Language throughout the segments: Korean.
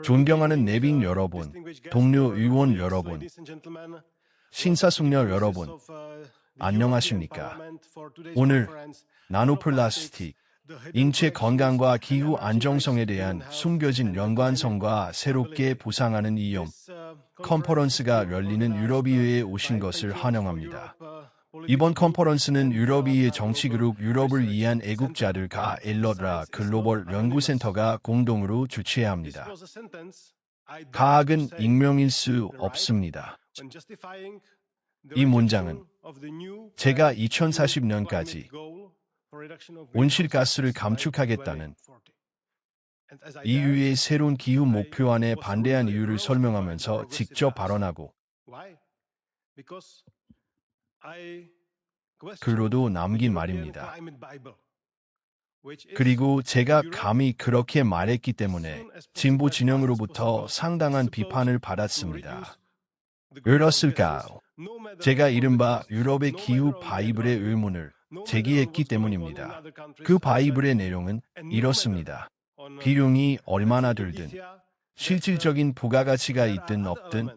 존경하는 내빈 여러분, 동료 의원 여러분, 신사숙녀 여러분, 안녕하십니까? 오늘 나노플라스틱, 인체 건강과 기후 안정성에 대한 숨겨진 연관성과 새롭게 부상하는 위험 컨퍼런스가 열리는 유럽의회에 오신 것을 환영합니다. 이번 컨퍼런스는 유럽의회 정치그룹 유럽을 위한 애국자들과 엘러드라 글로벌 연구센터가 공동으로 주최합니다. 가학은 익명일 수 없습니다. 이 문장은 제가 2040년까지 온실가스를 감축하겠다는 EU의 새로운 기후 목표안에 반대한 이유를 설명하면서 직접 발언하고 글로도 남긴 말입니다. 그리고 제가 감히 그렇게 말했기 때문에 진보 진영으로부터 상당한 비판을 받았습니다. 왜였을까요? 제가 이른바 유럽의 기후 바이블의 의문을 제기했기 때문입니다. 그 바이블의 내용은 이렇습니다. 비용이 얼마나 들든, 실질적인 부가가치가 있든 없든,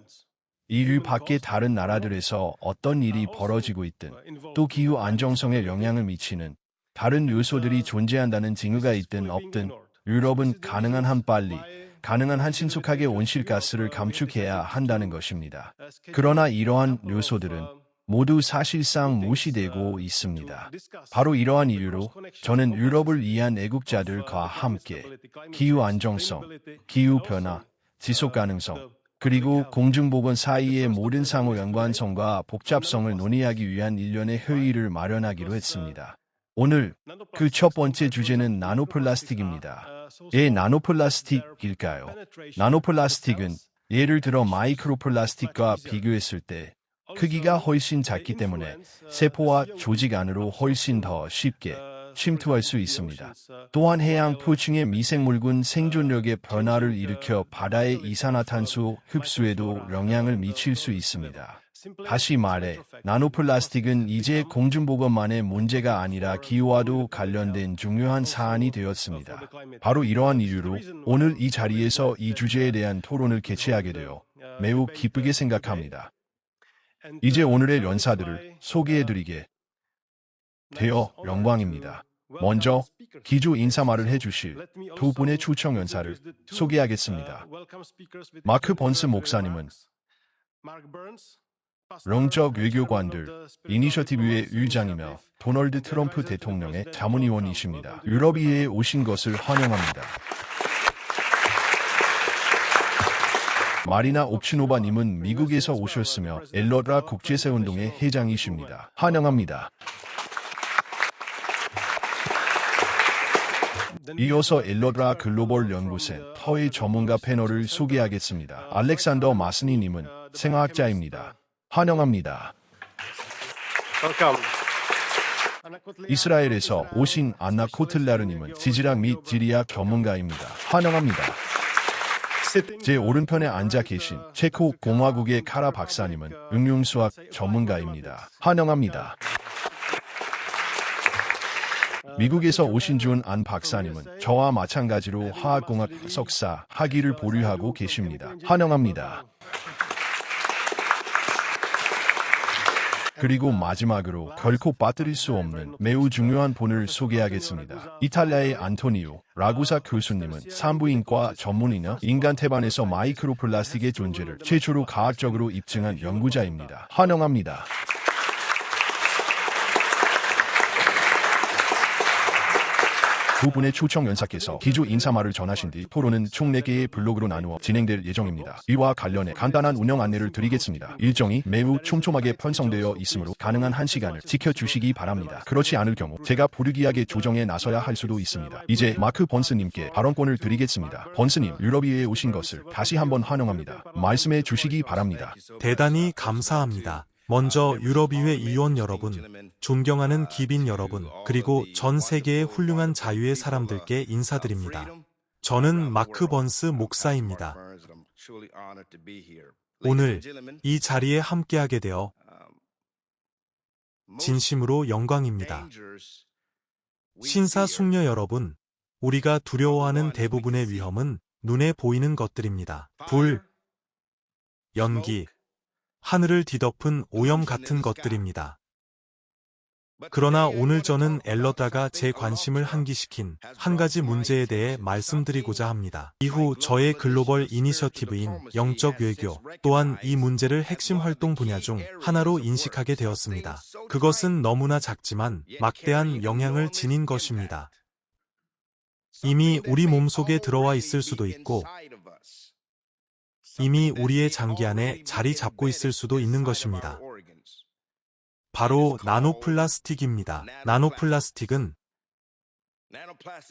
인류 밖의 다른 나라들에서 어떤 일이 벌어지고 있든, 또 기후 안정성에 영향을 미치는 다른 요소들이 존재한다는 징후가 있든 없든, 유럽은 가능한 한 빨리, 가능한 한 신속하게 온실가스를 감축해야 한다는 것입니다. 그러나 이러한 요소들은 모두 사실상 무시되고 있습니다. 바로 이러한 이유로 저는 유럽을 위한 애국자들과 함께 기후 안정성, 기후 변화, 지속 가능성, 그리고 공중보건 사이의 모든 상호 연관성과 복잡성을 논의하기 위한 일련의 회의를 마련하기로 했습니다. 오늘 그 첫 번째 주제는 나노플라스틱입니다. 왜 나노플라스틱일까요? 나노플라스틱은 예를 들어 마이크로플라스틱과 비교했을 때 크기가 훨씬 작기 때문에 세포와 조직 안으로 훨씬 더 쉽게 침투할 수 있습니다. 또한 해양 표층의 미생물군 생존력의 변화를 일으켜 바다의 이산화탄소 흡수에도 영향을 미칠 수 있습니다. 다시 말해, 나노플라스틱은 이제 공중보건만의 문제가 아니라 기후와도 관련된 중요한 사안이 되었습니다. 바로 이러한 이유로 오늘 이 자리에서 이 주제에 대한 토론을 개최하게 되어 매우 기쁘게 생각합니다. 이제 오늘의 연사들을 소개해드리게 되어 영광입니다. 먼저 기조 인사말을 해주실 두 분의 초청 연사를 소개하겠습니다. 마크 번스 목사님은 영적 외교관들 이니셔티브의 의장이며 도널드 트럼프 대통령의 자문위원이십니다. 유럽의회에 오신 것을 환영합니다. 마리나 옵치노바님은 미국에서 오셨으며 엘러드라 국제사운동의 회장이십니다. 환영합니다. 이어서 엘러드라 글로벌 연구센터의 전문가 패널을 소개하겠습니다. 알렉산더 마스니님은 생화학자입니다. 환영합니다. 이스라엘에서 오신 안나 코틀라르님은 지질학 및 지리학 전문가입니다. 환영합니다. 제 오른편에 앉아 계신 체코 공화국의 카라 박사님은 응용수학 전문가입니다. 환영합니다. 미국에서 오신 준 안 박사님은 저와 마찬가지로 화학공학 석사 학위를 보유하고 계십니다. 환영합니다. 그리고 마지막으로 결코 빠뜨릴 수 없는 매우 중요한 분을 소개하겠습니다. 이탈리아의 안토니오 라구사 교수님은 산부인과 전문의나 인간 태반에서 마이크로플라스틱의 존재를 최초로 과학적으로 입증한 연구자입니다. 환영합니다. 두 분의 초청 연사께서 기조 인사말을 전하신 뒤 토론은 총 4개의 블록으로 나누어 진행될 예정입니다. 이와 관련해 간단한 운영 안내를 드리겠습니다. 일정이 매우 촘촘하게 편성되어 있으므로 가능한 한 시간을 지켜주시기 바랍니다. 그렇지 않을 경우 제가 부득이하게 조정에 나서야 할 수도 있습니다. 이제 마크 번스님께 발언권을 드리겠습니다. 번스님, 유럽의회에 오신 것을 다시 한번 환영합니다. 말씀해 주시기 바랍니다. 대단히 감사합니다. 먼저 유럽의회 의원 여러분, 존경하는 기빈 여러분, 그리고 전 세계의 훌륭한 자유의 사람들께 인사드립니다. 저는 마크 번스 목사입니다. 오늘 이 자리에 함께하게 되어 진심으로 영광입니다. 신사숙녀 여러분, 우리가 두려워하는 대부분의 위험은 눈에 보이는 것들입니다. 불, 연기, 하늘을 뒤덮은 오염 같은 것들입니다. 그러나 오늘 저는 엘러다가 제 관심을 환기시킨 한 가지 문제에 대해 말씀드리고자 합니다. 이후 저의 글로벌 이니셔티브인 영적 외교 또한 이 문제를 핵심 활동 분야 중 하나로 인식하게 되었습니다. 그것은 너무나 작지만 막대한 영향을 지닌 것입니다. 이미 우리 몸속에 들어와 있을 수도 있고 이미 우리의 장기 안에 자리 잡고 있을 수도 있는 것입니다. 바로 나노플라스틱입니다. 나노플라스틱은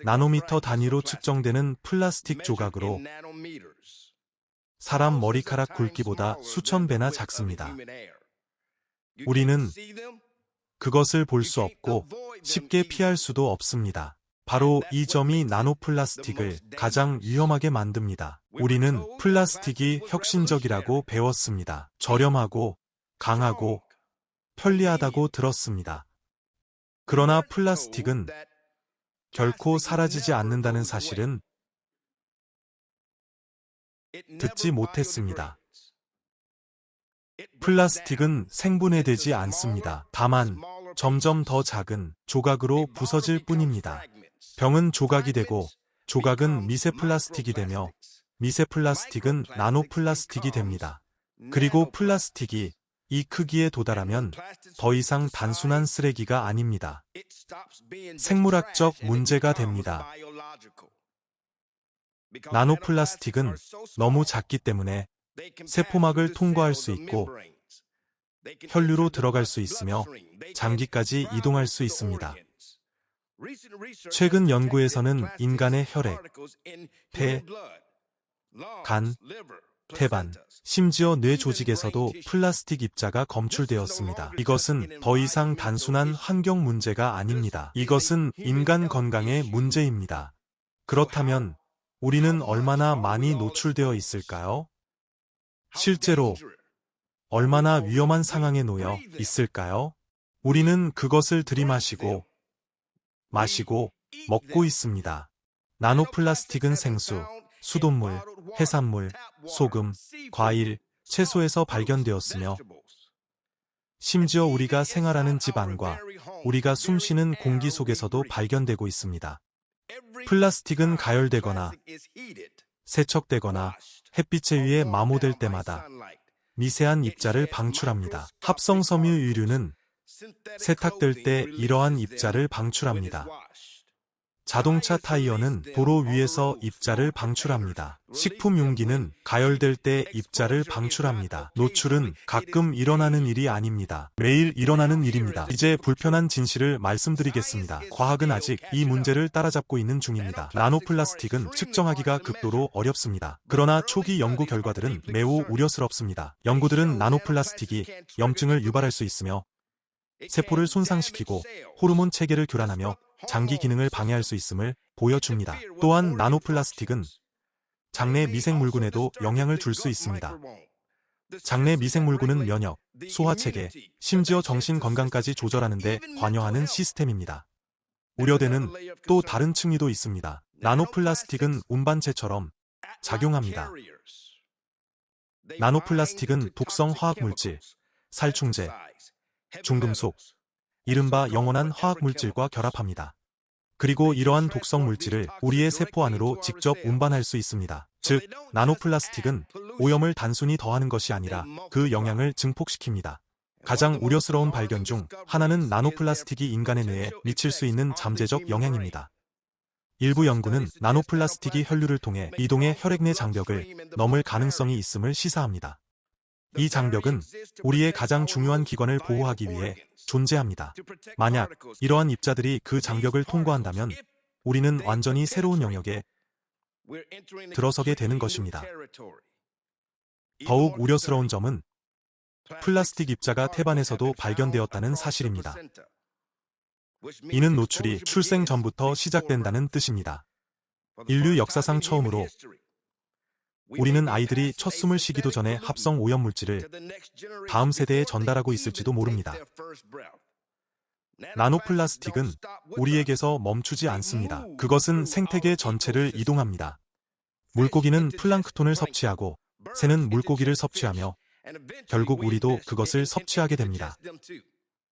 나노미터 단위로 측정되는 플라스틱 조각으로 사람 머리카락 굵기보다 수천 배나 작습니다. 우리는 그것을 볼 수 없고 쉽게 피할 수도 없습니다. 바로 이 점이 나노플라스틱을 가장 위험하게 만듭니다. 우리는 플라스틱이 혁신적이라고 배웠습니다. 저렴하고 강하고 편리하다고 들었습니다. 그러나 플라스틱은 결코 사라지지 않는다는 사실은 듣지 못했습니다. 플라스틱은 생분해되지 않습니다. 다만 점점 더 작은 조각으로 부서질 뿐입니다. 병은 조각이 되고 조각은 미세 플라스틱이 되며 미세 플라스틱은 나노 플라스틱이 됩니다. 그리고 플라스틱이 이 크기에 도달하면 더 이상 단순한 쓰레기가 아닙니다. 생물학적 문제가 됩니다. 나노플라스틱은 너무 작기 때문에 세포막을 통과할 수 있고 혈류로 들어갈 수 있으며 장기까지 이동할 수 있습니다. 최근 연구에서는 인간의 혈액, 폐, 간, 태반, 심지어 뇌 조직에서도 플라스틱 입자가 검출되었습니다. 이것은 더 이상 단순한 환경 문제가 아닙니다. 이것은 인간 건강의 문제입니다. 그렇다면 우리는 얼마나 많이 노출되어 있을까요? 실제로 얼마나 위험한 상황에 놓여 있을까요? 우리는 그것을 들이마시고 마시고 먹고 있습니다. 나노플라스틱은 생수, 수돗물, 해산물, 소금, 과일, 채소에서 발견되었으며 심지어 우리가 생활하는 집 안과 우리가 숨쉬는 공기 속에서도 발견되고 있습니다. 플라스틱은 가열되거나 세척되거나 햇빛에 의해 마모될 때마다 미세한 입자를 방출합니다. 합성 섬유유류는 세탁될 때 이러한 입자를 방출합니다. 자동차 타이어는 도로 위에서 입자를 방출합니다. 식품 용기는 가열될 때 입자를 방출합니다. 노출은 가끔 일어나는 일이 아닙니다. 매일 일어나는 일입니다. 이제 불편한 진실을 말씀드리겠습니다. 과학은 아직 이 문제를 따라잡고 있는 중입니다. 나노플라스틱은 측정하기가 극도로 어렵습니다. 그러나 초기 연구 결과들은 매우 우려스럽습니다. 연구들은 나노플라스틱이 염증을 유발할 수 있으며 세포를 손상시키고 호르몬 체계를 교란하며 장기 기능을 방해할 수 있음을 보여줍니다. 또한 나노플라스틱은 장내 미생물군에도 영향을 줄 수 있습니다. 장내 미생물군은 면역, 소화체계, 심지어 정신 건강까지 조절하는 데 관여하는 시스템입니다. 우려되는 또 다른 층위도 있습니다. 나노플라스틱은 운반체처럼 작용합니다. 나노플라스틱은 독성 화학물질, 살충제, 중금속, 이른바 영원한 화학물질과 결합합니다. 그리고 이러한 독성 물질을 우리의 세포 안으로 직접 운반할 수 있습니다. 즉, 나노플라스틱은 오염을 단순히 더하는 것이 아니라 그 영향을 증폭시킵니다. 가장 우려스러운 발견 중 하나는 나노플라스틱이 인간의 뇌에 미칠 수 있는 잠재적 영향입니다. 일부 연구는 나노플라스틱이 혈류를 통해 이동해 혈액 내 장벽을 넘을 가능성이 있음을 시사합니다. 이 장벽은 우리의 가장 중요한 기관을 보호하기 위해 존재합니다. 만약 이러한 입자들이 그 장벽을 통과한다면 우리는 완전히 새로운 영역에 들어서게 되는 것입니다. 더욱 우려스러운 점은 플라스틱 입자가 태반에서도 발견되었다는 사실입니다. 이는 노출이 출생 전부터 시작된다는 뜻입니다. 인류 역사상 처음으로 우리는 아이들이 첫 숨을 쉬기도 전에 합성 오염물질을 다음 세대에 전달하고 있을지도 모릅니다. 나노플라스틱은 우리에게서 멈추지 않습니다. 그것은 생태계 전체를 이동합니다. 물고기는 플랑크톤을 섭취하고 새는 물고기를 섭취하며 결국 우리도 그것을 섭취하게 됩니다.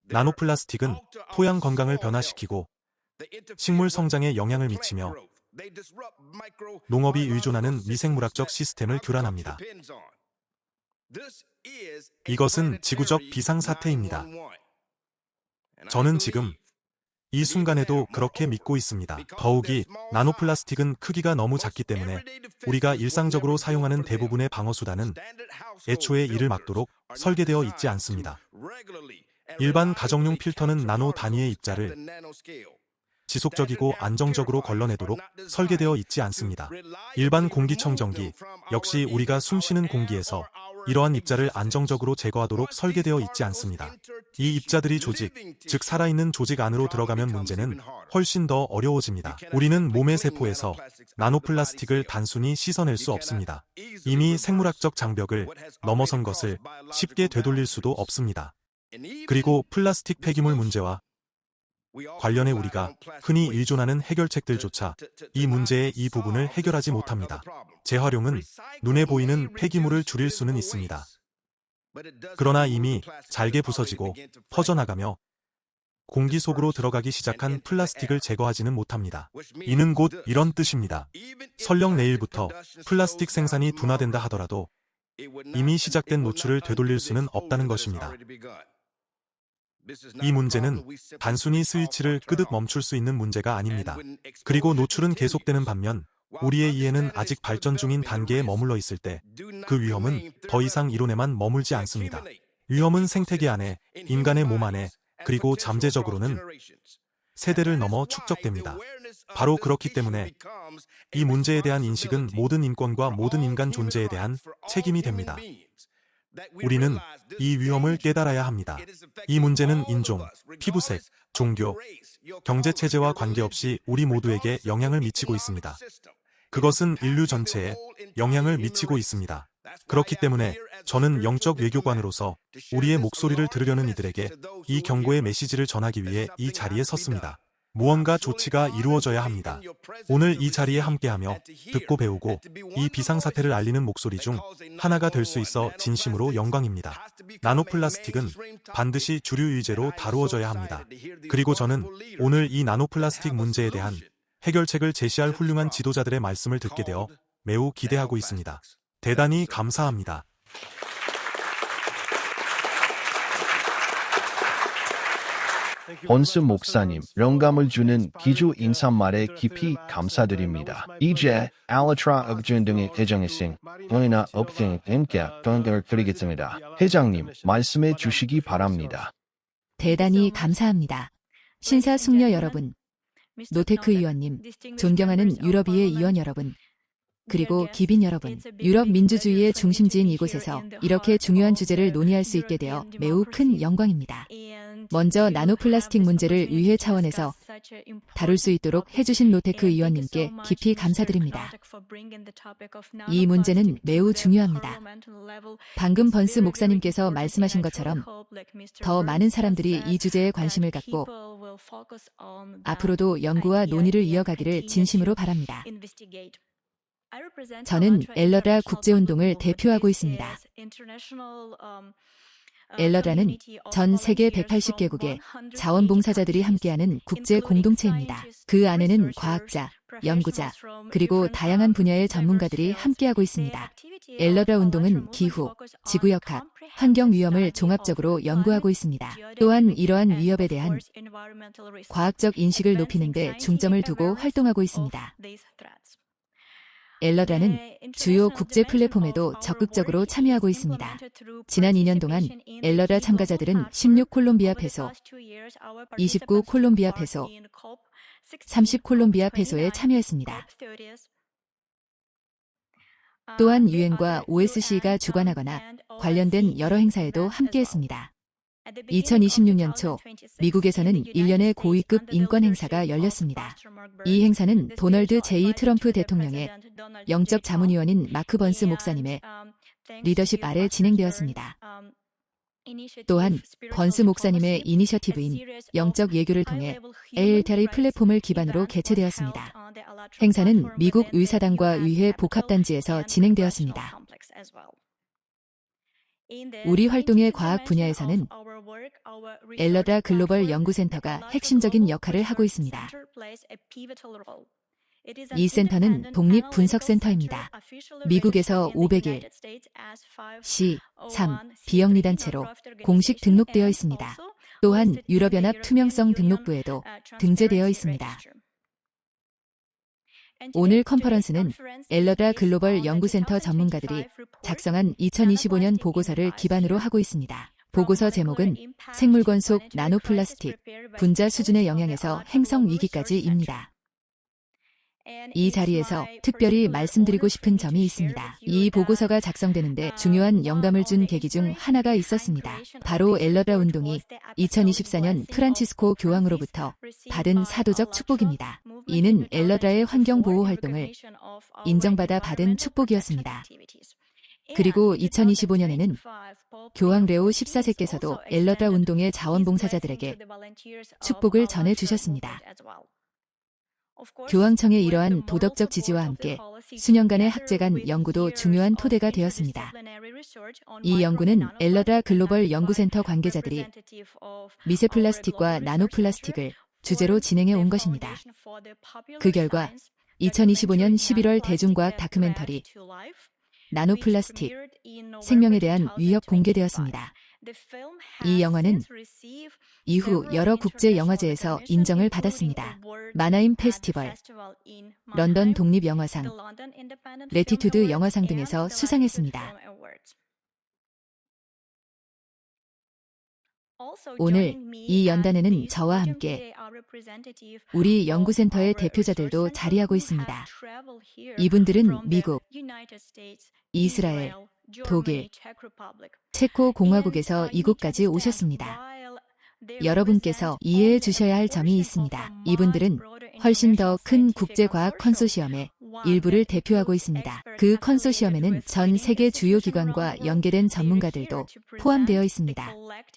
나노플라스틱은 토양 건강을 변화시키고 식물 성장에 영향을 미치며 농업이 의존하는 미생물학적 시스템을 교란합니다. 이것은 지구적 비상사태입니다. 저는 지금 이 순간에도 그렇게 믿고 있습니다. 더욱이 나노플라스틱은 크기가 너무 작기 때문에 우리가 일상적으로 사용하는 대부분의 방어수단은 애초에 이를 막도록 설계되어 있지 않습니다. 일반 가정용 필터는 나노 단위의 입자를 지속적이고 안정적으로 걸러내도록 설계되어 있지 않습니다. 일반 공기청정기 역시 우리가 숨쉬는 공기에서 이러한 입자를 안정적으로 제거하도록 설계되어 있지 않습니다. 이 입자들이 조직, 즉 살아있는 조직 안으로 들어가면 문제는 훨씬 더 어려워집니다. 우리는 몸의 세포에서 나노플라스틱을 단순히 씻어낼 수 없습니다. 이미 생물학적 장벽을 넘어선 것을 쉽게 되돌릴 수도 없습니다. 그리고 플라스틱 폐기물 문제와 관련해 우리가 흔히 의존하는 해결책들조차 이 문제의 이 부분을 해결하지 못합니다. 재활용은 눈에 보이는 폐기물을 줄일 수는 있습니다. 그러나 이미 잘게 부서지고 퍼져나가며 공기 속으로 들어가기 시작한 플라스틱을 제거하지는 못합니다. 이는 곧 이런 뜻입니다. 설령 내일부터 플라스틱 생산이 둔화된다 하더라도 이미 시작된 노출을 되돌릴 수는 없다는 것입니다. 이 문제는 단순히 스위치를 끄듯 멈출 수 있는 문제가 아닙니다. 그리고 노출은 계속되는 반면 우리의 이해는 아직 발전 중인 단계에 머물러 있을 때 그 위험은 더 이상 이론에만 머물지 않습니다. 위험은 생태계 안에, 인간의 몸 안에, 그리고 잠재적으로는 세대를 넘어 축적됩니다. 바로 그렇기 때문에 이 문제에 대한 인식은 모든 인권과 모든 인간 존재에 대한 책임이 됩니다. 우리는 이 위험을 깨달아야 합니다. 이 문제는 인종, 피부색, 종교, 경제체제와 관계없이 우리 모두에게 영향을 미치고 있습니다. 그것은 인류 전체에 영향을 미치고 있습니다. 그렇기 때문에 저는 영적 외교관으로서 우리의 목소리를 들으려는 이들에게 이 경고의 메시지를 전하기 위해 이 자리에 섰습니다. 무언가 조치가 이루어져야 합니다. 오늘 이 자리에 함께하며 듣고 배우고 이 비상사태를 알리는 목소리 중 하나가 될 수 있어 진심으로 영광입니다. 나노플라스틱은 반드시 주류 의제로 다루어져야 합니다. 그리고 저는 오늘 이 나노플라스틱 문제에 대한 해결책을 제시할 훌륭한 지도자들의 말씀을 듣게 되어 매우 기대하고 있습니다. 대단히 감사합니다. 본스 목사님, 영감을 주는 기주 인사말에 깊이 감사드립니다. 이제 알라트라 억준 등의 대정회생, 오이나 업생 함께 동행을 드리겠습니다. 회장님, 말씀해 주시기 바랍니다. 대단히 감사합니다. 신사숙녀 여러분, 노테크 의원님, 존경하는 유럽의회 의원 여러분, 그리고 기빈 여러분, 유럽 민주주의의 중심지인 이곳에서 이렇게 중요한 주제를 논의할 수 있게 되어 매우 큰 영광입니다. 먼저 나노플라스틱 문제를 의회 차원에서 다룰 수 있도록 해주신 노테크 의원님께 깊이 감사드립니다. 이 문제는 매우 중요합니다. 방금 번스 목사님께서 말씀하신 것처럼 더 많은 사람들이 이 주제에 관심을 갖고 앞으로도 연구와 논의를 이어가기를 진심으로 바랍니다. 저는 엘러라 국제운동을 대표하고 있습니다. 엘러라는 전 세계 180개국의 자원봉사자들이 함께하는 국제 공동체입니다. 그 안에는 과학자, 연구자, 그리고 다양한 분야의 전문가들이 함께하고 있습니다. 엘러라 운동은 기후, 지구역학, 환경 위험을 종합적으로 연구하고 있습니다. 또한 이러한 위협에 대한 과학적 인식을 높이는 데 중점을 두고 활동하고 있습니다. 엘러라는 주요 국제 플랫폼에도 적극적으로 참여하고 있습니다. 지난 2년 동안 엘러라 참가자들은 16 콜롬비아 페소, 29 콜롬비아 페소, 30 콜롬비아 페소에 참여했습니다. 또한 유엔과 OSC가 주관하거나 관련된 여러 행사에도 함께했습니다. 2026년 초 미국에서는 1년의 고위급 인권 행사가 열렸습니다. 이 행사는 도널드 J. 트럼프 대통령의 영적 자문위원인 마크 번스 목사님의 리더십 아래 진행되었습니다. 또한 번스 목사님의 이니셔티브인 영적 예교를 통해 ALTR의 플랫폼을 기반으로 개최되었습니다. 행사는 미국 의사당과 의회 복합단지에서 진행되었습니다. 우리 활동의 과학 분야에서는 엘러다 글로벌 연구센터가 핵심적인 역할을 하고 있습니다. 이 센터는 독립분석센터입니다. 미국에서 500일 C3 비영리단체로 공식 등록되어 있습니다. 또한 유럽연합 투명성 등록부에도 등재되어 있습니다. 오늘 컨퍼런스는 엘러다 글로벌 연구센터 전문가들이 작성한 2025년 보고서를 기반으로 하고 있습니다. 보고서 제목은 생물권 속 나노플라스틱, 분자 수준의 영향에서 행성 위기까지입니다. 이 자리에서 특별히 말씀드리고 싶은 점이 있습니다. 이 보고서가 작성되는데 중요한 영감을 준 계기 중 하나가 있었습니다. 바로 엘러다 운동이 2024년 프란치스코 교황으로부터 받은 사도적 축복입니다. 이는 엘러다의 환경보호 활동을 인정받아 받은 축복이었습니다. 그리고 2025년에는 교황 레오 14세께서도 엘러다 운동의 자원봉사자들에게 축복을 전해주셨습니다. 교황청의 이러한 도덕적 지지와 함께 수년간의 학제간 연구도 중요한 토대가 되었습니다. 이 연구는 엘러다 글로벌 연구센터 관계자들이 미세 플라스틱과 나노 플라스틱을 주제로 진행해 온 것입니다. 그 결과 2025년 11월 대중과학 다큐멘터리 나노 플라스틱, 생명에 대한 위협 공개되었습니다. 이 영화는 이후 여러 국제 영화제에서 인정을 받았습니다. 마나임 페스티벌, 런던 독립영화상, 레티튜드 영화상 등에서 수상했습니다. 오늘 이 연단에는 저와 함께 우리 연구센터의 대표자들도 자리하고 있습니다. 이분들은 미국, 이스라엘, 독일, 체코 공화국에서 이곳까지 오셨습니다. 여러분께서 이해해 주셔야 할 점이 있습니다. 이분들은 훨씬 더 큰 국제과학 컨소시엄의 일부를 대표하고 있습니다. 그 컨소시엄에는 전 세계 주요 기관과 연계된 전문가들도 포함되어 있습니다.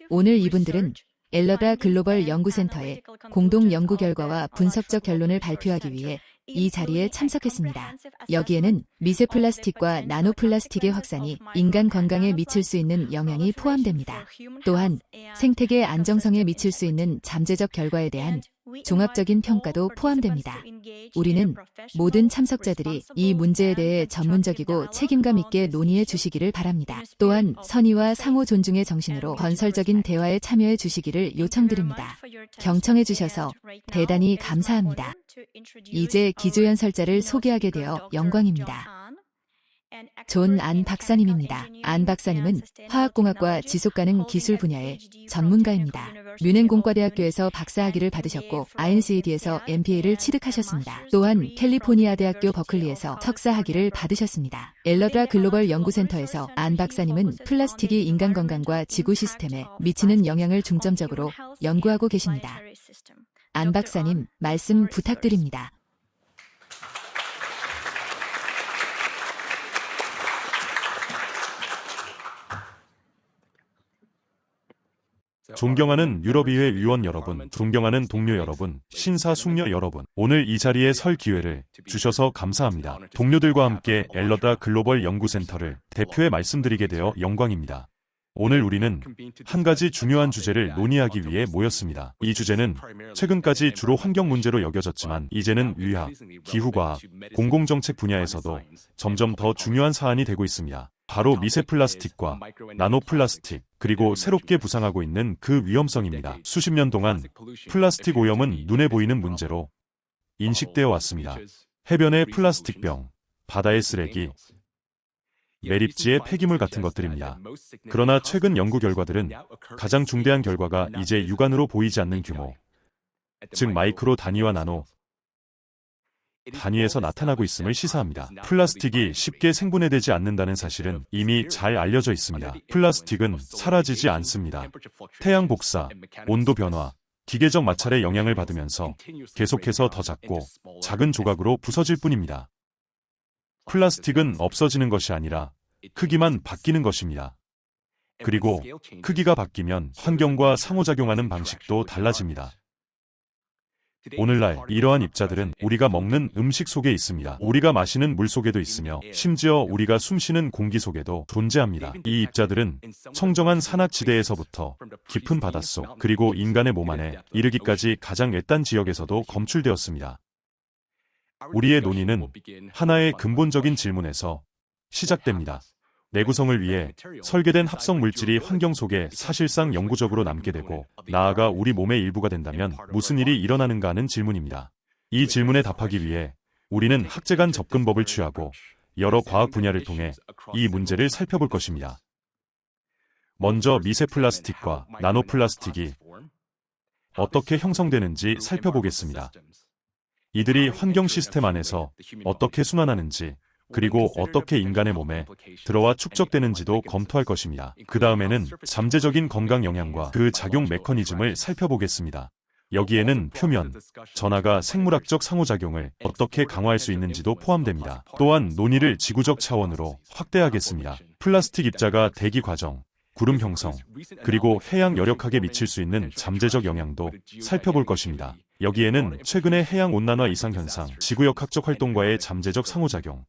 오늘 이분들은 엘러다 글로벌 연구센터의 공동 연구 결과와 분석적 결론을 발표하기 위해 이 자리에 참석했습니다. 여기에는 미세 플라스틱과 나노 플라스틱의 확산이 인간 건강에 미칠 수 있는 영향이 포함됩니다. 또한 생태계 안정성에 미칠 수 있는 잠재적 결과에 대한 종합적인 평가도 포함됩니다. 우리는 모든 참석자들이 이 문제에 대해 전문적이고 책임감 있게 논의해 주시기를 바랍니다. 또한 선의와 상호 존중의 정신으로 건설적인 대화에 참여해 주시기를 요청드립니다. 경청해 주셔서 대단히 감사합니다. 이제 기조연설자를 소개하게 되어 영광입니다. 존 안 박사님입니다. 안 박사님은 화학공학과 지속가능 기술 분야의 전문가입니다. 뮌헨 공과대학교에서 박사학위를 받으셨고 INCAD에서 MBA를 취득하셨습니다. 또한 캘리포니아 대학교 버클리에서 석사학위를 받으셨습니다. 엘러다 글로벌 연구센터에서 안 박사님은 플라스틱이 인간 건강과 지구 시스템에 미치는 영향을 중점적으로 연구하고 계십니다. 안 박사님, 말씀 부탁드립니다. 존경하는 유럽의회 의원 여러분, 존경하는 동료 여러분, 신사숙녀 여러분, 오늘 이 자리에 설 기회를 주셔서 감사합니다. 동료들과 함께 엘러다 글로벌 연구센터를 대표해 말씀드리게 되어 영광입니다. 오늘 우리는 한 가지 중요한 주제를 논의하기 위해 모였습니다. 이 주제는 최근까지 주로 환경 문제로 여겨졌지만 이제는 의학, 기후과학, 공공정책 분야에서도 점점 더 중요한 사안이 되고 있습니다. 바로 미세 플라스틱과 나노 플라스틱, 그리고 새롭게 부상하고 있는 그 위험성입니다. 수십 년 동안 플라스틱 오염은 눈에 보이는 문제로 인식되어 왔습니다. 해변의 플라스틱병, 바다의 쓰레기, 매립지의 폐기물 같은 것들입니다. 그러나 최근 연구 결과들은 가장 중대한 결과가 이제 육안으로 보이지 않는 규모, 즉 마이크로 단위와 나노 단위에서 나타나고 있음을 시사합니다. 플라스틱이 쉽게 생분해되지 않는다는 사실은 이미 잘 알려져 있습니다. 플라스틱은 사라지지 않습니다. 태양 복사, 온도 변화, 기계적 마찰의 영향을 받으면서 계속해서 더 작고 작은 조각으로 부서질 뿐입니다. 플라스틱은 없어지는 것이 아니라 크기만 바뀌는 것입니다. 그리고 크기가 바뀌면 환경과 상호작용하는 방식도 달라집니다. 오늘날 이러한 입자들은 우리가 먹는 음식 속에 있습니다. 우리가 마시는 물 속에도 있으며 심지어 우리가 숨쉬는 공기 속에도 존재합니다. 이 입자들은 청정한 산악지대에서부터 깊은 바닷속 그리고 인간의 몸 안에 이르기까지 가장 외딴 지역에서도 검출되었습니다. 우리의 논의는 하나의 근본적인 질문에서 시작됩니다. 내구성을 위해 설계된 합성 물질이 환경 속에 사실상 영구적으로 남게 되고 나아가 우리 몸의 일부가 된다면 무슨 일이 일어나는가 하는 질문입니다. 이 질문에 답하기 위해 우리는 학제 간 접근법을 취하고 여러 과학 분야를 통해 이 문제를 살펴볼 것입니다. 먼저 미세 플라스틱과 나노 플라스틱이 어떻게 형성되는지 살펴보겠습니다. 이들이 환경 시스템 안에서 어떻게 순환하는지 그리고 어떻게 인간의 몸에 들어와 축적되는지도 검토할 것입니다. 그 다음에는 잠재적인 건강 영향과 그 작용 메커니즘을 살펴보겠습니다. 여기에는 표면, 전하가 생물학적 상호작용을 어떻게 강화할 수 있는지도 포함됩니다. 또한 논의를 지구적 차원으로 확대하겠습니다. 플라스틱 입자가 대기 과정, 구름 형성, 그리고 해양 여력학에 미칠 수 있는 잠재적 영향도 살펴볼 것입니다. 여기에는 최근의 해양 온난화 이상 현상, 지구역학적 활동과의 잠재적 상호작용,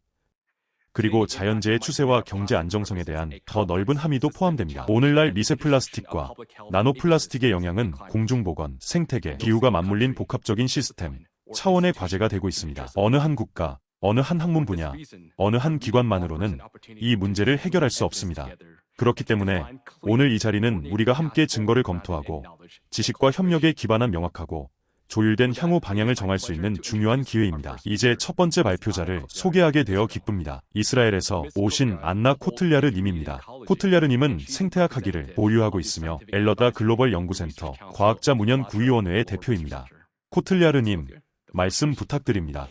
그리고 자연재해 추세와 경제 안정성에 대한 더 넓은 함의도 포함됩니다. 오늘날 미세 플라스틱과 나노 플라스틱의 영향은 공중보건, 생태계, 기후가 맞물린 복합적인 시스템 차원의 과제가 되고 있습니다. 어느 한 국가, 어느 한 학문 분야, 어느 한 기관만으로는 이 문제를 해결할 수 없습니다. 그렇기 때문에 오늘 이 자리는 우리가 함께 증거를 검토하고 지식과 협력에 기반한 명확하고 조율된 향후 방향을 정할 수 있는 중요한 기회입니다. 이제 첫 번째 발표자를 소개하게 되어 기쁩니다. 이스라엘에서 오신 안나 코틀야르 님입니다. 코틀야르 님은 생태학 학위를 보유하고 있으며 엘러다 글로벌 연구센터 과학자 문연 구의원회의 대표입니다. 코틀야르 님, 말씀 부탁드립니다.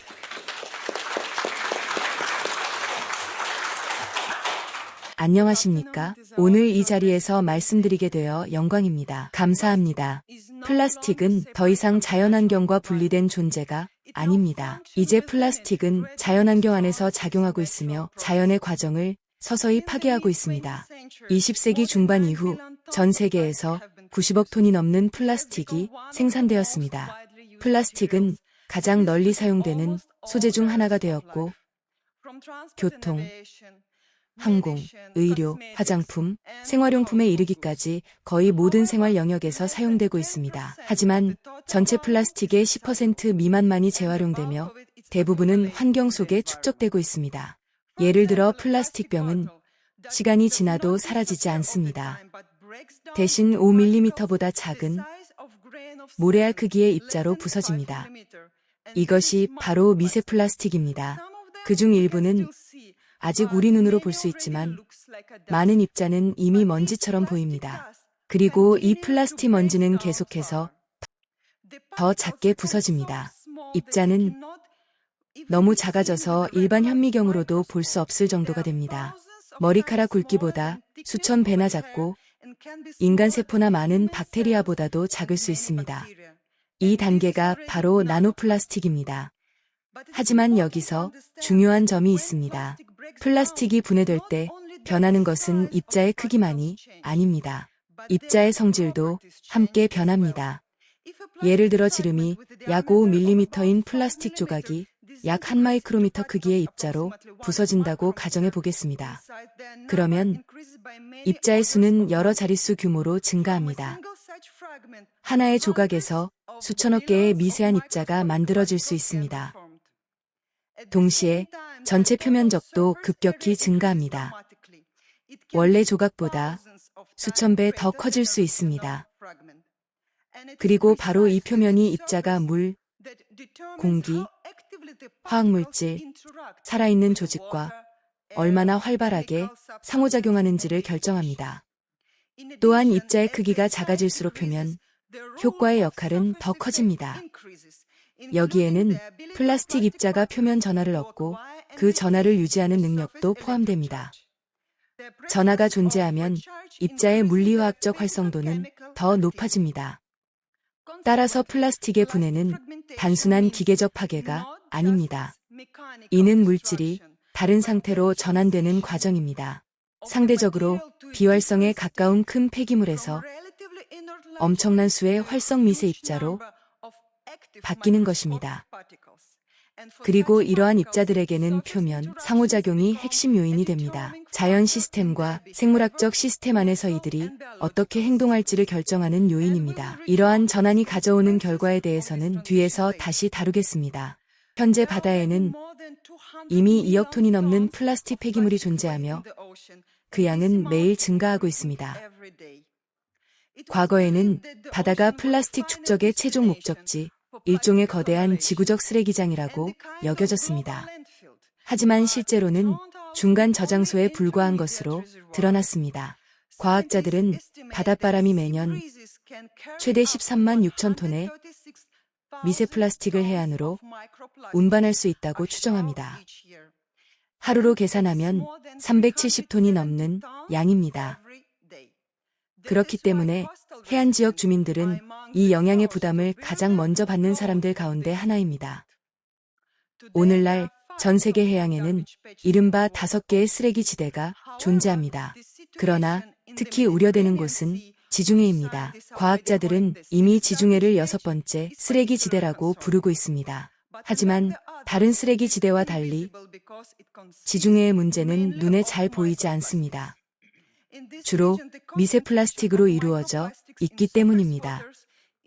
안녕하십니까? 오늘 이 자리에서 말씀드리게 되어 영광입니다. 감사합니다. 플라스틱은 더 이상 자연환경과 분리된 존재가 아닙니다. 이제 플라스틱은 자연환경 안에서 작용하고 있으며 자연의 과정을 서서히 파괴하고 있습니다. 20세기 중반 이후 전 세계에서 90억 톤이 넘는 플라스틱이 생산되었습니다. 플라스틱은 가장 널리 사용되는 소재 중 하나가 되었고 교통, 항공, 의료, 화장품, 생활용품에 이르기까지 거의 모든 생활 영역에서 사용되고 있습니다. 하지만 전체 플라스틱의 10% 미만만이 재활용되며 대부분은 환경 속에 축적되고 있습니다. 예를 들어 플라스틱 병은 시간이 지나도 사라지지 않습니다. 대신 5mm보다 작은 모래알 크기의 입자로 부서집니다. 이것이 바로 미세 플라스틱입니다. 그중 일부는 아직 우리 눈으로 볼 수 있지만 많은 입자는 이미 먼지처럼 보입니다. 그리고 이 플라스틱 먼지는 계속해서 더 작게 부서집니다. 입자는 너무 작아져서 일반 현미경으로도 볼 수 없을 정도가 됩니다. 머리카락 굵기보다 수천 배나 작고 인간 세포나 많은 박테리아보다도 작을 수 있습니다. 이 단계가 바로 나노플라스틱입니다. 하지만 여기서 중요한 점이 있습니다. 플라스틱이 분해될 때 변하는 것은 입자의 크기만이 아닙니다. 입자의 성질도 함께 변합니다. 예를 들어 지름이 약 5mm인 플라스틱 조각이 약 1마이크로미터 크기의 입자로 부서진다고 가정해 보겠습니다. 그러면 입자의 수는 여러 자릿수 규모로 증가합니다. 하나의 조각에서 수천억 개의 미세한 입자가 만들어질 수 있습니다. 동시에 전체 표면적도 급격히 증가합니다. 원래 조각보다 수천 배 더 커질 수 있습니다. 그리고 바로 이 표면이 입자가 물, 공기, 화학물질, 살아있는 조직과 얼마나 활발하게 상호작용하는지를 결정합니다. 또한 입자의 크기가 작아질수록 표면 효과의 역할은 더 커집니다. 여기에는 플라스틱 입자가 표면 전하를 얻고 그 전하를 유지하는 능력도 포함됩니다. 전하가 존재하면 입자의 물리화학적 활성도는 더 높아집니다. 따라서 플라스틱의 분해는 단순한 기계적 파괴가 아닙니다. 이는 물질이 다른 상태로 전환되는 과정입니다. 상대적으로 비활성에 가까운 큰 폐기물에서 엄청난 수의 활성 미세 입자로 바뀌는 것입니다. 그리고 이러한 입자들에게는 표면 상호작용이 핵심 요인이 됩니다. 자연 시스템과 생물학적 시스템 안에서 이들이 어떻게 행동할지를 결정하는 요인입니다. 이러한 전환이 가져오는 결과에 대해서는 뒤에서 다시 다루겠습니다. 현재 바다에는 이미 2억 톤이 넘는 플라스틱 폐기물이 존재하며 그 양은 매일 증가하고 있습니다. 과거에는 바다가 플라스틱 축적의 최종 목적지, 일종의 거대한 지구적 쓰레기장이라고 여겨졌습니다. 하지만 실제로는 중간 저장소에 불과한 것으로 드러났습니다. 과학자들은 바닷바람이 매년 최대 13만 6천 톤의 미세 플라스틱을 해안으로 운반할 수 있다고 추정합니다. 하루로 계산하면 370톤이 넘는 양입니다. 그렇기 때문에 해안 지역 주민들은 이 영향의 부담을 가장 먼저 받는 사람들 가운데 하나입니다. 오늘날 전 세계 해양에는 이른바 5개의 쓰레기 지대가 존재합니다. 그러나 특히 우려되는 곳은 지중해입니다. 과학자들은 이미 지중해를 6번째 쓰레기 지대라고 부르고 있습니다. 하지만 다른 쓰레기 지대와 달리 지중해의 문제는 눈에 잘 보이지 않습니다. 주로 미세 플라스틱으로 이루어져 있기 때문입니다.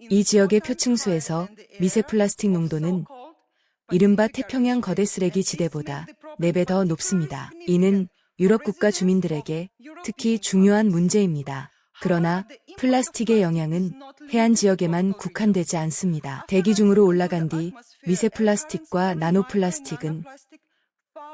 이 지역의 표층수에서 미세 플라스틱 농도는 이른바 태평양 거대 쓰레기 지대보다 4배 더 높습니다. 이는 유럽 국가 주민들에게 특히 중요한 문제입니다. 그러나 플라스틱의 영향은 해안 지역에만 국한되지 않습니다. 대기 중으로 올라간 뒤 미세 플라스틱과 나노 플라스틱은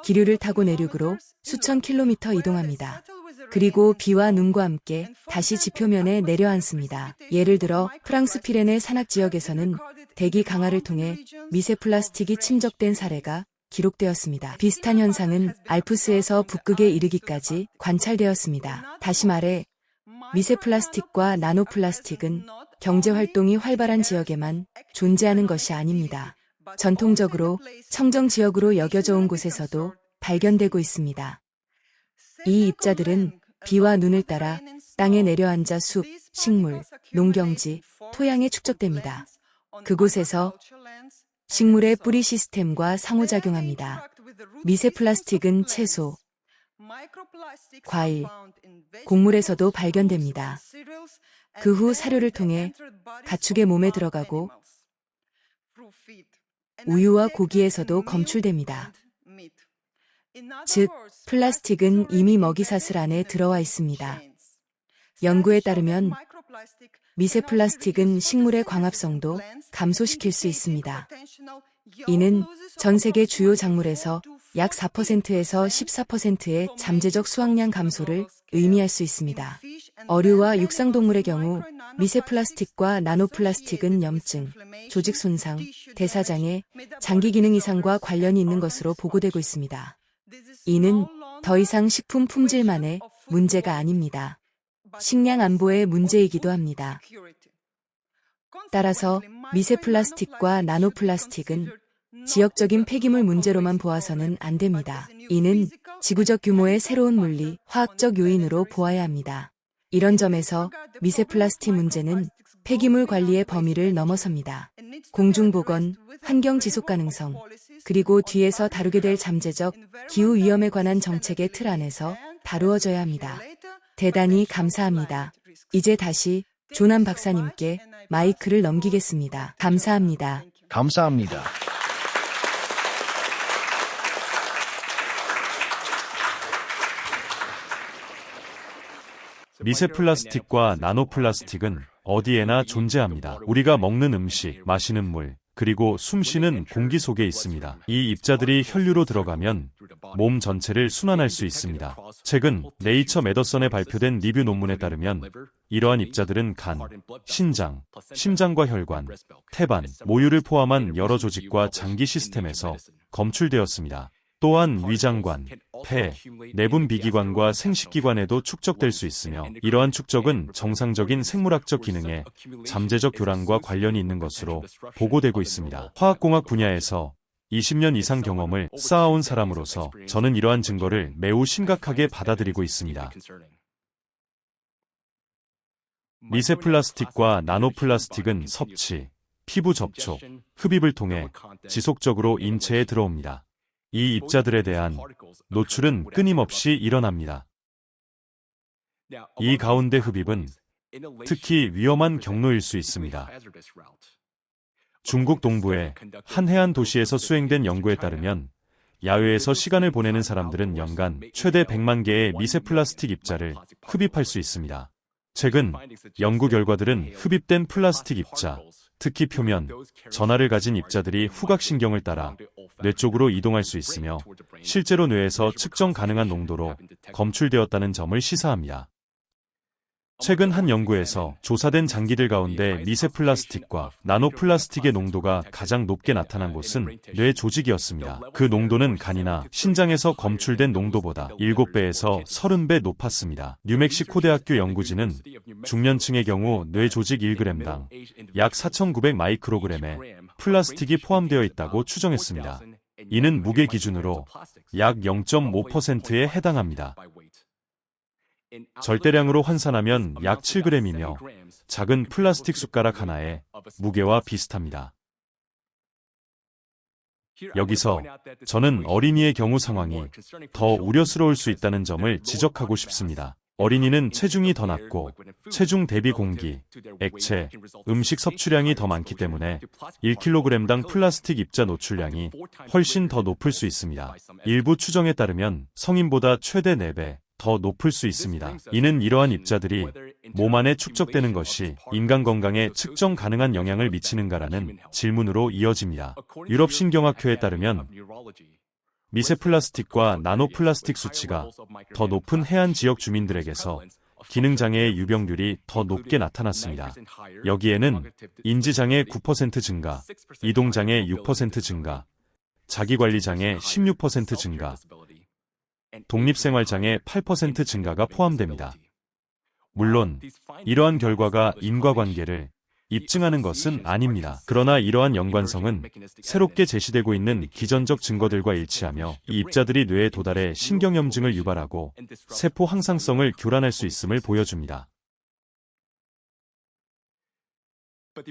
기류를 타고 내륙으로 수천 킬로미터 이동합니다. 그리고 비와 눈과 함께 다시 지표면에 내려앉습니다. 예를 들어 프랑스 피레네 산악 지역에서는 대기 강화를 통해 미세 플라스틱이 침적된 사례가 기록되었습니다. 비슷한 현상은 알프스에서 북극에 이르기까지 관찰되었습니다. 다시 말해 미세 플라스틱과 나노 플라스틱은 경제 활동이 활발한 지역에만 존재하는 것이 아닙니다. 전통적으로 청정 지역으로 여겨져 온 곳에서도 발견되고 있습니다. 이 입자들은 비와 눈을 따라 땅에 내려앉아 숲, 식물, 농경지, 토양에 축적됩니다. 그곳에서 식물의 뿌리 시스템과 상호작용합니다. 미세 플라스틱은 채소, 과일, 곡물에서도 발견됩니다. 그 후 사료를 통해 가축의 몸에 들어가고 우유와 고기에서도 검출됩니다. 즉, 플라스틱은 이미 먹이사슬 안에 들어와 있습니다. 연구에 따르면 미세 플라스틱은 식물의 광합성도 감소시킬 수 있습니다. 이는 전 세계 주요 작물에서 약 4%에서 14%의 잠재적 수확량 감소를 의미할 수 있습니다. 어류와 육상동물의 경우 미세 플라스틱과 나노 플라스틱은 염증, 조직 손상, 대사장애, 장기 기능 이상과 관련이 있는 것으로 보고되고 있습니다. 이는 더 이상 식품 품질만의 문제가 아닙니다. 식량 안보의 문제이기도 합니다. 따라서 미세 플라스틱과 나노 플라스틱은 지역적인 폐기물 문제로만 보아서는 안 됩니다. 이는 지구적 규모의 새로운 물리, 화학적 요인으로 보아야 합니다. 이런 점에서 미세 플라스틱 문제는 폐기물 관리의 범위를 넘어섭니다. 공중보건, 환경 지속 가능성, 그리고 뒤에서 다루게 될 잠재적 기후 위험에 관한 정책의 틀 안에서 다루어져야 합니다. 대단히 감사합니다. 이제 다시 조남 박사님께 마이크를 넘기겠습니다. 감사합니다. 감사합니다. 미세 플라스틱과 나노 플라스틱은 어디에나 존재합니다. 우리가 먹는 음식, 마시는 물, 그리고 숨쉬는 공기 속에 있습니다. 이 입자들이 혈류로 들어가면 몸 전체를 순환할 수 있습니다. 최근 네이처 메더선에 발표된 리뷰 논문에 따르면 이러한 입자들은 간, 신장, 심장과 혈관, 태반, 모유를 포함한 여러 조직과 장기 시스템에서 검출되었습니다. 또한 위장관, 폐, 내분 비기관과 생식기관에도 축적될 수 있으며 이러한 축적은 정상적인 생물학적 기능에 잠재적 교란과 관련이 있는 것으로 보고되고 있습니다. 화학공학 분야에서 20년 이상 경험을 쌓아온 사람으로서 저는 이러한 증거를 매우 심각하게 받아들이고 있습니다. 미세 플라스틱과 나노 플라스틱은 섭취, 피부 접촉, 흡입을 통해 지속적으로 인체에 들어옵니다. 이 입자들에 대한 노출은 끊임없이 일어납니다. 이 가운데 흡입은 특히 위험한 경로일 수 있습니다. 중국 동부의 한 해안 도시에서 수행된 연구에 따르면 야외에서 시간을 보내는 사람들은 연간 최대 100만 개의 미세 플라스틱 입자를 흡입할 수 있습니다. 최근 연구 결과들은 흡입된 플라스틱 입자, 특히 표면, 전하를 가진 입자들이 후각신경을 따라 뇌 쪽으로 이동할 수 있으며 실제로 뇌에서 측정 가능한 농도로 검출되었다는 점을 시사합니다. 최근 한 연구에서 조사된 장기들 가운데 미세 플라스틱과 나노 플라스틱의 농도가 가장 높게 나타난 곳은 뇌 조직이었습니다. 그 농도는 간이나 신장에서 검출된 농도보다 7배에서 30배 높았습니다. 뉴멕시코 대학교 연구진은 중년층의 경우 뇌 조직 1g당 약 4,900 마이크로그램의 플라스틱이 포함되어 있다고 추정했습니다. 이는 무게 기준으로 약 0.5%에 해당합니다. 절대량으로 환산하면 약 7g이며 작은 플라스틱 숟가락 하나의 무게와 비슷합니다. 여기서 저는 어린이의 경우 상황이 더 우려스러울 수 있다는 점을 지적하고 싶습니다. 어린이는 체중이 더 낮고 체중 대비 공기, 액체, 음식 섭취량이 더 많기 때문에 1kg당 플라스틱 입자 노출량이 훨씬 더 높을 수 있습니다. 일부 추정에 따르면 성인보다 최대 4배 더 높을 수 있습니다. 이는 이러한 입자들이 몸 안에 축적되는 것이 인간 건강에 측정 가능한 영향을 미치는가라는 질문으로 이어집니다. 유럽 신경학회에 따르면 미세 플라스틱과 나노 플라스틱 수치가 더 높은 해안 지역 주민들에게서 기능장애의 유병률이 더 높게 나타났습니다. 여기에는 인지장애 9% 증가, 이동장애 6% 증가, 자기관리장애 16% 증가, 독립생활장애 8% 증가가 포함됩니다. 물론 이러한 결과가 인과관계를 입증하는 것은 아닙니다. 그러나 이러한 연관성은 새롭게 제시되고 있는 기전적 증거들과 일치하며 이 입자들이 뇌에 도달해 신경염증을 유발하고 세포 항상성을 교란할 수 있음을 보여줍니다.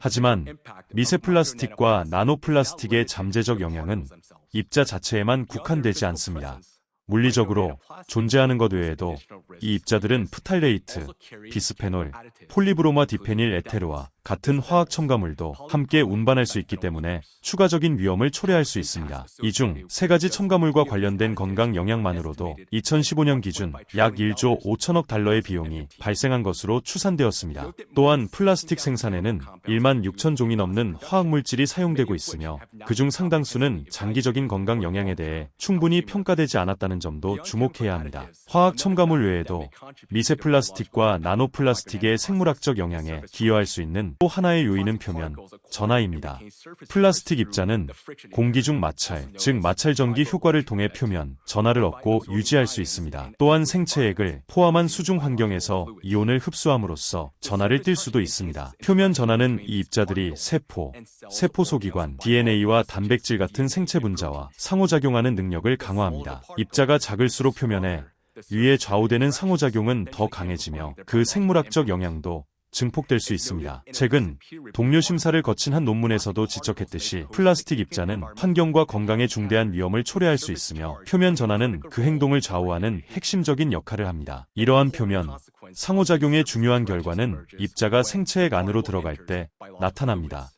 하지만 미세 플라스틱과 나노 플라스틱의 잠재적 영향은 입자 자체에만 국한되지 않습니다. 물리적으로 존재하는 것 외에도 이 입자들은 프탈레이트, 비스페놀, 폴리브로마 디페닐 에테르와 같은 화학 첨가물도 함께 운반할 수 있기 때문에 추가적인 위험을 초래할 수 있습니다. 이 중 3가지 첨가물과 관련된 건강 영향만으로도 2015년 기준 약 1조 5천억 달러의 비용이 발생한 것으로 추산되었습니다. 또한 플라스틱 생산에는 1만 6천 종이 넘는 화학물질이 사용되고 있으며 그중 상당수는 장기적인 건강 영향에 대해 충분히 평가되지 않았다는 점도 주목해야 합니다. 화학 첨가물 외에도 미세 플라스틱과 나노 플라스틱의 생물학적 영향에 기여할 수 있는 또 하나의 요인은 표면 전하입니다. 플라스틱 입자는 공기 중 마찰, 즉 마찰 전기 효과를 통해 표면 전하를 얻고 유지할 수 있습니다. 또한 생체액을 포함한 수중 환경에서 이온을 흡수함으로써 전하를 띨 수도 있습니다. 표면 전하는 이 입자들이 세포, 세포 소기관, DNA와 단백질 같은 생체 분자와 상호작용하는 능력을 강화합니다. 입자가 작을수록 표면에 위에 좌우되는 상호작용은 더 강해지며 그 생물학적 영향도 증폭될 수 있습니다. 최근 동료 심사를 거친 한 논문에서도 지적했듯이 플라스틱 입자는 환경과 건강에 중대한 위험을 초래할 수 있으며 표면 전하는 그 행동을 좌우하는 핵심적인 역할을 합니다. 이러한 표면 상호작용의 중요한 결과는 입자가 생체액 안으로 들어갈 때 나타납니다.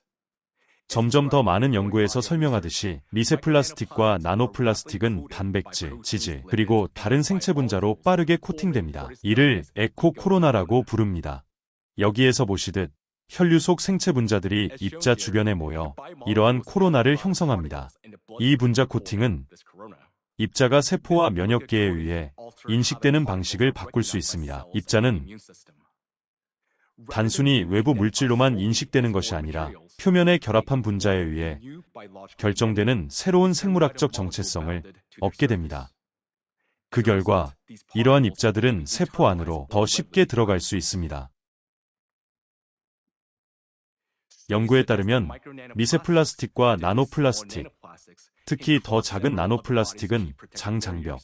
점점 더 많은 연구에서 설명하듯이 미세 플라스틱과 나노 플라스틱은 단백질, 지질, 그리고 다른 생체 분자로 빠르게 코팅됩니다. 이를 에코 코로나라고 부릅니다. 여기에서 보시듯 혈류 속 생체 분자들이 입자 주변에 모여 이러한 코로나를 형성합니다. 이 분자 코팅은 입자가 세포와 면역계에 의해 인식되는 방식을 바꿀 수 있습니다. 입자는 단순히 외부 물질로만 인식되는 것이 아니라 표면에 결합한 분자에 의해 결정되는 새로운 생물학적 정체성을 얻게 됩니다. 그 결과 이러한 입자들은 세포 안으로 더 쉽게 들어갈 수 있습니다. 연구에 따르면 미세 플라스틱과 나노 플라스틱, 특히 더 작은 나노 플라스틱은 장 장벽,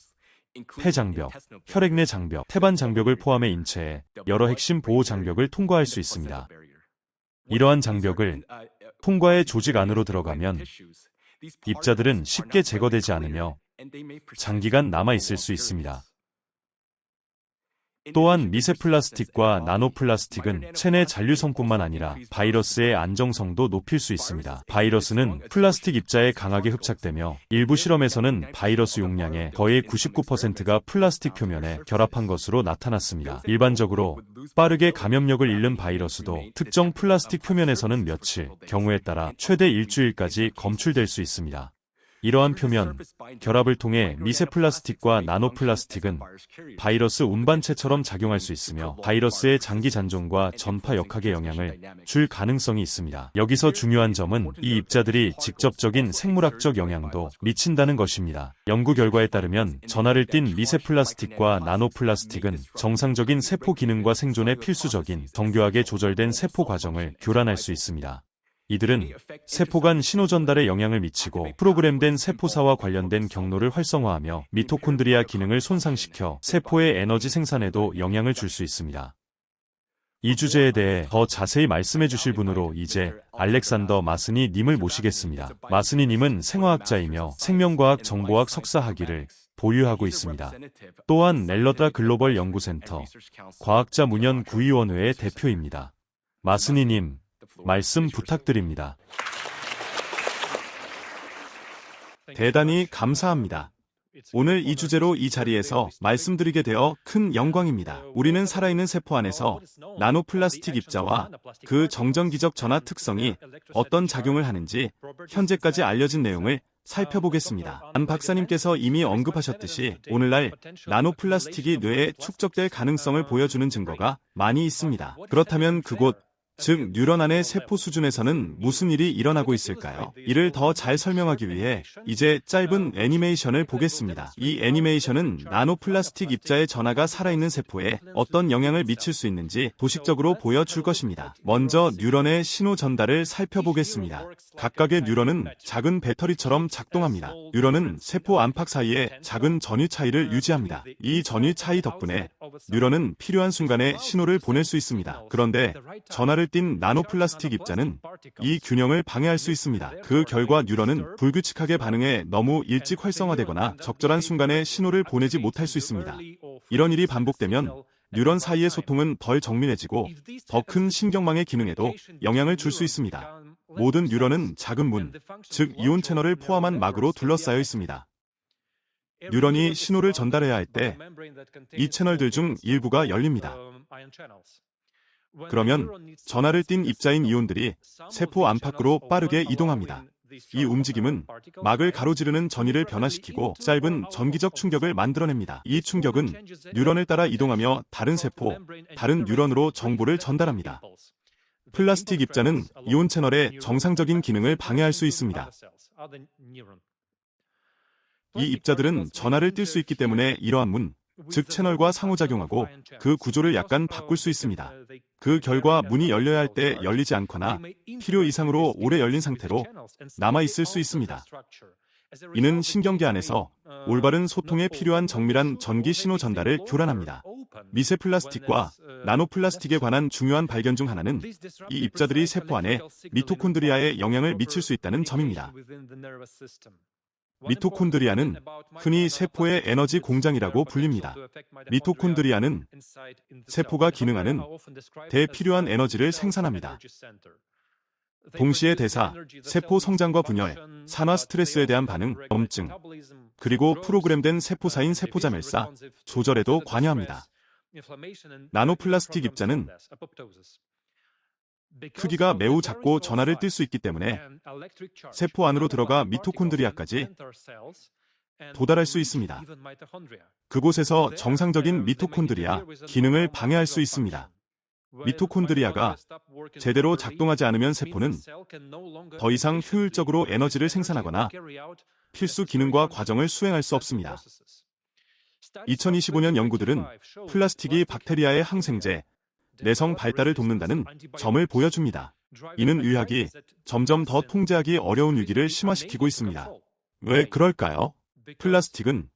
폐 장벽, 혈액 내 장벽, 태반 장벽을 포함해 인체의 여러 핵심 보호 장벽을 통과할 수 있습니다. 이러한 장벽을 통과의 조직 안으로 들어가면 입자들은 쉽게 제거되지 않으며 장기간 남아있을 수 있습니다. 또한 미세 플라스틱과 나노 플라스틱은 체내 잔류성뿐만 아니라 바이러스의 안정성도 높일 수 있습니다. 바이러스는 플라스틱 입자에 강하게 흡착되며 일부 실험에서는 바이러스 용량의 거의 99%가 플라스틱 표면에 결합한 것으로 나타났습니다. 일반적으로 빠르게 감염력을 잃는 바이러스도 특정 플라스틱 표면에서는 며칠, 경우에 따라 최대 일주일까지 검출될 수 있습니다. 이러한 표면 결합을 통해 미세 플라스틱과 나노 플라스틱은 바이러스 운반체처럼 작용할 수 있으며 바이러스의 장기 잔존과 전파 역학에 영향을 줄 가능성이 있습니다. 여기서 중요한 점은 이 입자들이 직접적인 생물학적 영향도 미친다는 것입니다. 연구 결과에 따르면 전하를 띤 미세 플라스틱과 나노 플라스틱은 정상적인 세포 기능과 생존에 필수적인 정교하게 조절된 세포 과정을 교란할 수 있습니다. 이들은 세포 간 신호 전달에 영향을 미치고 프로그램된 세포사와 관련된 경로를 활성화하며 미토콘드리아 기능을 손상시켜 세포의 에너지 생산에도 영향을 줄 수 있습니다. 이 주제에 대해 더 자세히 말씀해 주실 분으로 이제 알렉산더 마스니 님을 모시겠습니다. 마스니 님은 생화학자이며 생명과학 정보학 석사 학위를 보유하고 있습니다. 또한 넬러다 글로벌 연구센터 과학자 문연 구의원회의 대표입니다. 마스니 님, 말씀 부탁드립니다. 대단히 감사합니다. 오늘 이 주제로 이 자리에서 말씀드리게 되어 큰 영광입니다. 우리는 살아있는 세포 안에서 나노플라스틱 입자와 그 정전기적 전하 특성이 어떤 작용을 하는지 현재까지 알려진 내용을 살펴보겠습니다. 안 박사님께서 이미 언급하셨듯이 오늘날 나노플라스틱이 뇌에 축적될 가능성을 보여주는 증거가 많이 있습니다. 그렇다면 그곳 즉 뉴런 안의 세포 수준에서는 무슨 일이 일어나고 있을까요? 이를 더 잘 설명하기 위해 이제 짧은 애니메이션을 보겠습니다. 이 애니메이션은 나노플라스틱 입자의 전하가 살아있는 세포에 어떤 영향을 미칠 수 있는지 도식적으로 보여줄 것입니다. 먼저 뉴런의 신호 전달을 살펴보겠습니다. 각각의 뉴런은 작은 배터리처럼 작동합니다. 뉴런은 세포 안팎 사이에 작은 전위 차이를 유지합니다. 이 전위 차이 덕분에 뉴런은 필요한 순간에 신호를 보낼 수 있습니다. 그런데 전하를 띤 나노플라스틱 입자는 이 균형을 방해할 수 있습니다. 그 결과 뉴런은 불규칙하게 반응해 너무 일찍 활성화되거나 적절한 순간에 신호를 보내지 못할 수 있습니다. 이런 일이 반복되면 뉴런 사이의 소통은 덜 정밀해지고 더 큰 신경망의 기능에도 영향을 줄 수 있습니다. 모든 뉴런은 작은 문, 즉 이온 채널을 포함한 막으로 둘러싸여 있습니다. 뉴런이 신호를 전달해야 할 때 이 채널들 중 일부가 열립니다. 그러면 전하를 띤 입자인 이온들이 세포 안팎으로 빠르게 이동합니다. 이 움직임은 막을 가로지르는 전위를 변화시키고 짧은 전기적 충격을 만들어냅니다. 이 충격은 뉴런을 따라 이동하며 다른 세포, 다른 뉴런으로 정보를 전달합니다. 플라스틱 입자는 이온 채널의 정상적인 기능을 방해할 수 있습니다. 이 입자들은 전하를 띌 수 있기 때문에 이러한 문, 즉 채널과 상호작용하고 그 구조를 약간 바꿀 수 있습니다. 그 결과 문이 열려야 할 때 열리지 않거나 필요 이상으로 오래 열린 상태로 남아있을 수 있습니다. 이는 신경계 안에서 올바른 소통에 필요한 정밀한 전기 신호 전달을 교란합니다. 미세 플라스틱과 나노 플라스틱에 관한 중요한 발견 중 하나는 이 입자들이 세포 안에 미토콘드리아에 영향을 미칠 수 있다는 점입니다. 미토콘드리아는 흔히 세포의 에너지 공장이라고 불립니다. 미토콘드리아는 세포가 기능하는 대필요한 에너지를 생산합니다. 동시에 대사, 세포 성장과 분열, 산화 스트레스에 대한 반응, 염증, 그리고 프로그램된 세포사인 세포자멸사, 조절에도 관여합니다. 나노플라스틱 입자는 크기가 매우 작고 전하를 띌 수 있기 때문에 세포 안으로 들어가 미토콘드리아까지 도달할 수 있습니다. 그곳에서 정상적인 미토콘드리아 기능을 방해할 수 있습니다. 미토콘드리아가 제대로 작동하지 않으면 세포는 더 이상 효율적으로 에너지를 생산하거나 필수 기능과 과정을 수행할 수 없습니다. 2025년 연구들은 플라스틱이 박테리아의 항생제, 내성 발달을 돕는다는 점을 보여줍니다. 이는 의학이 점점 더 통제하기 어려운 위기를 심화시키고 있습니다. 왜 그럴까요? 플라스틱은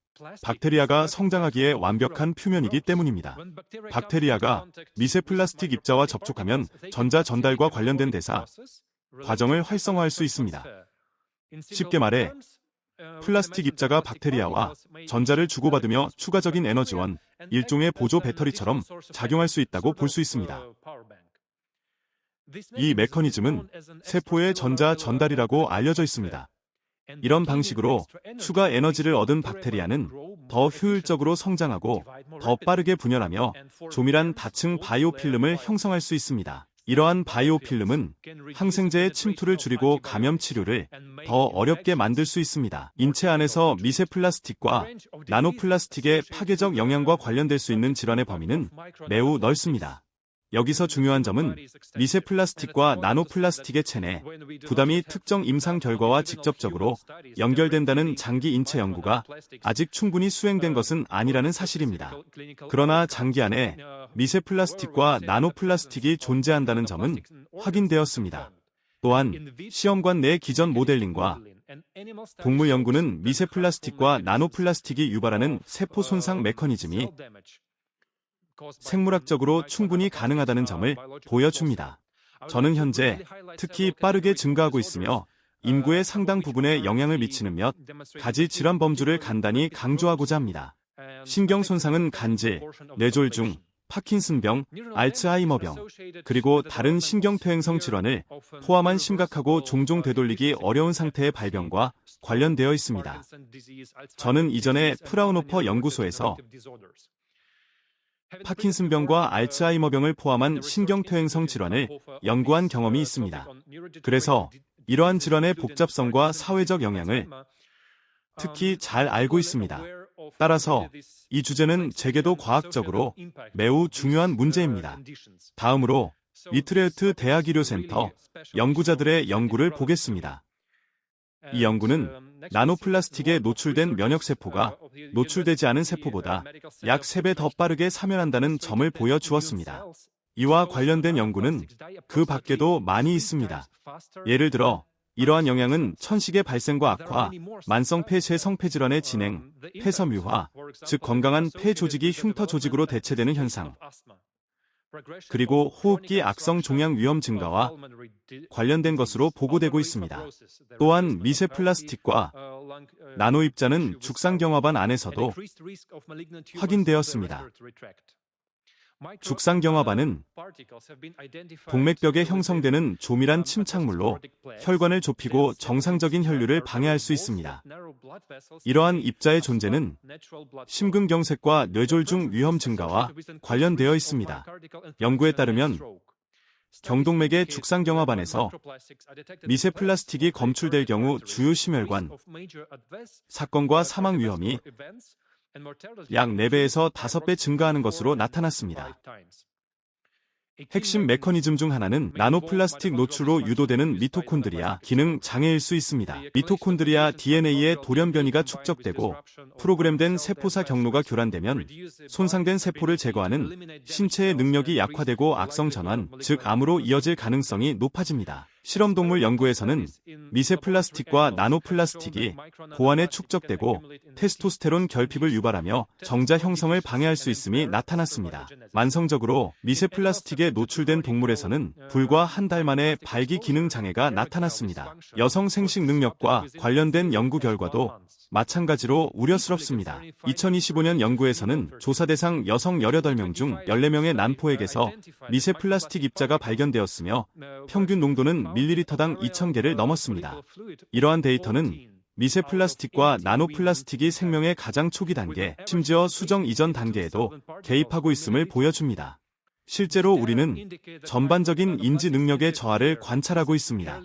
박테리아가 성장하기에 완벽한 표면이기 때문입니다. 박테리아가 미세 플라스틱 입자와 접촉하면 전자 전달과 관련된 대사, 과정을 활성화할 수 있습니다. 쉽게 말해 플라스틱 입자가 박테리아와 전자를 주고받으며 추가적인 에너지원, 일종의 보조 배터리처럼 작용할 수 있다고 볼 수 있습니다. 이 메커니즘은 세포의 전자 전달이라고 알려져 있습니다. 이런 방식으로 추가 에너지를 얻은 박테리아는 더 효율적으로 성장하고 더 빠르게 분열하며 조밀한 다층 바이오필름을 형성할 수 있습니다. 이러한 바이오필름은 항생제의 침투를 줄이고 감염 치료를 더 어렵게 만들 수 있습니다. 인체 안에서 미세 플라스틱과 나노 플라스틱의 파괴적 영향과 관련될 수 있는 질환의 범위는 매우 넓습니다. 여기서 중요한 점은 미세 플라스틱과 나노 플라스틱의 체내 부담이 특정 임상 결과와 직접적으로 연결된다는 장기 인체 연구가 아직 충분히 수행된 것은 아니라는 사실입니다. 그러나 장기 안에 미세 플라스틱과 나노 플라스틱이 존재한다는 점은 확인되었습니다. 또한 시험관 내 기전 모델링과 동물 연구는 미세 플라스틱과 나노 플라스틱이 유발하는 세포 손상 메커니즘이 생물학적으로 충분히 가능하다는 점을 보여줍니다. 저는 현재 특히 빠르게 증가하고 있으며 인구의 상당 부분에 영향을 미치는 몇 가지 질환 범주를 간단히 강조하고자 합니다. 신경 손상은 간질, 뇌졸중, 파킨슨병, 알츠하이머병, 그리고 다른 신경퇴행성 질환을 포함한 심각하고 종종 되돌리기 어려운 상태의 발병과 관련되어 있습니다. 저는 이전에 프라우노퍼 연구소에서 파킨슨병과 알츠하이머병을 포함한 신경퇴행성 질환을 연구한 경험이 있습니다. 그래서 이러한 질환의 복잡성과 사회적 영향을 특히 잘 알고 있습니다. 따라서 이 주제는 제게도 과학적으로 매우 중요한 문제입니다. 다음으로 위트레흐트 대학의료센터 연구자들의 연구를 보겠습니다. 이 연구는 나노플라스틱에 노출된 면역세포가 노출되지 않은 세포보다 약 3배 더 빠르게 사멸한다는 점을 보여주었습니다. 이와 관련된 연구는 그 밖에도 많이 있습니다. 예를 들어 이러한 영향은 천식의 발생과 악화, 만성 폐쇄성 질환의 진행, 폐섬유화, 즉 건강한 폐 조직이 흉터 조직으로 대체되는 현상, 그리고 호흡기 악성 종양 위험 증가와 관련된 것으로 보고되고 있습니다. 또한 미세 플라스틱과 나노 입자는 죽상경화반 안에서도 확인되었습니다. 죽상경화반은 동맥벽에 형성되는 조밀한 침착물로 혈관을 좁히고 정상적인 혈류를 방해할 수 있습니다. 이러한 입자의 존재는 심근경색과 뇌졸중 위험 증가와 관련되어 있습니다. 연구에 따르면 경동맥의 죽상경화반에서 미세 플라스틱이 검출될 경우 주요 심혈관 사건과 사망 위험이 약 4배에서 5배 증가하는 것으로 나타났습니다. 핵심 메커니즘 중 하나는 나노플라스틱 노출로 유도되는 미토콘드리아 기능 장애일 수 있습니다. 미토콘드리아 DNA의 돌연 변이가 축적되고 프로그램된 세포사 경로가 교란되면 손상된 세포를 제거하는 신체의 능력이 약화되고 악성 전환, 즉 암으로 이어질 가능성이 높아집니다. 실험동물 연구에서는 미세 플라스틱과 나노 플라스틱이 고환에 축적되고 테스토스테론 결핍을 유발하며 정자 형성을 방해할 수 있음이 나타났습니다. 만성적으로 미세 플라스틱에 노출된 동물에서는 불과 한 달 만에 발기 기능 장애가 나타났습니다. 여성 생식 능력과 관련된 연구 결과도 마찬가지로 우려스럽습니다. 2025년 연구에서는 조사 대상 여성 18명 중 14명의 난포액에서 미세 플라스틱 입자가 발견되었으며 평균 농도는 밀리리터당 2,000개를 넘었습니다. 이러한 데이터는 미세 플라스틱과 나노 플라스틱이 생명의 가장 초기 단계, 심지어 수정 이전 단계에도 개입하고 있음을 보여줍니다. 실제로 우리는 전반적인 인지 능력의 저하를 관찰하고 있습니다.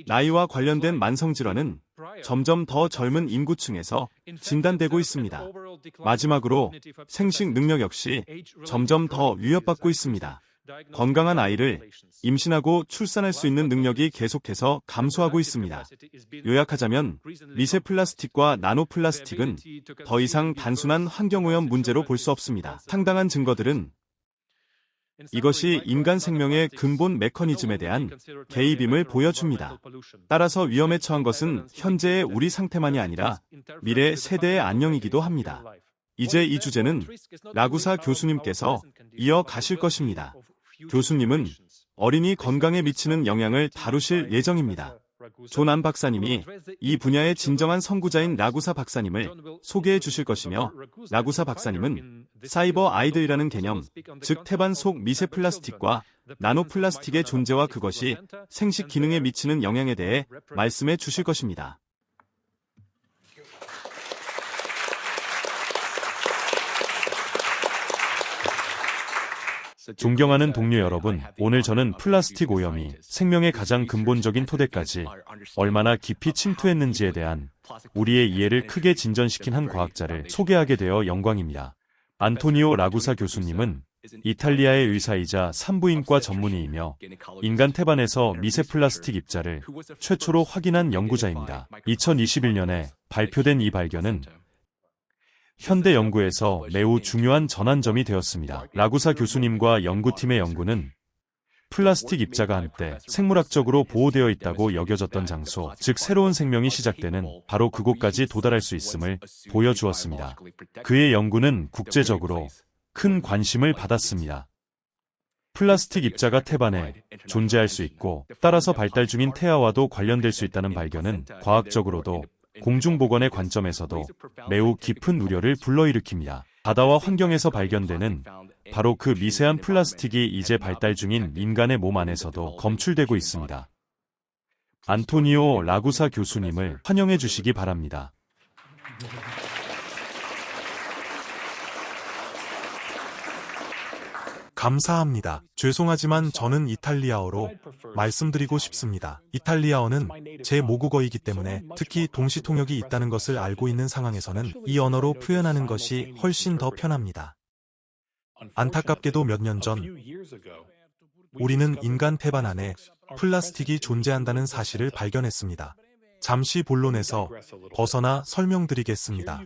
나이와 관련된 만성질환은 점점 더 젊은 인구층에서 진단되고 있습니다. 마지막으로 생식 능력 역시 점점 더 위협받고 있습니다. 건강한 아이를 임신하고 출산할 수 있는 능력이 계속해서 감소하고 있습니다. 요약하자면 미세 플라스틱과 나노 플라스틱은 더 이상 단순한 환경오염 문제로 볼 수 없습니다. 상당한 증거들은 이것이 인간 생명의 근본 메커니즘에 대한 개입임을 보여줍니다. 따라서 위험에 처한 것은 현재의 우리 상태만이 아니라 미래 세대의 안녕이기도 합니다. 이제 이 주제는 라구사 교수님께서 이어가실 것입니다. 교수님은 어린이 건강에 미치는 영향을 다루실 예정입니다. 존 박사님이 이 분야의 진정한 선구자인 라구사 박사님을 소개해 주실 것이며, 라구사 박사님은 사이버 아이들이라는 개념, 즉 태반 속 미세 플라스틱과 나노 플라스틱의 존재와 그것이 생식 기능에 미치는 영향에 대해 말씀해 주실 것입니다. 존경하는 동료 여러분, 오늘 저는 플라스틱 오염이 생명의 가장 근본적인 토대까지 얼마나 깊이 침투했는지에 대한 우리의 이해를 크게 진전시킨 한 과학자를 소개하게 되어 영광입니다. 안토니오 라구사 교수님은 이탈리아의 의사이자 산부인과 전문의이며 인간 태반에서 미세 플라스틱 입자를 최초로 확인한 연구자입니다. 2021년에 발표된 이 발견은 현대 연구에서 매우 중요한 전환점이 되었습니다. 라구사 교수님과 연구팀의 연구는 플라스틱 입자가 한때 생물학적으로 보호되어 있다고 여겨졌던 장소, 즉 새로운 생명이 시작되는 바로 그곳까지 도달할 수 있음을 보여주었습니다. 그의 연구는 국제적으로 큰 관심을 받았습니다. 플라스틱 입자가 태반에 존재할 수 있고 따라서 발달 중인 태아와도 관련될 수 있다는 발견은 과학적으로도 공중보건의 관점에서도 매우 깊은 우려를 불러일으킵니다. 바다와 환경에서 발견되는 바로 그 미세한 플라스틱이 이제 발달 중인 인간의 몸 안에서도 검출되고 있습니다. 안토니오 라구사 교수님을 환영해 주시기 바랍니다. 감사합니다. 죄송하지만 저는 이탈리아어로 말씀드리고 싶습니다. 이탈리아어는 제 모국어이기 때문에 특히 동시통역이 있다는 것을 알고 있는 상황에서는 이 언어로 표현하는 것이 훨씬 더 편합니다. 안타깝게도 몇 년 전 우리는 인간 태반 안에 플라스틱이 존재한다는 사실을 발견했습니다. 잠시 본론에서 벗어나 설명드리겠습니다.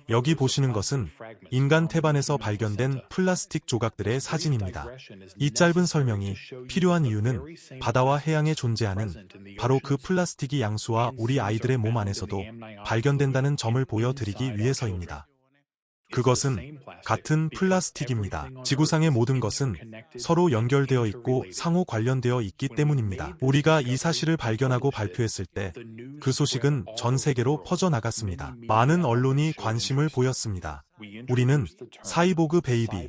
여기 보시는 것은 인간 태반에서 발견된 플라스틱 조각들의 사진입니다. 이 짧은 설명이 필요한 이유는 바다와 해양에 존재하는 바로 그 플라스틱이 양수와 우리 아이들의 몸 안에서도 발견된다는 점을 보여드리기 위해서입니다. 그것은 같은 플라스틱입니다. 지구상의 모든 것은 서로 연결되어 있고 상호 관련되어 있기 때문입니다. 우리가 이 사실을 발견하고 발표했을 때 그 소식은 전 세계로 퍼져나갔습니다. 많은 언론이 관심을 보였습니다. 우리는 사이보그 베이비,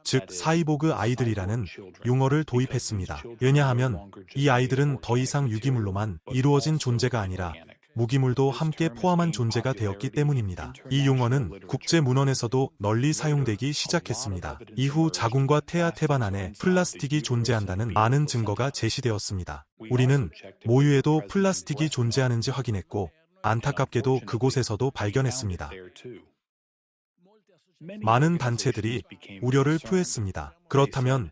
즉 사이보그 아이들이라는 용어를 도입했습니다. 왜냐하면 이 아이들은 더 이상 유기물로만 이루어진 존재가 아니라 무기물도 함께 포함한 존재가 되었기 때문입니다. 이 용어는 국제문헌에서도 널리 사용되기 시작했습니다. 이후 자궁과 태아 태반 안에 플라스틱이 존재한다는 많은 증거가 제시되었습니다. 우리는 모유에도 플라스틱이 존재하는지 확인했고 안타깝게도 그곳에서도 발견했습니다. 많은 단체들이 우려를 표했습니다. 그렇다면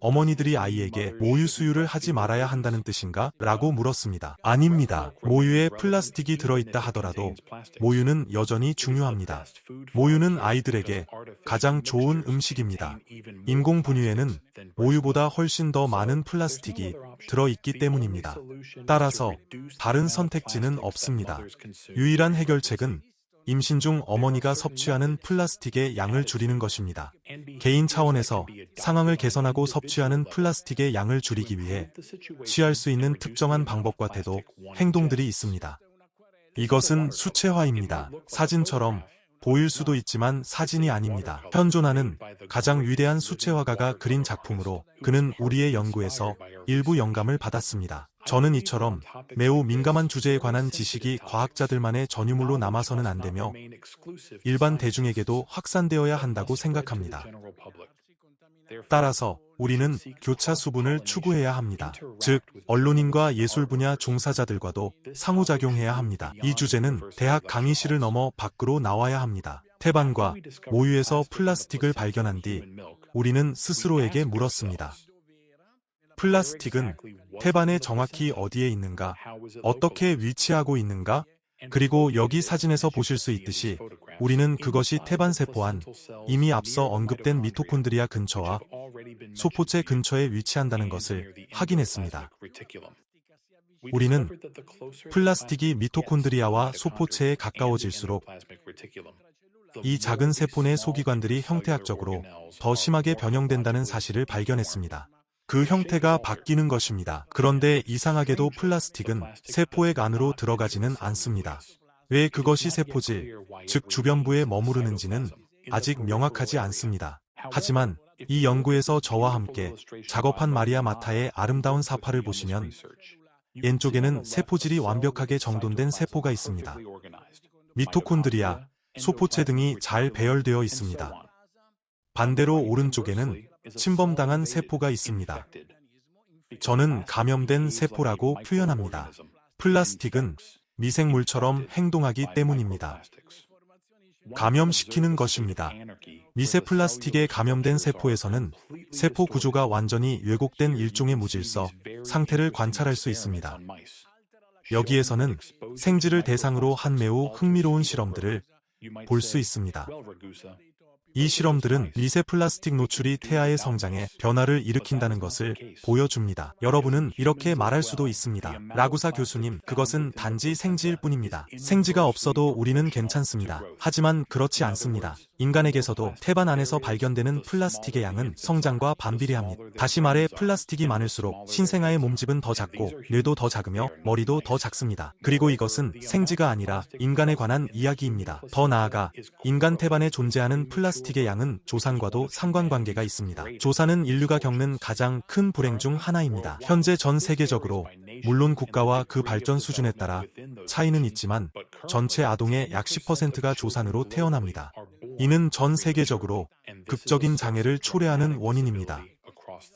어머니들이 아이에게 모유 수유를 하지 말아야 한다는 뜻인가? 라고 물었습니다. 아닙니다. 모유에 플라스틱이 들어있다 하더라도 모유는 여전히 중요합니다. 모유는 아이들에게 가장 좋은 음식입니다. 인공 분유에는 모유보다 훨씬 더 많은 플라스틱이 들어있기 때문입니다. 따라서 다른 선택지는 없습니다. 유일한 해결책은 임신 중 어머니가 섭취하는 플라스틱의 양을 줄이는 것입니다. 개인 차원에서 상황을 개선하고 섭취하는 플라스틱의 양을 줄이기 위해 취할 수 있는 특정한 방법과 태도, 행동들이 있습니다. 이것은 수채화입니다. 사진처럼 보일 수도 있지만 사진이 아닙니다. 현존하는 가장 위대한 수채화가가 그린 작품으로 그는 우리의 연구에서 일부 영감을 받았습니다. 저는 이처럼 매우 민감한 주제에 관한 지식이 과학자들만의 전유물로 남아서는 안 되며 일반 대중에게도 확산되어야 한다고 생각합니다. 따라서 우리는 교차 수분을 추구해야 합니다. 즉, 언론인과 예술 분야 종사자들과도 상호작용해야 합니다. 이 주제는 대학 강의실을 넘어 밖으로 나와야 합니다. 태반과 모유에서 플라스틱을 발견한 뒤 우리는 스스로에게 물었습니다. 플라스틱은 태반에 정확히 어디에 있는가? 어떻게 위치하고 있는가? 그리고 여기 사진에서 보실 수 있듯이 우리는 그것이 태반세포 안 이미 앞서 언급된 미토콘드리아 근처와 소포체 근처에 위치한다는 것을 확인했습니다. 우리는 플라스틱이 미토콘드리아와 소포체에 가까워질수록 이 작은 세포 내 소기관들이 형태학적으로 더 심하게 변형된다는 사실을 발견했습니다. 그 형태가 바뀌는 것입니다. 그런데 이상하게도 플라스틱은 세포액 안으로 들어가지는 않습니다. 왜 그것이 세포질, 즉 주변부에 머무르는지는 아직 명확하지 않습니다. 하지만 이 연구에서 저와 함께 작업한 마리아 마타의 아름다운 사파를 보시면 왼쪽에는 세포질이 완벽하게 정돈된 세포가 있습니다. 미토콘드리아, 소포체 등이 잘 배열되어 있습니다. 반대로 오른쪽에는 침범당한 세포가 있습니다. 저는 감염된 세포라고 표현합니다. 플라스틱은 미생물처럼 행동하기 때문입니다. 감염시키는 것입니다. 미세 플라스틱에 감염된 세포에서는 세포 구조가 완전히 왜곡된 일종의 무질서 상태를 관찰할 수 있습니다. 여기에서는 생쥐를 대상으로 한 매우 흥미로운 실험들을 볼 수 있습니다. 이 실험들은 미세 플라스틱 노출이 태아의 성장에 변화를 일으킨다는 것을 보여줍니다. 여러분은 이렇게 말할 수도 있습니다. 라구사 교수님, 그것은 단지 생쥐일 뿐입니다. 생쥐가 없어도 우리는 괜찮습니다. 하지만 그렇지 않습니다. 인간에게서도 태반 안에서 발견되는 플라스틱의 양은 성장과 반비례합니다. 다시 말해 플라스틱이 많을수록 신생아의 몸집은 더 작고 뇌도 더 작으며 머리도 더 작습니다. 그리고 이것은 생쥐가 아니라 인간에 관한 이야기입니다. 더 나아가 인간 태반에 존재하는 플라스틱의 양은 조산과도 상관관계가 있습니다. 조산은 인류가 겪는 가장 큰 불행 중 하나입니다. 현재 전 세계적으로 물론 국가와 그 발전 수준에 따라 차이는 있지만 전체 아동의 약 10%가 조산으로 태어납니다. 이는 전 세계적으로 극적인 장애를 초래하는 원인입니다.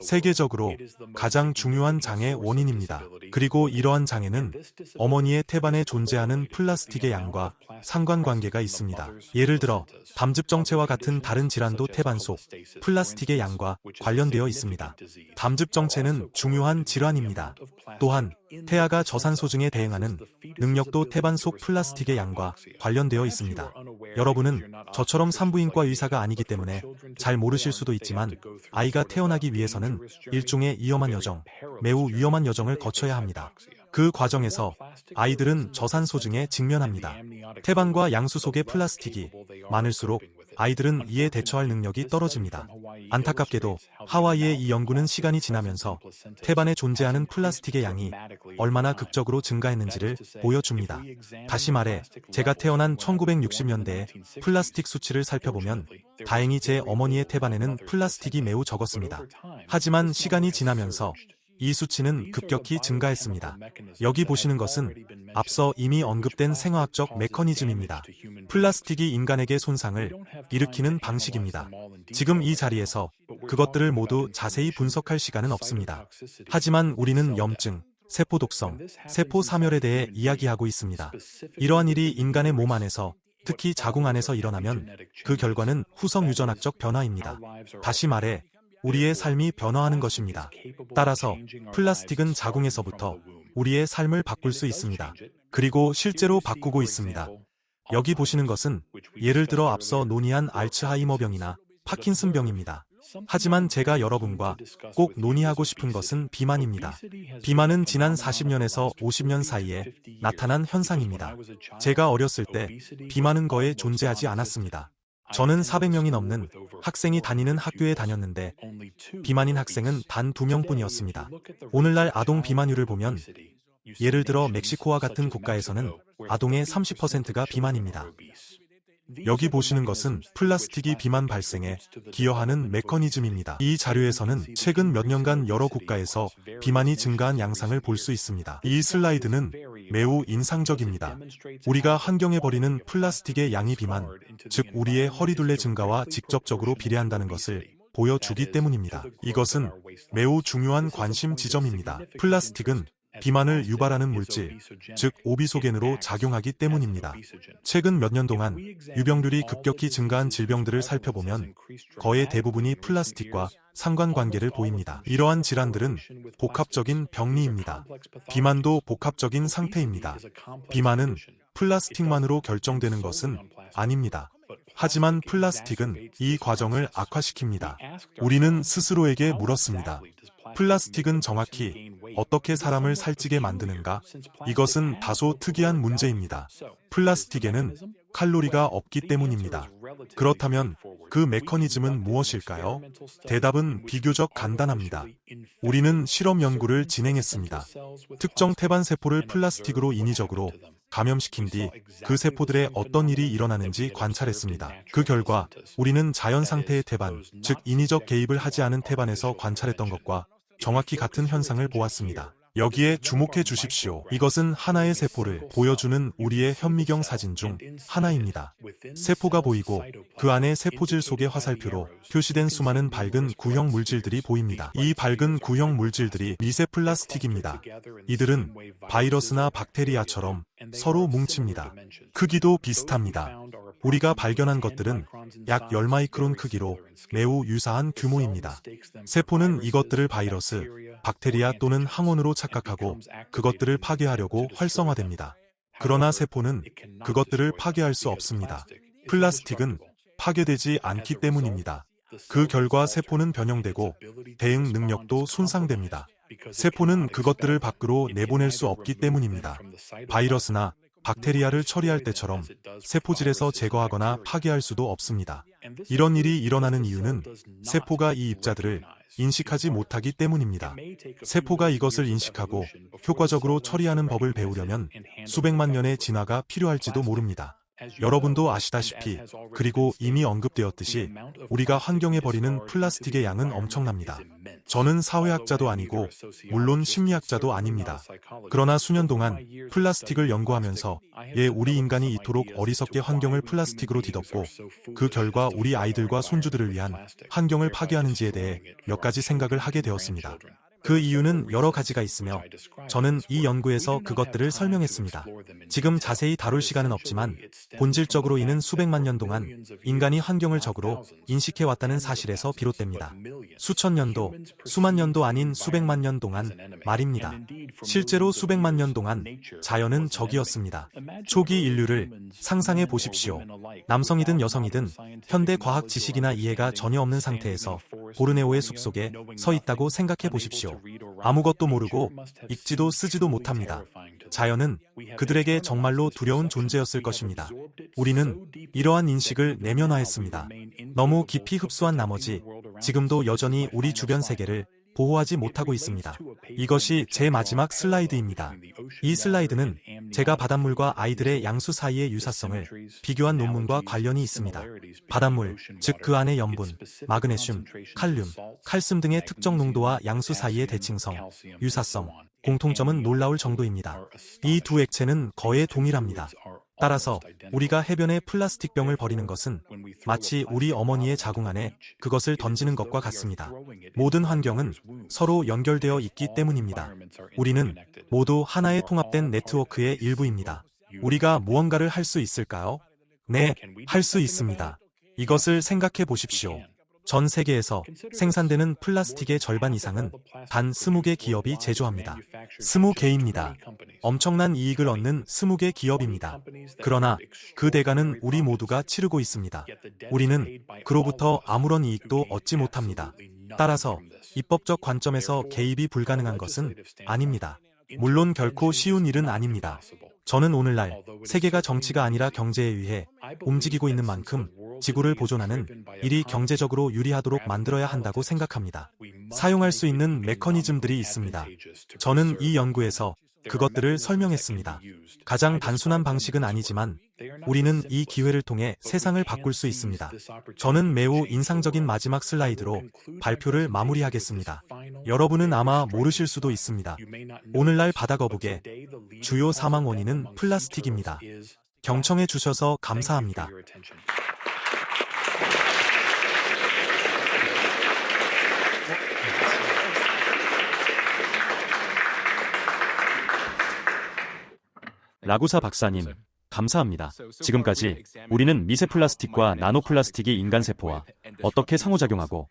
세계적으로 가장 중요한 장애 원인입니다. 그리고 이러한 장애는 어머니의 태반에 존재하는 플라스틱의 양과 상관관계가 있습니다. 예를 들어 담즙정체와 같은 다른 질환도 태반 속 플라스틱의 양과 관련되어 있습니다. 담즙정체는 중요한 질환입니다. 또한 태아가 저산소증에 대응하는 능력도 태반 속 플라스틱의 양과 관련되어 있습니다. 여러분은 저처럼 산부인과 의사가 아니기 때문에 잘 모르실 수도 있지만 아이가 태어나기 위해서는 일종의 위험한 여정, 매우 위험한 여정을 거쳐야 합니다. 그 과정에서 아이들은 저산소증에 직면합니다. 태반과 양수 속의 플라스틱이 많을수록 아이들은 이에 대처할 능력이 떨어집니다. 안타깝게도 하와이의 이 연구는 시간이 지나면서 태반에 존재하는 플라스틱의 양이 얼마나 극적으로 증가했는지를 보여줍니다. 다시 말해 제가 태어난 1960년대의 플라스틱 수치를 살펴보면 다행히 제 어머니의 태반에는 플라스틱이 매우 적었습니다. 하지만 시간이 지나면서 이 수치는 급격히 증가했습니다. 여기 보시는 것은 앞서 이미 언급된 생화학적 메커니즘입니다. 플라스틱이 인간에게 손상을 일으키는 방식입니다. 지금 이 자리에서 그것들을 모두 자세히 분석할 시간은 없습니다. 하지만 우리는 염증, 세포 독성, 세포 사멸에 대해 이야기하고 있습니다. 이러한 일이 인간의 몸 안에서, 특히 자궁 안에서 일어나면 그 결과는 후성 유전학적 변화입니다. 다시 말해 우리의 삶이 변화하는 것입니다. 따라서 플라스틱은 자궁에서부터 우리의 삶을 바꿀 수 있습니다. 그리고 실제로 바꾸고 있습니다. 여기 보시는 것은 예를 들어 앞서 논의한 알츠하이머병이나 파킨슨병입니다. 하지만 제가 여러분과 꼭 논의하고 싶은 것은 비만입니다. 비만은 지난 40년에서 50년 사이에 나타난 현상입니다. 제가 어렸을 때 비만은 거의 존재하지 않았습니다. 저는 400명이 넘는 학생이 다니는 학교에 다녔는데 비만인 학생은 단 2명뿐이었습니다. 오늘날 아동 비만율을 보면 예를 들어 멕시코와 같은 국가에서는 아동의 30%가 비만입니다. 여기 보시는 것은 플라스틱이 비만 발생에 기여하는 메커니즘입니다. 이 자료에서는 최근 몇 년간 여러 국가에서 비만이 증가한 양상을 볼 수 있습니다. 이 슬라이드는 매우 인상적입니다. 우리가 환경에 버리는 플라스틱의 양이 비만, 즉 우리의 허리둘레 증가와 직접적으로 비례한다는 것을 보여주기 때문입니다. 이것은 매우 중요한 관심 지점입니다. 플라스틱은 비만을 유발하는 물질, 즉 오비소겐으로 작용하기 때문입니다. 최근 몇 년 동안 유병률이 급격히 증가한 질병들을 살펴보면 거의 대부분이 플라스틱과 상관관계를 보입니다. 이러한 질환들은 복합적인 병리입니다. 비만도 복합적인 상태입니다. 비만은 플라스틱만으로 결정되는 것은 아닙니다. 하지만 플라스틱은 이 과정을 악화시킵니다. 우리는 스스로에게 물었습니다. 플라스틱은 정확히 어떻게 사람을 살찌게 만드는가? 이것은 다소 특이한 문제입니다. 플라스틱에는 칼로리가 없기 때문입니다. 그렇다면 그 메커니즘은 무엇일까요? 대답은 비교적 간단합니다. 우리는 실험 연구를 진행했습니다. 특정 태반 세포를 플라스틱으로 인위적으로 감염시킨 뒤 그 세포들에 어떤 일이 일어나는지 관찰했습니다. 그 결과 우리는 자연 상태의 태반, 즉 인위적 개입을 하지 않은 태반에서 관찰했던 것과 정확히 같은 현상을 보았습니다. 여기에 주목해 주십시오. 이것은 하나의 세포를 보여주는 우리의 현미경 사진 중 하나입니다. 세포가 보이고 그 안에 세포질 속의 화살표로 표시된 수많은 밝은 구형 물질들이 보입니다. 이 밝은 구형 물질들이 미세 플라스틱입니다. 이들은 바이러스나 박테리아처럼 서로 뭉칩니다. 크기도 비슷합니다. 우리가 발견한 것들은 약 10마이크론 크기로 매우 유사한 규모입니다. 세포는 이것들을 바이러스, 박테리아 또는 항원으로 착각하고 그것들을 파괴하려고 활성화됩니다. 그러나 세포는 그것들을 파괴할 수 없습니다. 플라스틱은 파괴되지 않기 때문입니다. 그 결과 세포는 변형되고 대응 능력도 손상됩니다. 세포는 그것들을 밖으로 내보낼 수 없기 때문입니다. 바이러스나 박테리아를 처리할 때처럼 세포질에서 제거하거나 파괴할 수도 없습니다. 이런 일이 일어나는 이유는 세포가 이 입자들을 인식하지 못하기 때문입니다. 세포가 이것을 인식하고 효과적으로 처리하는 법을 배우려면 수백만 년의 진화가 필요할지도 모릅니다. 여러분도 아시다시피, 그리고 이미 언급되었듯이 우리가 환경에 버리는 플라스틱의 양은 엄청납니다. 저는 사회학자도 아니고 물론 심리학자도 아닙니다. 그러나 수년 동안 플라스틱을 연구하면서 우리 인간이 이토록 어리석게 환경을 플라스틱으로 뒤덮고 그 결과 우리 아이들과 손주들을 위한 환경을 파괴하는지에 대해 몇 가지 생각을 하게 되었습니다. 그 이유는 여러 가지가 있으며 저는 이 연구에서 그것들을 설명했습니다. 지금 자세히 다룰 시간은 없지만 본질적으로 이는 수백만 년 동안 인간이 환경을 적으로 인식해왔다는 사실에서 비롯됩니다. 수천 년도, 수만 년도 아닌 수백만 년 동안 말입니다. 실제로 수백만 년 동안 자연은 적이었습니다. 초기 인류를 상상해 보십시오. 남성이든 여성이든 현대 과학 지식이나 이해가 전혀 없는 상태에서 보르네오의 숲속에 서 있다고 생각해 보십시오. 아무것도 모르고 읽지도 쓰지도 못합니다. 자연은 그들에게 정말로 두려운 존재였을 것입니다. 우리는 이러한 인식을 내면화했습니다. 너무 깊이 흡수한 나머지 지금도 여전히 우리 주변 세계를 보호하지 못하고 있습니다. 이것이 제 마지막 슬라이드입니다. 이 슬라이드는 제가 바닷물과 아이들의 양수 사이의 유사성을 비교한 논문과 관련이 있습니다. 바닷물, 즉 그 안의 염분, 마그네슘, 칼륨, 칼슘 등의 특정 농도와 양수 사이의 대칭성, 유사성, 공통점은 놀라울 정도입니다. 이 두 액체는 거의 동일합니다. 따라서 우리가 해변에 플라스틱 병을 버리는 것은 마치 우리 어머니의 자궁 안에 그것을 던지는 것과 같습니다. 모든 환경은 서로 연결되어 있기 때문입니다. 우리는 모두 하나의 통합된 네트워크의 일부입니다. 우리가 무언가를 할 수 있을까요? 네, 할 수 있습니다. 이것을 생각해 보십시오. 전 세계에서 생산되는 플라스틱의 절반 이상은 단 20개 기업이 제조합니다. 20개입니다. 엄청난 이익을 얻는 20개 기업입니다. 그러나 그 대가는 우리 모두가 치르고 있습니다. 우리는 그로부터 아무런 이익도 얻지 못합니다. 따라서 입법적 관점에서 개입이 불가능한 것은 아닙니다. 물론 결코 쉬운 일은 아닙니다. 저는 오늘날 세계가 정치가 아니라 경제에 의해 움직이고 있는 만큼 지구를 보존하는 일이 경제적으로 유리하도록 만들어야 한다고 생각합니다. 사용할 수 있는 메커니즘들이 있습니다. 저는 이 연구에서 그것들을 설명했습니다. 가장 단순한 방식은 아니지만 우리는 이 기회를 통해 세상을 바꿀 수 있습니다. 저는 매우 인상적인 마지막 슬라이드로 발표를 마무리하겠습니다. 여러분은 아마 모르실 수도 있습니다. 오늘날 바다 거북의 주요 사망 원인은 플라스틱입니다. 경청해 주셔서 감사합니다. 라구사 박사님, 감사합니다. 지금까지 우리는 미세 플라스틱과 나노 플라스틱이 인간 세포와 어떻게 상호작용하고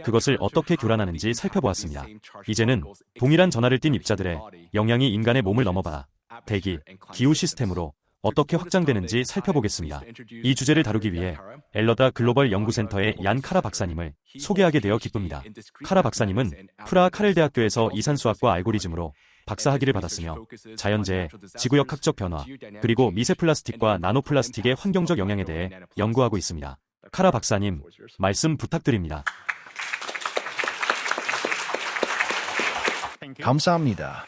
그것을 어떻게 교란하는지 살펴보았습니다. 이제는 동일한 전하를 띤 입자들의 영향이 인간의 몸을 넘어바 대기, 기후 시스템으로 어떻게 확장되는지 살펴보겠습니다. 이 주제를 다루기 위해 엘러다 글로벌 연구센터의 얀 카라 박사님을 소개하게 되어 기쁩니다. 카라 박사님은 프라하 카렐 대학교에서 이산수학과 알고리즘으로 박사학위를 받았으며 자연재해, 지구역학적 변화, 그리고 미세 플라스틱과 나노 플라스틱의 환경적 영향에 대해 연구하고 있습니다. 카라 박사님, 말씀 부탁드립니다. 감사합니다.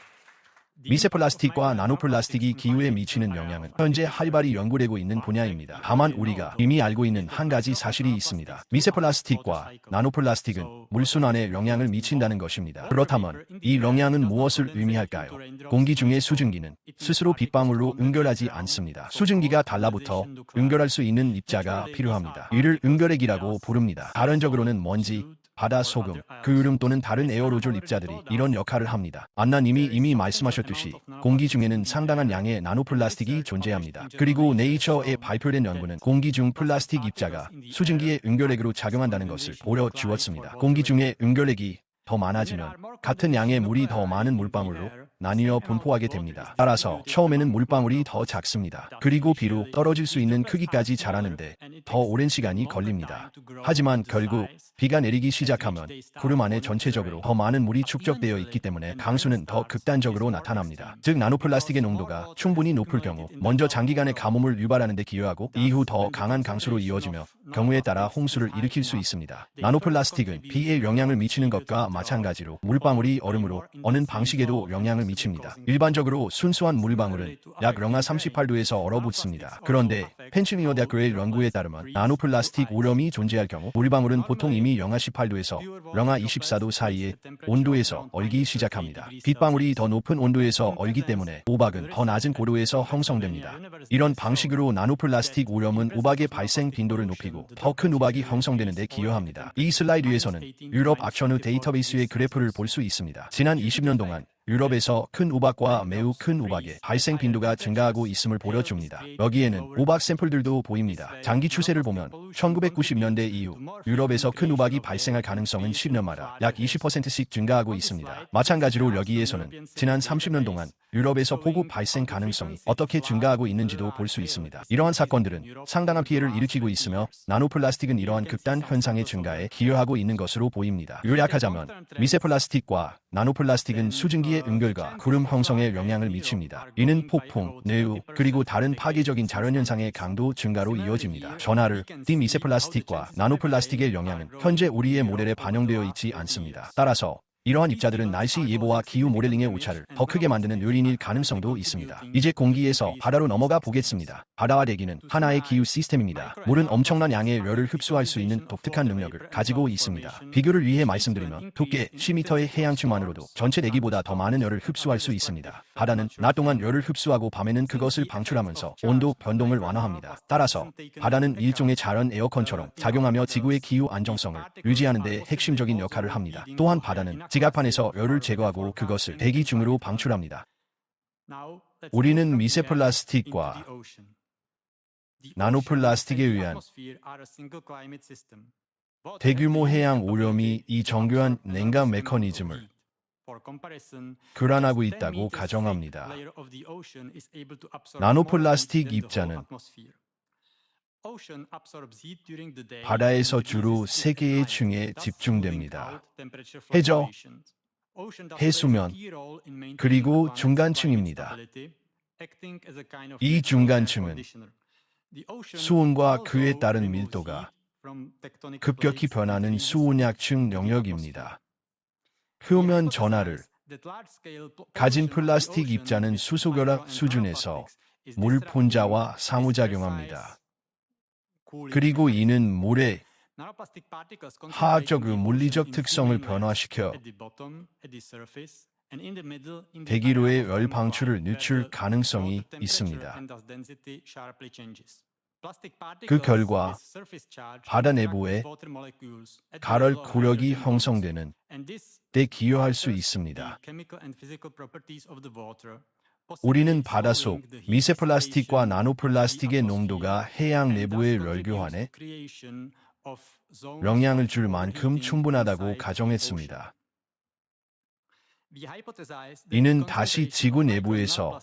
미세 플라스틱과 나노 플라스틱이 기후에 미치는 영향은 현재 활발히 연구되고 있는 분야입니다. 다만 우리가 이미 알고 있는 한 가지 사실이 있습니다. 미세 플라스틱과 나노 플라스틱은 물순환에 영향을 미친다는 것입니다. 그렇다면 이 영향은 무엇을 의미할까요? 공기 중의 수증기는 스스로 빗방울로 응결하지 않습니다. 수증기가 달라붙어 응결할 수 있는 입자가 필요합니다. 이를 응결액이라고 부릅니다. 다른적으로는 먼지, 바다 소금, 그을음 또는 다른 에어로졸 입자들이 이런 역할을 합니다. 안나님이 이미 말씀하셨듯이 공기 중에는 상당한 양의 나노플라스틱이 존재합니다. 그리고 네이처에 발표된 연구는 공기 중 플라스틱 입자가 수증기의 응결액으로 작용한다는 것을 보여주었습니다. 공기 중의 응결액이 더 많아지면 같은 양의 물이 더 많은 물방울로 나뉘어 분포하게 됩니다. 따라서 처음에는 물방울이 더 작습니다. 그리고 비로 떨어질 수 있는 크기까지 자라는데 더 오랜 시간이 걸립니다. 하지만 결국 비가 내리기 시작하면 구름 안에 전체적으로 더 많은 물이 축적되어 있기 때문에 강수는 더 극단적으로 나타납니다. 즉 나노플라스틱의 농도가 충분히 높을 경우 먼저 장기간의 가뭄을 유발하는 데 기여하고 이후 더 강한 강수로 이어지며 경우에 따라 홍수를 일으킬 수 있습니다. 나노플라스틱은 비에 영향을 미치는 것과 마찬가지로 물방울이 얼음으로 어는 방식에도 영향을 미칩니다. 일반적으로 순수한 물방울은 약 영하 38도에서 얼어붙습니다. 그런데 펜실베니아 대학교의 연구에 따르면 나노플라스틱 오염이 존재할 경우 물방울은 보통 이미 영하 18도에서 영하 24도 사이의 온도에서 얼기 시작합니다. 빗방울이 더 높은 온도에서 얼기 때문에 우박은 더 낮은 고도에서 형성됩니다. 이런 방식으로 나노플라스틱 오염은 우박의 발생 빈도를 높이고 더 큰 우박이 형성되는 데 기여합니다. 이 슬라이드에서는 유럽 악천후 데이터베이스의 그래프를 볼 수 있습니다. 지난 20년 동안 유럽에서 큰 우박과 매우 큰 우박의 발생 빈도가 증가하고 있음을 보여줍니다. 여기에는 우박 샘플들도 보입니다. 장기 추세를 보면 1990년대 이후 유럽에서 큰 우박이 발생할 가능성은 10년마다 약 20%씩 증가하고 있습니다. 마찬가지로 여기에서는 지난 30년 동안 유럽에서 폭우 발생 가능성이 어떻게 증가하고 있는지도 볼 수 있습니다. 이러한 사건들은 상당한 피해를 일으키고 있으며 나노플라스틱은 이러한 극단 현상의 증가에 기여하고 있는 것으로 보입니다. 요약하자면 미세 플라스틱과 나노플라스틱은 수증기의 응결과 구름 형성에 영향을 미칩니다. 이는 폭풍, 뇌우, 그리고 다른 파괴적인 자연현상의 강도 증가로 이어집니다. 전하를 띈 미세 플라스틱과 나노플라스틱의 영향은 현재 우리의 모델에 반영되어 있지 않습니다. 따라서 이러한 입자들은 날씨 예보와 기후 모델링의 오차를 더 크게 만드는 요인일 가능성도 있습니다. 이제 공기에서 바다로 넘어가 보겠습니다. 바다와 대기는 하나의 기후 시스템입니다. 물은 엄청난 양의 열을 흡수할 수 있는 독특한 능력을 가지고 있습니다. 비교를 위해 말씀드리면 두께 10m의 해양층만으로도 전체 대기보다 더 많은 열을 흡수할 수 있습니다. 바다는 낮 동안 열을 흡수하고 밤에는 그것을 방출하면서 온도 변동을 완화합니다. 따라서 바다는 일종의 자연 에어컨처럼 작용하며 지구의 기후 안정성을 유지하는 데 핵심적인 역할을 합니다. 또한 바다는 지갑판에서 열을 제거하고 그것을 대기 중으로 방출합니다. 우리는 미세 플라스틱과 나노플라스틱에 의한 대규모 해양 오염이 이 정교한 냉각 메커니즘을 교란하고 있다고 가정합니다. 나노플라스틱 입자는 바다에서 주로 3개의 층에 집중됩니다. 해저, 해수면, 그리고 중간층입니다. 이 중간층은 수온과 그에 따른 밀도가 급격히 변하는 수온약층 영역입니다. 표면 전하를 가진 플라스틱 입자는 수소결합 수준에서 물 분자와 상호작용합니다. 그리고 이는 물의 화학적 물리적 특성을 변화시켜 대기로의 열 방출을 늦출 가능성이 있습니다. 그 결과 바다 내부에 가열 구력이 형성되는 데 기여할 수 있습니다. 우리는 바닷속 미세 플라스틱과 나노플라스틱의 농도가 해양 내부의 열교환에 영향을 줄 만큼 충분하다고 가정했습니다. 이는 다시 지구 내부에서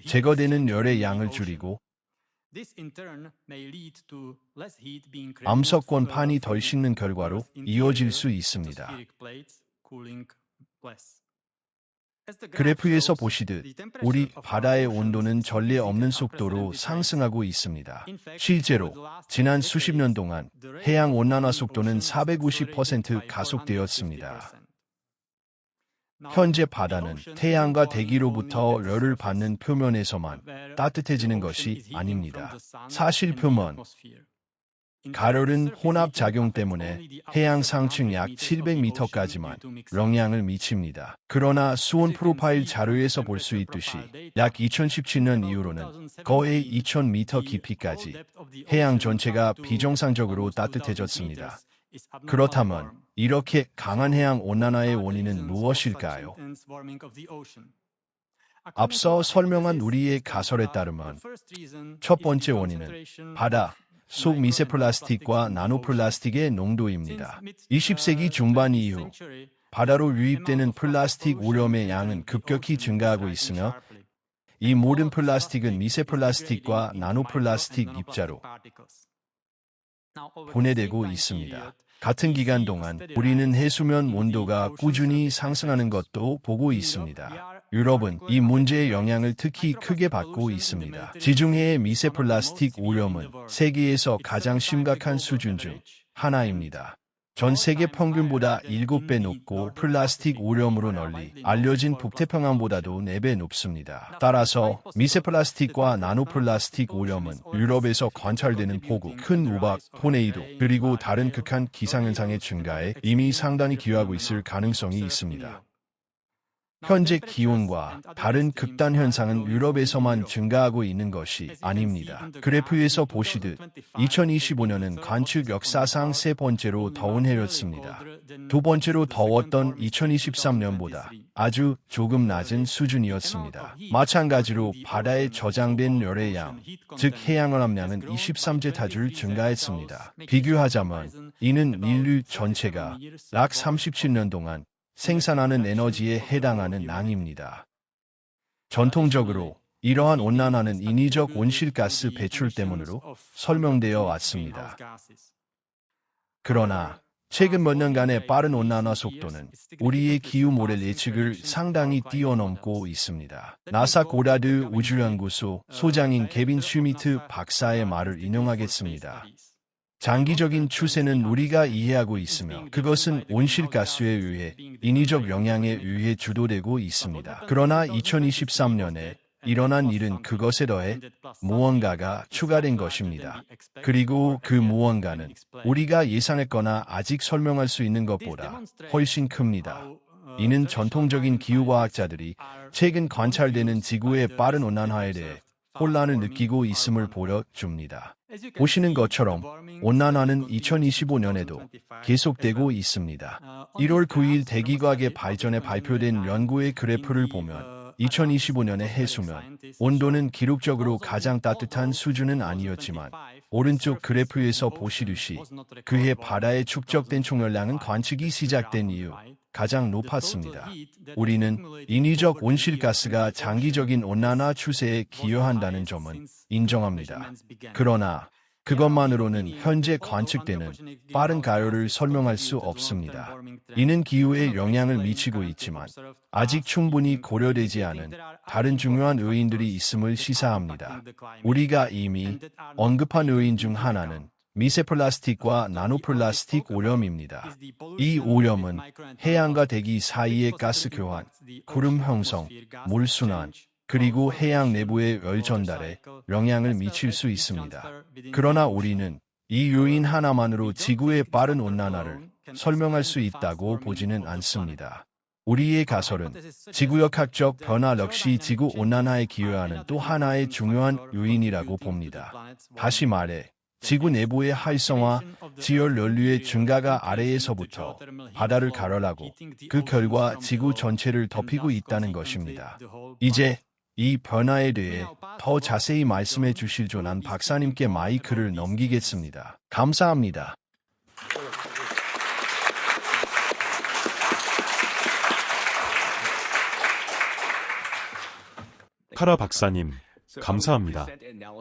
제거되는 열의 양을 줄이고 암석권판이 덜 식는 결과로 이어질 수 있습니다. 그래프에서 보시듯 우리 바다의 온도는 전례 없는 속도로 상승하고 있습니다. 실제로 지난 수십 년 동안 해양 온난화 속도는 450% 가속되었습니다. 현재 바다는 태양과 대기로부터 열을 받는 표면에서만 따뜻해지는 것이 아닙니다. 사실 표면 가열은 혼합작용 때문에 해양 상층 약 700m까지만 영향을 미칩니다. 그러나 수온 프로파일 자료에서 볼 수 있듯이 약 2017년 이후로는 거의 2000m 깊이까지 해양 전체가 비정상적으로 따뜻해졌습니다. 그렇다면 이렇게 강한 해양 온난화의 원인은 무엇일까요? 앞서 설명한 우리의 가설에 따르면 첫 번째 원인은 바다 속 미세 플라스틱과 나노 플라스틱의 농도입니다. 20세기 중반 이후 바다로 유입되는 플라스틱 오염의 양은 급격히 증가하고 있으며 이 모든 플라스틱은 미세 플라스틱과 나노 플라스틱 입자로 분해되고 있습니다. 같은 기간 동안 우리는 해수면 온도가 꾸준히 상승하는 것도 보고 있습니다. 유럽은 이 문제의 영향을 특히 크게 받고 있습니다. 지중해의 미세 플라스틱 오염은 세계에서 가장 심각한 수준 중 하나입니다. 전 세계 평균보다 7배 높고 플라스틱 오염으로 널리 알려진 북태평양보다도 4배 높습니다. 따라서 미세 플라스틱과 나노 플라스틱 오염은 유럽에서 관찰되는 폭우, 큰 우박, 토네이도, 그리고 다른 극한 기상현상의 증가에 이미 상당히 기여하고 있을 가능성이 있습니다. 현재 기온과 다른 극단 현상은 유럽에서만 증가하고 있는 것이 아닙니다. 그래프에서 보시듯 2025년은 관측 역사상 세 번째로 더운 해였습니다. 두 번째로 더웠던 2023년보다 아주 조금 낮은 수준이었습니다. 마찬가지로 바다에 저장된 열의 양, 즉 해양오염량은 23제타줄 증가했습니다. 비교하자면 이는 인류 전체가 약 37년 동안 생산하는 에너지에 해당하는 낭입니다. 전통적으로 이러한 온난화는 인위적 온실가스 배출 때문으로 설명되어 왔습니다. 그러나 최근 몇 년간의 빠른 온난화 속도는 우리의 기후 모델 예측을 상당히 뛰어넘고 있습니다. 나사 고다드 우주연구소 소장인 케빈 슈미트 박사의 말을 인용하겠습니다. 장기적인 추세는 우리가 이해하고 있으며 그것은 온실가스에 의해 인위적 영향에 의해 주도되고 있습니다. 그러나 2023년에 일어난 일은 그것에 더해 무언가가 추가된 것입니다. 그리고 그 무언가는 우리가 예상했거나 아직 설명할 수 있는 것보다 훨씬 큽니다. 이는 전통적인 기후과학자들이 최근 관찰되는 지구의 빠른 온난화에 대해 혼란을 느끼고 있음을 보여줍니다. 보시는 것처럼 온난화는 2025년에도 계속되고 있습니다. 1월 9일 대기과학의 발전에 발표된 연구의 그래프를 보면 2025년의 해수면 온도는 기록적으로 가장 따뜻한 수준은 아니었지만 오른쪽 그래프에서 보시듯이 그해 바다에 축적된 총열량은 관측이 시작된 이후 가장 높았습니다. 우리는 인위적 온실가스가 장기적인 온난화 추세에 기여한다는 점은 인정합니다. 그러나 그것만으로는 현재 관측되는 빠른 가열을 설명할 수 없습니다. 이는 기후에 영향을 미치고 있지만 아직 충분히 고려되지 않은 다른 중요한 요인들이 있음을 시사합니다. 우리가 이미 언급한 요인 중 하나는 미세 플라스틱과 나노 플라스틱 오염입니다. 이 오염은 해양과 대기 사이의 가스 교환, 구름 형성, 물 순환, 그리고 해양 내부의 열 전달에 영향을 미칠 수 있습니다. 그러나 우리는 이 요인 하나만으로 지구의 빠른 온난화를 설명할 수 있다고 보지는 않습니다. 우리의 가설은 지구역학적 변화 역시 지구 온난화에 기여하는 또 하나의 중요한 요인이라고 봅니다. 다시 말해 지구 내부의 활성화, 지열 연료의 증가가 아래에서부터 바다를 가열하고 그 결과 지구 전체를 덮이고 있다는 것입니다. 이제 이 변화에 대해 더 자세히 말씀해 주실 조난 박사님께 마이크를 넘기겠습니다. 감사합니다. 카라 박사님, 감사합니다.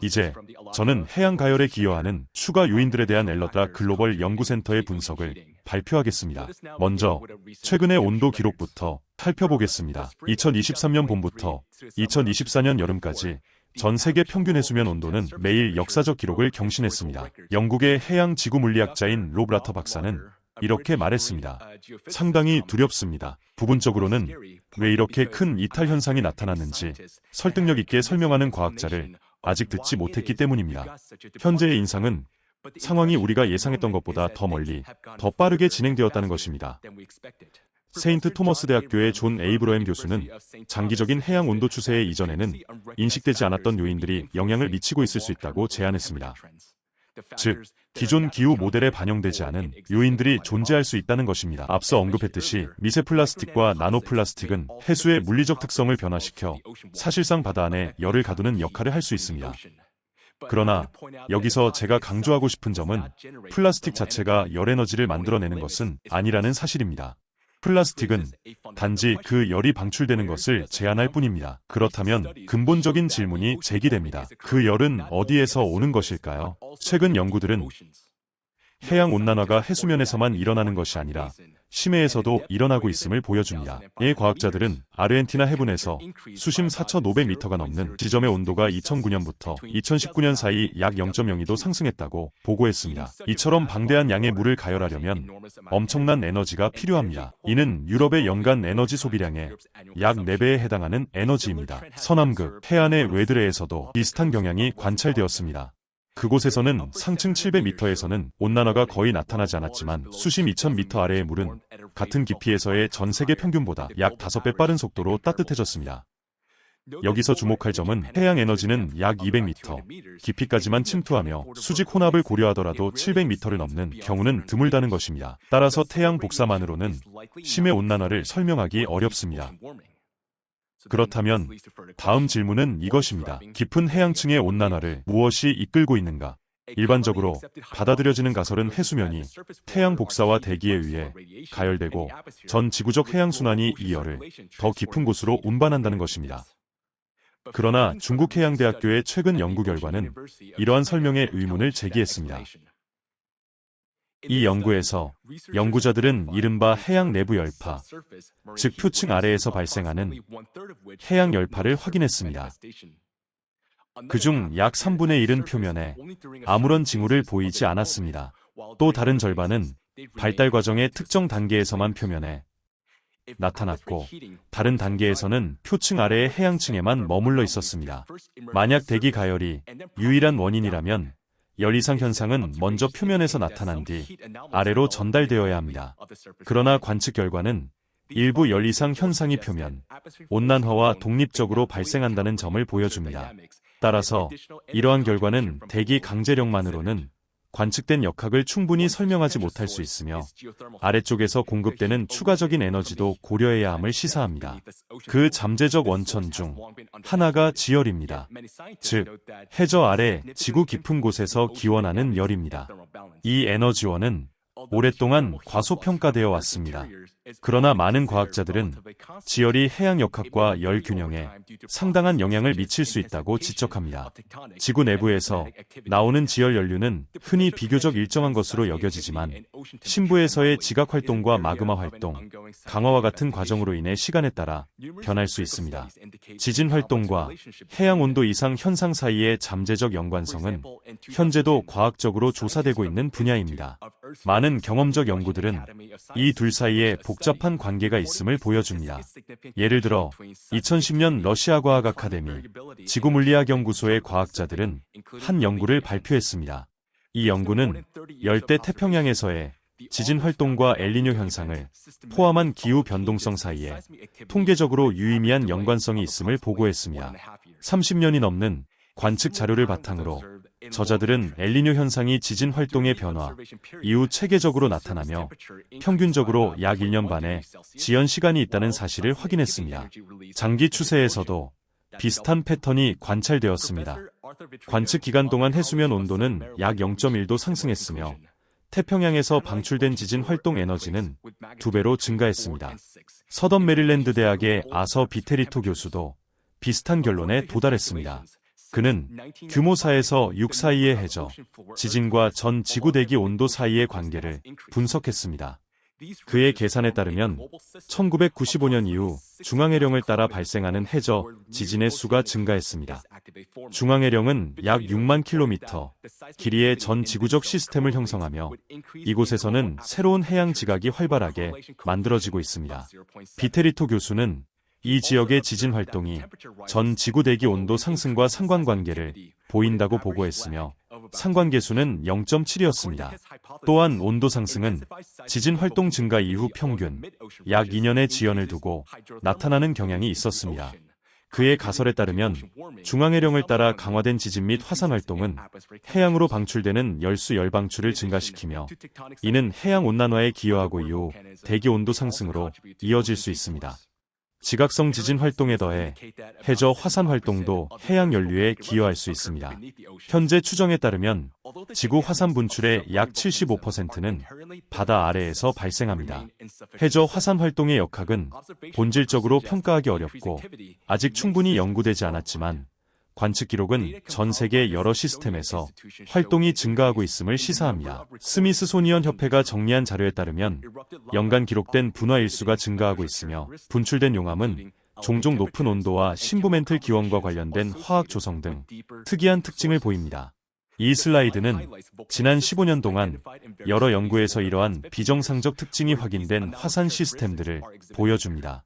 이제 저는 해양 가열에 기여하는 추가 요인들에 대한 엘러드라 글로벌 연구센터의 분석을 발표하겠습니다. 먼저 최근의 온도 기록부터 살펴보겠습니다. 2023년 봄부터 2024년 여름까지 전 세계 평균 해수면 온도는 매일 역사적 기록을 경신했습니다. 영국의 해양 지구 물리학자인 롭 라터 박사는 이렇게 말했습니다. 상당히 두렵습니다. 부분적으로는 왜 이렇게 큰 이탈 현상이 나타났는지 설득력 있게 설명하는 과학자를 아직 듣지 못했기 때문입니다. 현재의 인상은 상황이 우리가 예상했던 것보다 더 멀리, 더 빠르게 진행되었다는 것입니다. 세인트 토머스 대학교의 존 에이브러햄 교수는 장기적인 해양 온도 추세의 이전에는 인식되지 않았던 요인들이 영향을 미치고 있을 수 있다고 제안했습니다. 즉, 기존 기후 모델에 반영되지 않은 요인들이 존재할 수 있다는 것입니다. 앞서 언급했듯이 미세 플라스틱과 나노 플라스틱은 해수의 물리적 특성을 변화시켜 사실상 바다 안에 열을 가두는 역할을 할 수 있습니다. 그러나 여기서 제가 강조하고 싶은 점은 플라스틱 자체가 열 에너지를 만들어내는 것은 아니라는 사실입니다. 플라스틱은 단지 그 열이 방출되는 것을 제한할 뿐입니다. 그렇다면 근본적인 질문이 제기됩니다. 그 열은 어디에서 오는 것일까요? 최근 연구들은 해양 온난화가 해수면에서만 일어나는 것이 아니라 심해에서도 일어나고 있음을 보여줍니다. 이 과학자들은 아르헨티나 해군에서 수심 4,500m가 넘는 지점의 온도가 2009년부터 2019년 사이 약 0.02도 상승했다고 보고했습니다. 이처럼 방대한 양의 물을 가열하려면 엄청난 에너지가 필요합니다. 이는 유럽의 연간 에너지 소비량의 약 4배에 해당하는 에너지입니다. 서남극 해안의 웨드레에서도 비슷한 경향이 관찰되었습니다. 그곳에서는 상층 700m에서는 온난화가 거의 나타나지 않았지만 수심 2000m 아래의 물은 같은 깊이에서의 전 세계 평균보다 약 5배 빠른 속도로 따뜻해졌습니다. 여기서 주목할 점은 해양 에너지는 약 200m 깊이까지만 침투하며 수직 혼합을 고려하더라도 700m를 넘는 경우는 드물다는 것입니다. 따라서 태양 복사만으로는 심해 온난화를 설명하기 어렵습니다. 그렇다면 다음 질문은 이것입니다. 깊은 해양층의 온난화를 무엇이 이끌고 있는가? 일반적으로 받아들여지는 가설은 해수면이 태양 복사와 대기에 의해 가열되고 전 지구적 해양 순환이 이 열을 더 깊은 곳으로 운반한다는 것입니다. 그러나 중국해양대학교의 최근 연구 결과는 이러한 설명에 의문을 제기했습니다. 이 연구에서 연구자들은 이른바 해양 내부 열파, 즉 표층 아래에서 발생하는 해양 열파를 확인했습니다. 그중 약 3분의 1은 표면에 아무런 징후를 보이지 않았습니다. 또 다른 절반은 발달 과정의 특정 단계에서만 표면에 나타났고 다른 단계에서는 표층 아래의 해양층에만 머물러 있었습니다. 만약 대기 가열이 유일한 원인이라면 열 이상 현상은 먼저 표면에서 나타난 뒤 아래로 전달되어야 합니다. 그러나 관측 결과는 일부 열 이상 현상이 표면 온난화와 독립적으로 발생한다는 점을 보여줍니다. 따라서 이러한 결과는 대기 강제력만으로는 관측된 역학을 충분히 설명하지 못할 수 있으며 아래쪽에서 공급되는 추가적인 에너지도 고려해야 함을 시사합니다. 그 잠재적 원천 중 하나가 지열입니다. 즉, 해저 아래 지구 깊은 곳에서 기원하는 열입니다. 이 에너지원은 오랫동안 과소평가되어 왔습니다. 그러나 많은 과학자들은 지열이 해양 역학과 열 균형에 상당한 영향을 미칠 수 있다고 지적합니다. 지구 내부에서 나오는 지열 연류는 흔히 비교적 일정한 것으로 여겨지지만 심부에서의 지각 활동과 마그마 활동, 강화와 같은 과정으로 인해 시간에 따라 변할 수 있습니다. 지진 활동과 해양 온도 이상 현상 사이의 잠재적 연관성은 현재도 과학적으로 조사되고 있는 분야입니다. 많은 경험적 연구들은 이 둘 사이에 복잡한 관계가 있음을 보여줍니다. 예를 들어 2010년 러시아 과학 아카데미 지구물리학 연구소의 과학자들은 한 연구를 발표했습니다. 이 연구는 열대 태평양에서의 지진 활동과 엘니뇨 현상을 포함한 기후 변동성 사이에 통계적으로 유의미한 연관성이 있음을 보고했습니다. 30년이 넘는 관측 자료를 바탕으로 저자들은 엘니뇨 현상이 지진 활동의 변화 이후 체계적으로 나타나며 평균적으로 약 1년 반의 지연 시간이 있다는 사실을 확인했습니다. 장기 추세에서도 비슷한 패턴이 관찰되었습니다. 관측 기간 동안 해수면 온도는 약 0.1도 상승했으며 태평양에서 방출된 지진 활동 에너지는 2배로 증가했습니다. 서던 메릴랜드 대학의 아서 비테리토 교수도 비슷한 결론에 도달했습니다. 그는 규모 4에서 6 사이의 해저, 지진과 전 지구 대기 온도 사이의 관계를 분석했습니다. 그의 계산에 따르면 1995년 이후 중앙해령을 따라 발생하는 해저, 지진의 수가 증가했습니다. 중앙해령은 약 6만 킬로미터 길이의 전 지구적 시스템을 형성하며 이곳에서는 새로운 해양 지각이 활발하게 만들어지고 있습니다. 비테리토 교수는 이 지역의 지진 활동이 전 지구 대기 온도 상승과 상관관계를 보인다고 보고했으며 상관계수는 0.7이었습니다. 또한 온도 상승은 지진 활동 증가 이후 평균 약 2년의 지연을 두고 나타나는 경향이 있었습니다. 그의 가설에 따르면 중앙해령을 따라 강화된 지진 및 화산 활동은 해양으로 방출되는 열수 열방출을 증가시키며 이는 해양 온난화에 기여하고 이후 대기 온도 상승으로 이어질 수 있습니다. 지각성 지진 활동에 더해 해저 화산 활동도 해양 연료에 기여할 수 있습니다. 현재 추정에 따르면 지구 화산 분출의 약 75%는 바다 아래에서 발생합니다. 해저 화산 활동의 역학은 본질적으로 평가하기 어렵고 아직 충분히 연구되지 않았지만 관측 기록은 전 세계 여러 시스템에서 활동이 증가하고 있음을 시사합니다. 스미스소니언 협회가 정리한 자료에 따르면 연간 기록된 분화 일수가 증가하고 있으며 분출된 용암은 종종 높은 온도와 심부멘틀 기원과 관련된 화학 조성 등 특이한 특징을 보입니다. 이 슬라이드는 지난 15년 동안 여러 연구에서 이러한 비정상적 특징이 확인된 화산 시스템들을 보여줍니다.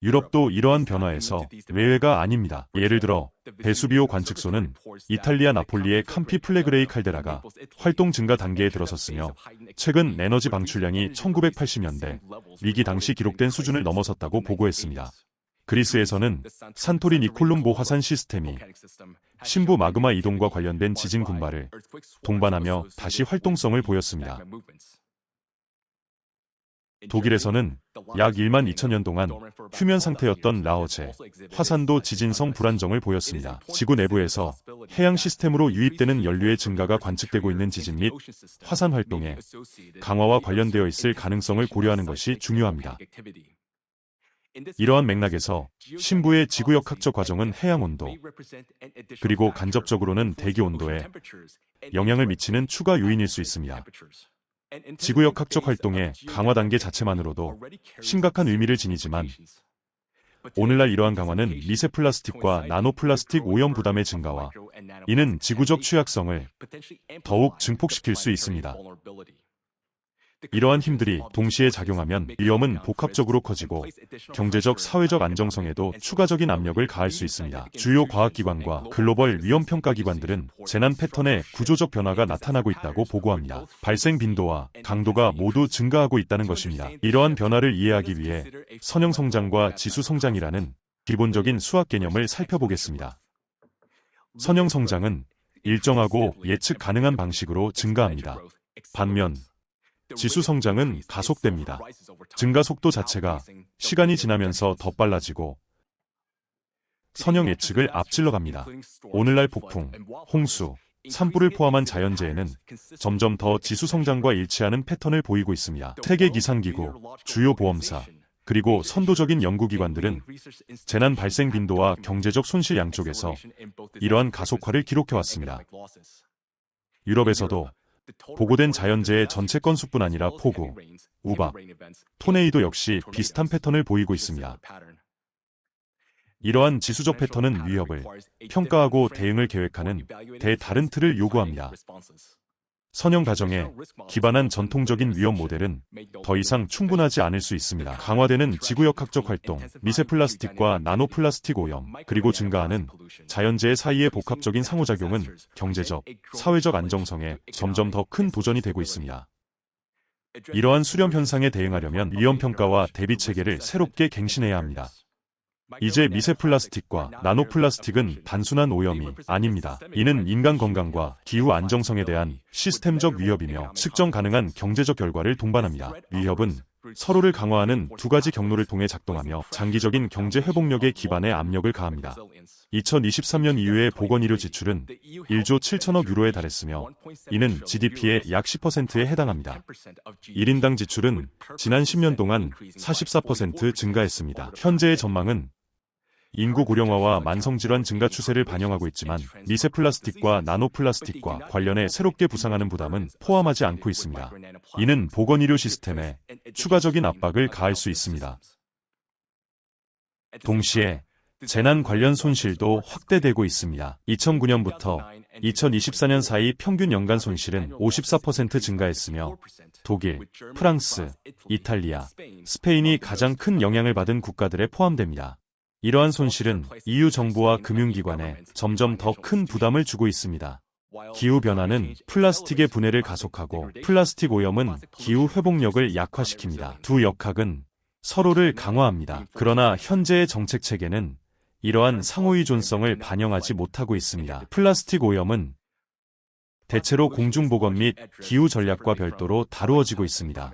유럽도 이러한 변화에서 외회가 아닙니다. 예를 들어 베수비오 관측소는 이탈리아 나폴리의 캠피 플레그레이 칼데라가 활동 증가 단계에 들어섰으며 최근 에너지 방출량이 1980년대 위기 당시 기록된 수준을 넘어섰다고 보고했습니다. 그리스에서는 산토리니 콜롬보 화산 시스템이 신부 마그마 이동과 관련된 지진 군발을 동반하며 다시 활동성을 보였습니다. 독일에서는 약 1만 2천년 동안 휴면 상태였던 라어제 화산도 지진성 불안정을 보였습니다. 지구 내부에서 해양 시스템으로 유입되는 연료의 증가가 관측되고 있는 지진 및 화산 활동의 강화와 관련되어 있을 가능성을 고려하는 것이 중요합니다. 이러한 맥락에서 신부의 지구역학적 과정은 해양 온도, 그리고 간접적으로는 대기 온도에 영향을 미치는 추가 요인일 수 있습니다. 지구역학적 활동의 강화 단계 자체만으로도 심각한 의미를 지니지만 오늘날 이러한 강화는 미세 플라스틱과 나노 플라스틱 오염 부담의 증가와 이는 지구적 취약성을 더욱 증폭시킬 수 있습니다. 이러한 힘들이 동시에 작용하면 위험은 복합적으로 커지고 경제적, 사회적 안정성에도 추가적인 압력을 가할 수 있습니다. 주요 과학기관과 글로벌 위험평가기관들은 재난 패턴에 구조적 변화가 나타나고 있다고 보고합니다. 발생 빈도와 강도가 모두 증가하고 있다는 것입니다. 이러한 변화를 이해하기 위해 선형성장과 지수성장이라는 기본적인 수학 개념을 살펴보겠습니다. 선형성장은 일정하고 예측 가능한 방식으로 증가합니다. 반면 지수 성장은 가속됩니다. 증가 속도 자체가 시간이 지나면서 더 빨라지고 선형 예측을 앞질러 갑니다. 오늘날 폭풍, 홍수, 산불을 포함한 자연재해는 점점 더 지수 성장과 일치하는 패턴을 보이고 있습니다. 세계 기상기구, 주요 보험사, 그리고 선도적인 연구기관들은 재난 발생 빈도와 경제적 손실 양쪽에서 이러한 가속화를 기록해왔습니다. 유럽에서도 보고된 자연재해 전체 건수뿐 아니라 폭우, 우박, 토네이도 역시 비슷한 패턴을 보이고 있습니다. 이러한 지수적 패턴은 위협을 평가하고 대응을 계획하는 대다른 틀을 요구합니다. 선형 가정에 기반한 전통적인 위험 모델은 더 이상 충분하지 않을 수 있습니다. 강화되는 지구역학적 활동, 미세 플라스틱과 나노 플라스틱 오염, 그리고 증가하는 자연재해 사이의 복합적인 상호작용은 경제적, 사회적 안정성에 점점 더 큰 도전이 되고 있습니다. 이러한 수렴 현상에 대응하려면 위험평가와 대비체계를 새롭게 갱신해야 합니다. 이제 미세 플라스틱과 나노 플라스틱은 단순한 오염이 아닙니다. 이는 인간 건강과 기후 안정성에 대한 시스템적 위협이며 측정 가능한 경제적 결과를 동반합니다. 위협은 서로를 강화하는 두 가지 경로를 통해 작동하며 장기적인 경제 회복력에 기반해 압력을 가합니다. 2023년 이후의 보건의료 지출은 1조 7천억 유로에 달했으며 이는 GDP의 약 10%에 해당합니다. 1인당 지출은 지난 10년 동안 44% 증가했습니다. 현재의 전망은 인구 고령화와 만성질환 증가 추세를 반영하고 있지만 미세 플라스틱과 나노 플라스틱과 관련해 새롭게 부상하는 부담은 포함하지 않고 있습니다. 이는 보건의료 시스템에 추가적인 압박을 가할 수 있습니다. 동시에 재난 관련 손실도 확대되고 있습니다. 2009년부터 2024년 사이 평균 연간 손실은 54% 증가했으며 독일, 프랑스, 이탈리아, 스페인이 가장 큰 영향을 받은 국가들에 포함됩니다. 이러한 손실은 EU 정부와 금융기관에 점점 더 큰 부담을 주고 있습니다. 기후변화는 플라스틱의 분해를 가속하고 플라스틱 오염은 기후 회복력을 약화시킵니다. 두 역학은 서로를 강화합니다. 그러나 현재의 정책 체계는 이러한 상호의존성을 반영하지 못하고 있습니다. 플라스틱 오염은 대체로 공중보건 및 기후 전략과 별도로 다루어지고 있습니다.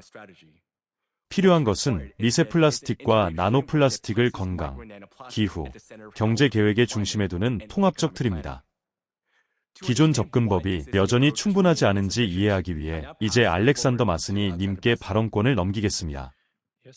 필요한 것은 미세 플라스틱과 나노 플라스틱을 건강, 기후, 경제 계획의 중심에 두는 통합적 틀입니다. 기존 접근법이 여전히 충분하지 않은지 이해하기 위해 이제 알렉산더 마스니 님께 발언권을 넘기겠습니다.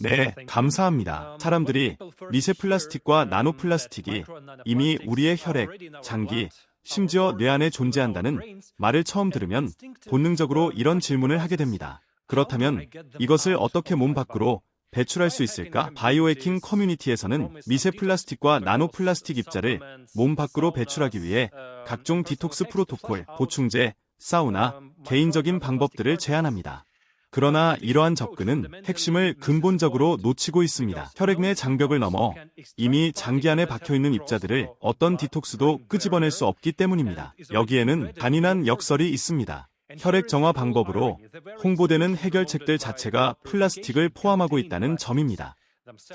네, 감사합니다. 사람들이 미세 플라스틱과 나노 플라스틱이 이미 우리의 혈액, 장기, 심지어 뇌 안에 존재한다는 말을 처음 들으면 본능적으로 이런 질문을 하게 됩니다. 그렇다면 이것을 어떻게 몸 밖으로 배출할 수 있을까? 바이오해킹 커뮤니티에서는 미세 플라스틱과 나노 플라스틱 입자를 몸 밖으로 배출하기 위해 각종 디톡스 프로토콜, 보충제, 사우나, 개인적인 방법들을 제안합니다. 그러나 이러한 접근은 핵심을 근본적으로 놓치고 있습니다. 혈액 내 장벽을 넘어 이미 장기 안에 박혀있는 입자들을 어떤 디톡스도 끄집어낼 수 없기 때문입니다. 여기에는 잔인한 역설이 있습니다. 혈액 정화 방법으로 홍보되는 해결책들 자체가 플라스틱을 포함하고 있다는 점입니다.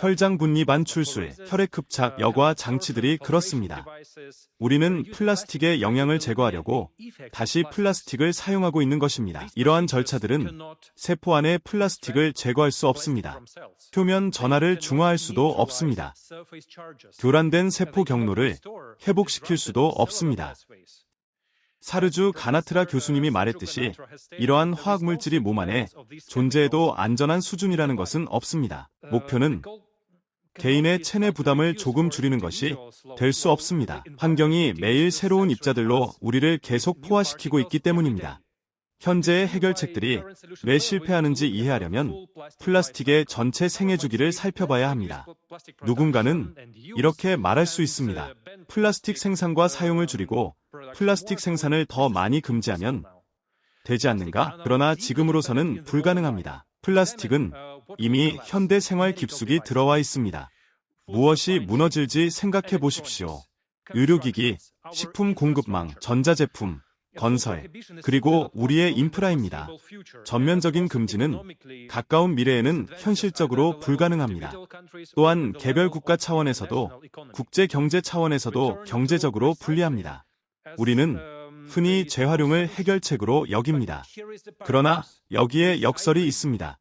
혈장 분리반 출술, 혈액 흡착, 여과 장치들이 그렇습니다. 우리는 플라스틱의 영향을 제거하려고 다시 플라스틱을 사용하고 있는 것입니다. 이러한 절차들은 세포 안에 플라스틱을 제거할 수 없습니다. 표면 전하를 중화할 수도 없습니다. 교란된 세포 경로를 회복시킬 수도 없습니다. 사르주 가나트라 교수님이 말했듯이 이러한 화학물질이 몸 안에 존재해도 안전한 수준이라는 것은 없습니다. 목표는 개인의 체내 부담을 조금 줄이는 것이 될 수 없습니다. 환경이 매일 새로운 입자들로 우리를 계속 포화시키고 있기 때문입니다. 현재의 해결책들이 왜 실패하는지 이해하려면 플라스틱의 전체 생애 주기를 살펴봐야 합니다. 누군가는 이렇게 말할 수 있습니다. 플라스틱 생산과 사용을 줄이고 플라스틱 생산을 더 많이 금지하면 되지 않는가? 그러나 지금으로서는 불가능합니다. 플라스틱은 이미 현대 생활 깊숙이 들어와 있습니다. 무엇이 무너질지 생각해 보십시오. 의료기기, 식품 공급망, 전자제품, 건설, 그리고 우리의 인프라입니다. 전면적인 금지는 가까운 미래에는 현실적으로 불가능합니다. 또한 개별 국가 차원에서도 국제 경제 차원에서도 경제적으로 불리합니다. 우리는 흔히 재활용을 해결책으로 여깁니다. 그러나 여기에 역설이 있습니다.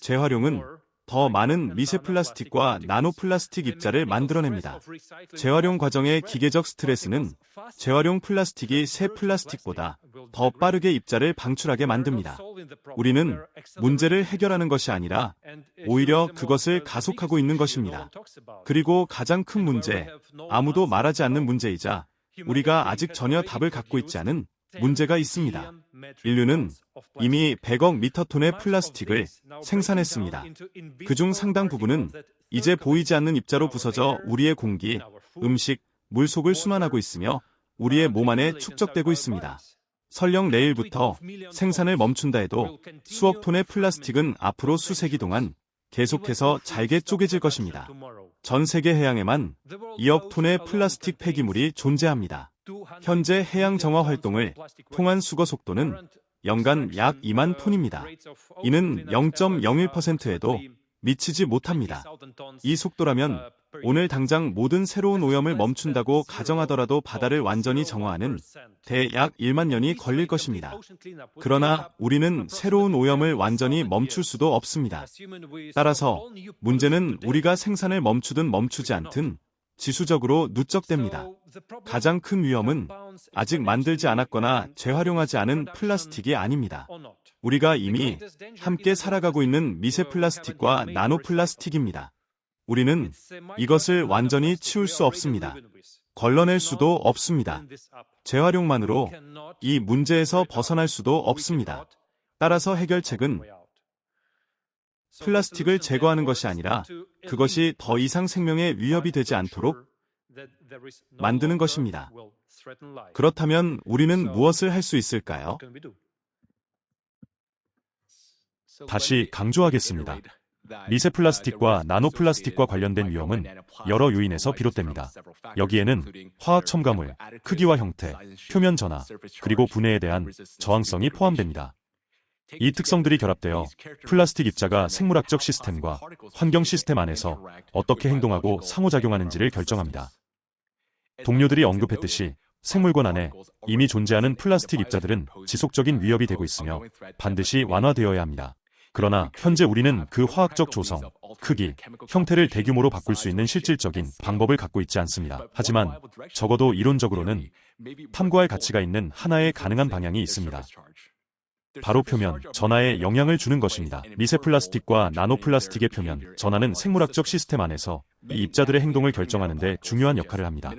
재활용은 더 많은 미세 플라스틱과 나노 플라스틱 입자를 만들어냅니다. 재활용 과정의 기계적 스트레스는 재활용 플라스틱이 새 플라스틱보다 더 빠르게 입자를 방출하게 만듭니다. 우리는 문제를 해결하는 것이 아니라 오히려 그것을 가속하고 있는 것입니다. 그리고 가장 큰 문제, 아무도 말하지 않는 문제이자 우리가 아직 전혀 답을 갖고 있지 않은 문제가 있습니다. 인류는 이미 100억 미터톤의 플라스틱을 생산했습니다. 그중 상당 부분은 이제 보이지 않는 입자로 부서져 우리의 공기, 음식, 물속을 순환하고 있으며 우리의 몸 안에 축적되고 있습니다. 설령 내일부터 생산을 멈춘다 해도 수억 톤의 플라스틱은 앞으로 수세기 동안 계속해서 잘게 쪼개질 것입니다. 전 세계 해양에만 2억 톤의 플라스틱 폐기물이 존재합니다. 현재 해양 정화 활동을 통한 수거 속도는 연간 약 2만 톤입니다. 이는 0.01%에도 미치지 못합니다. 이 속도라면 오늘 당장 모든 새로운 오염을 멈춘다고 가정하더라도 바다를 완전히 정화하는 대약 1만 년이 걸릴 것입니다. 그러나 우리는 새로운 오염을 완전히 멈출 수도 없습니다. 따라서 문제는 우리가 생산을 멈추든 멈추지 않든 지수적으로 누적됩니다. 가장 큰 위험은 아직 만들지 않았거나 재활용하지 않은 플라스틱이 아닙니다. 우리가 이미 함께 살아가고 있는 미세 플라스틱과 나노 플라스틱입니다. 우리는 이것을 완전히 치울 수 없습니다. 걸러낼 수도 없습니다. 재활용만으로 이 문제에서 벗어날 수도 없습니다. 따라서 해결책은 플라스틱을 제거하는 것이 아니라 그것이 더 이상 생명에 위협이 되지 않도록 만드는 것입니다. 그렇다면 우리는 무엇을 할 수 있을까요? 다시 강조하겠습니다. 미세 플라스틱과 나노 플라스틱과 관련된 위험은 여러 요인에서 비롯됩니다. 여기에는 화학 첨가물, 크기와 형태, 표면 전하, 그리고 분해에 대한 저항성이 포함됩니다. 이 특성들이 결합되어 플라스틱 입자가 생물학적 시스템과 환경 시스템 안에서 어떻게 행동하고 상호작용하는지를 결정합니다. 동료들이 언급했듯이 생물권 안에 이미 존재하는 플라스틱 입자들은 지속적인 위협이 되고 있으며 반드시 완화되어야 합니다. 그러나 현재 우리는 그 화학적 조성, 크기, 형태를 대규모로 바꿀 수 있는 실질적인 방법을 갖고 있지 않습니다. 하지만 적어도 이론적으로는 탐구할 가치가 있는 하나의 가능한 방향이 있습니다. 바로 표면 전하에 영향을 주는 것입니다. 미세 플라스틱과 나노 플라스틱의 표면 전하는 생물학적 시스템 안에서 이 입자들의 행동을 결정하는 데 중요한 역할을 합니다.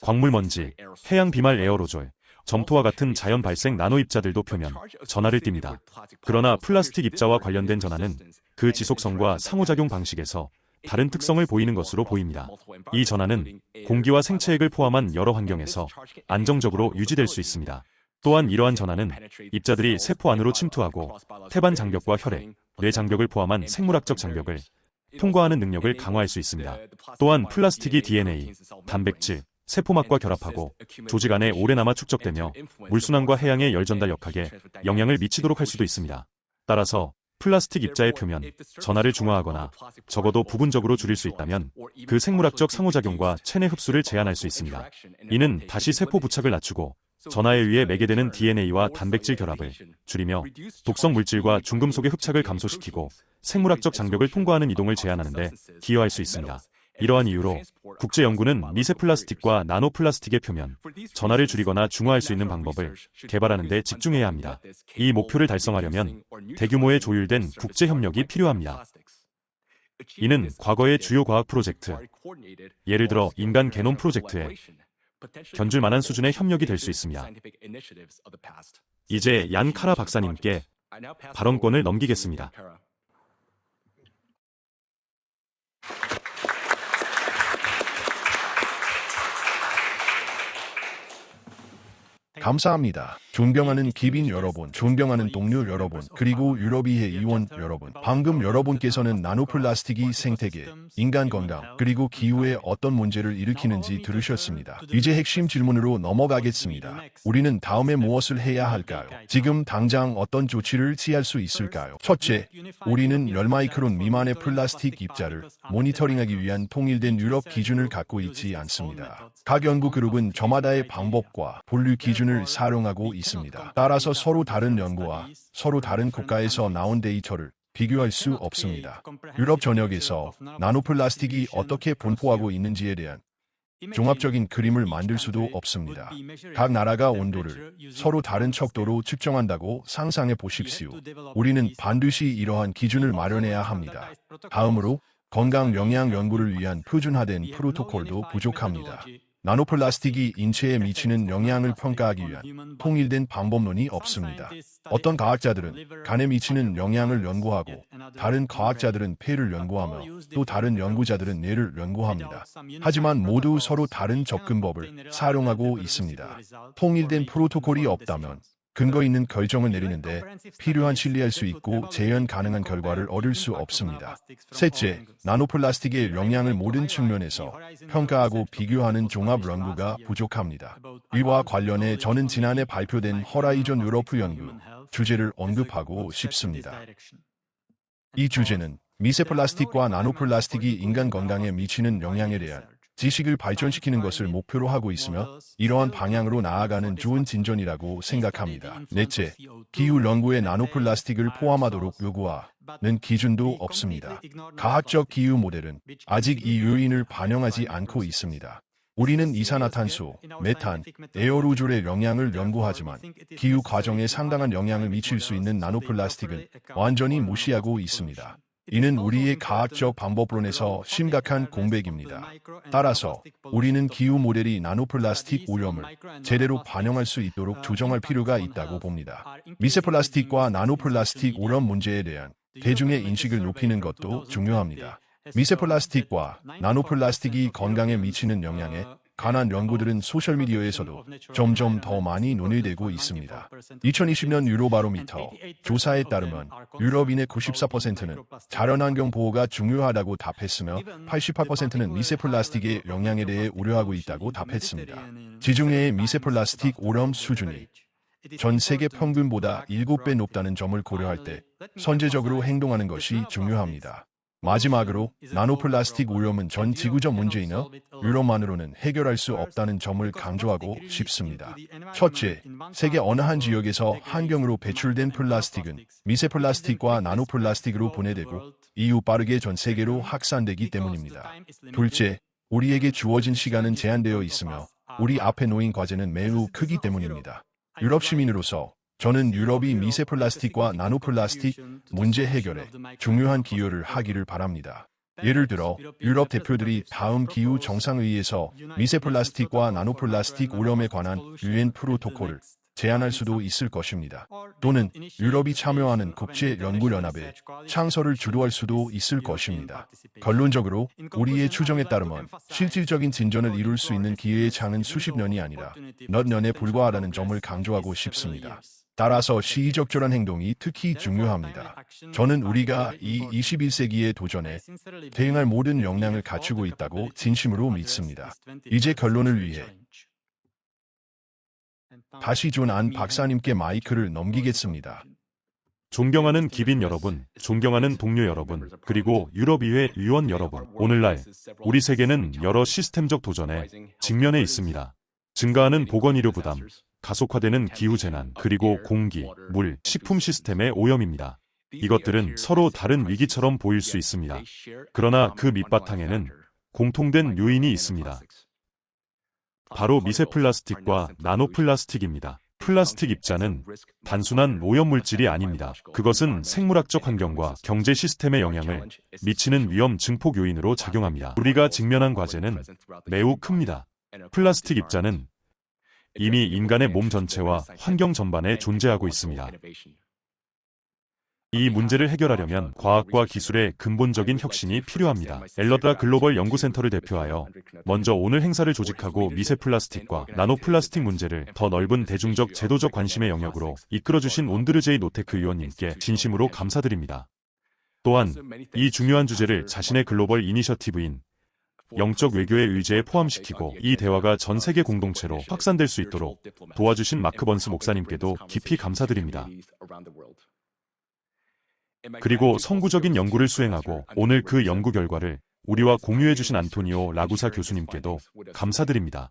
광물 먼지, 해양 비말 에어로졸, 점토와 같은 자연 발생 나노 입자들도 표면 전하를 띱니다. 그러나 플라스틱 입자와 관련된 전하는 그 지속성과 상호작용 방식에서 다른 특성을 보이는 것으로 보입니다. 이 전하는 공기와 생체액을 포함한 여러 환경에서 안정적으로 유지될 수 있습니다. 또한 이러한 전하는 입자들이 세포 안으로 침투하고 태반 장벽과 혈액, 뇌 장벽을 포함한 생물학적 장벽을 통과하는 능력을 강화할 수 있습니다. 또한 플라스틱이 DNA, 단백질, 세포막과 결합하고 조직 안에 오래 남아 축적되며 물순환과 해양의 열 전달 역학에 영향을 미치도록 할 수도 있습니다. 따라서 플라스틱 입자의 표면, 전하를 중화하거나 적어도 부분적으로 줄일 수 있다면 그 생물학적 상호작용과 체내 흡수를 제한할 수 있습니다. 이는 다시 세포 부착을 낮추고 전하에 의해 매개되는 DNA와 단백질 결합을 줄이며 독성 물질과 중금속의 흡착을 감소시키고 생물학적 장벽을 통과하는 이동을 제한하는 데 기여할 수 있습니다. 이러한 이유로 국제연구는 미세 플라스틱과 나노 플라스틱의 표면, 전하를 줄이거나 중화할 수 있는 방법을 개발하는 데 집중해야 합니다. 이 목표를 달성하려면 대규모의 조율된 국제협력이 필요합니다. 이는 과거의 주요 과학 프로젝트, 예를 들어 인간 게놈 프로젝트에 견줄 만한 수준의 협력이 될 수 있습니다. 이제 얀 카라 박사님께 발언권을 넘기겠습니다. 감사합니다. 존경하는 기빈 여러분, 존경하는 동료 여러분, 그리고 유럽의회 의원 여러분. 방금 여러분께서는 나노플라스틱이 생태계, 인간 건강, 그리고 기후에 어떤 문제를 일으키는지 들으셨습니다. 이제 핵심 질문으로 넘어가겠습니다. 우리는 다음에 무엇을 해야 할까요? 지금 당장 어떤 조치를 취할 수 있을까요? 첫째, 우리는 10마이크론 미만의 플라스틱 입자를 모니터링하기 위한 통일된 유럽 기준을 갖고 있지 않습니다. 각 연구 그룹은 저마다의 방법과 분류 기준을 사용하고 있습니다. 따라서 서로 다른 연구와 서로 다른 국가에서 나온 데이터를 비교할 수 없습니다. 유럽 전역에서 나노플라스틱이 어떻게 분포하고 있는지에 대한 종합적인 그림을 만들 수도 없습니다. 각 나라가 온도를 서로 다른 척도로 측정한다고 상상해 보십시오. 우리는 반드시 이러한 기준을 마련해야 합니다. 다음으로 건강 영양 연구를 위한 표준화된 프로토콜도 부족합니다. 나노플라스틱이 인체에 미치는 영향을 평가하기 위한 통일된 방법론이 없습니다. 어떤 과학자들은 간에 미치는 영향을 연구하고 다른 과학자들은 폐를 연구하며 또 다른 연구자들은 뇌를 연구합니다. 하지만 모두 서로 다른 접근법을 사용하고 있습니다. 통일된 프로토콜이 없다면 근거 있는 결정을 내리는데 필요한 신뢰할 수 있고 재현 가능한 결과를 얻을 수 없습니다. 셋째, 나노플라스틱의 영향을 모든 측면에서 평가하고 비교하는 종합 연구가 부족합니다. 이와 관련해 저는 지난해 발표된 허라이전 유로프 연구 주제를 언급하고 싶습니다. 이 주제는 미세 플라스틱과 나노플라스틱이 인간 건강에 미치는 영향에 대한 지식을 발전시키는 것을 목표로 하고 있으며 이러한 방향으로 나아가는 좋은 진전이라고 생각합니다. 넷째, 기후 연구에 나노플라스틱을 포함하도록 요구하는 기준도 없습니다. 과학적 기후 모델은 아직 이 요인을 반영하지 않고 있습니다. 우리는 이산화탄소, 메탄, 에어로졸의 영향을 연구하지만 기후 과정에 상당한 영향을 미칠 수 있는 나노플라스틱은 완전히 무시하고 있습니다. 이는 우리의 과학적 방법론에서 심각한 공백입니다. 따라서 우리는 기후 모델이 나노플라스틱 오염을 제대로 반영할 수 있도록 조정할 필요가 있다고 봅니다. 미세플라스틱과 나노플라스틱 오염 문제에 대한 대중의 인식을 높이는 것도 중요합니다. 미세플라스틱과 나노플라스틱이 건강에 미치는 영향에 관한 연구들은 소셜미디어에서도 점점 더 많이 논의되고 있습니다. 2020년 유로바로미터 조사에 따르면 유럽인의 94%는 자연환경 보호가 중요하다고 답했으며 88%는 미세플라스틱의 영향에 대해 우려하고 있다고 답했습니다. 지중해의 미세플라스틱 오염 수준이 전 세계 평균보다 7배 높다는 점을 고려할 때 선제적으로 행동하는 것이 중요합니다. 마지막으로 나노플라스틱 오염은 전 지구적 문제이며 유럽만으로는 해결할 수 없다는 점을 강조하고 싶습니다. 첫째, 세계 어느 한 지역에서 환경으로 배출된 플라스틱은 미세플라스틱과 나노플라스틱으로 분해되고 이후 빠르게 전 세계로 확산되기 때문입니다. 둘째, 우리에게 주어진 시간은 제한되어 있으며 우리 앞에 놓인 과제는 매우 크기 때문입니다. 유럽 시민으로서 저는 유럽이 미세플라스틱과 나노플라스틱 문제 해결에 중요한 기여를 하기를 바랍니다. 예를 들어 유럽 대표들이 다음 기후 정상회의에서 미세플라스틱과 나노플라스틱 오염에 관한 유엔 프로토콜을 제안할 수도 있을 것입니다. 또는 유럽이 참여하는 국제연구연합의 창설을 주도할 수도 있을 것입니다. 결론적으로 우리의 추정에 따르면 실질적인 진전을 이룰 수 있는 기회의 장은 수십 년이 아니라 몇 년에 불과하다는 점을 강조하고 싶습니다. 따라서 시의적절한 행동이 특히 중요합니다. 저는 우리가 이 21세기의 도전에 대응할 모든 역량을 갖추고 있다고 진심으로 믿습니다. 이제 결론을 위해 다시 존 안 박사님께 마이크를 넘기겠습니다. 존경하는 기빈 여러분, 존경하는 동료 여러분, 그리고 유럽의회 위원 여러분, 오늘날 우리 세계는 여러 시스템적 도전에 직면해 있습니다. 증가하는 보건의료 부담, 가속화되는 기후재난, 그리고 공기, 물, 식품 시스템의 오염입니다. 이것들은 서로 다른 위기처럼 보일 수 있습니다. 그러나 그 밑바탕에는 공통된 요인이 있습니다. 바로 미세플라스틱과 나노플라스틱입니다. 플라스틱 입자는 단순한 오염물질이 아닙니다. 그것은 생물학적 환경과 경제 시스템에 영향을 미치는 위험 증폭 요인으로 작용합니다. 우리가 직면한 과제는 매우 큽니다. 플라스틱 입자는 이미 인간의 몸 전체와 환경 전반에 존재하고 있습니다. 이 문제를 해결하려면 과학과 기술의 근본적인 혁신이 필요합니다. 엘러드라 글로벌 연구센터를 대표하여 먼저 오늘 행사를 조직하고 미세플라스틱과 나노플라스틱 문제를 더 넓은 대중적 제도적 관심의 영역으로 이끌어주신 온드르제이 노테크 의원님께 진심으로 감사드립니다. 또한 이 중요한 주제를 자신의 글로벌 이니셔티브인 영적 외교의 의제에 포함시키고 이 대화가 전 세계 공동체로 확산될 수 있도록 도와주신 마크 번스 목사님께도 깊이 감사드립니다. 그리고 선구적인 연구를 수행하고 오늘 그 연구 결과를 우리와 공유해주신 안토니오 라구사 교수님께도 감사드립니다.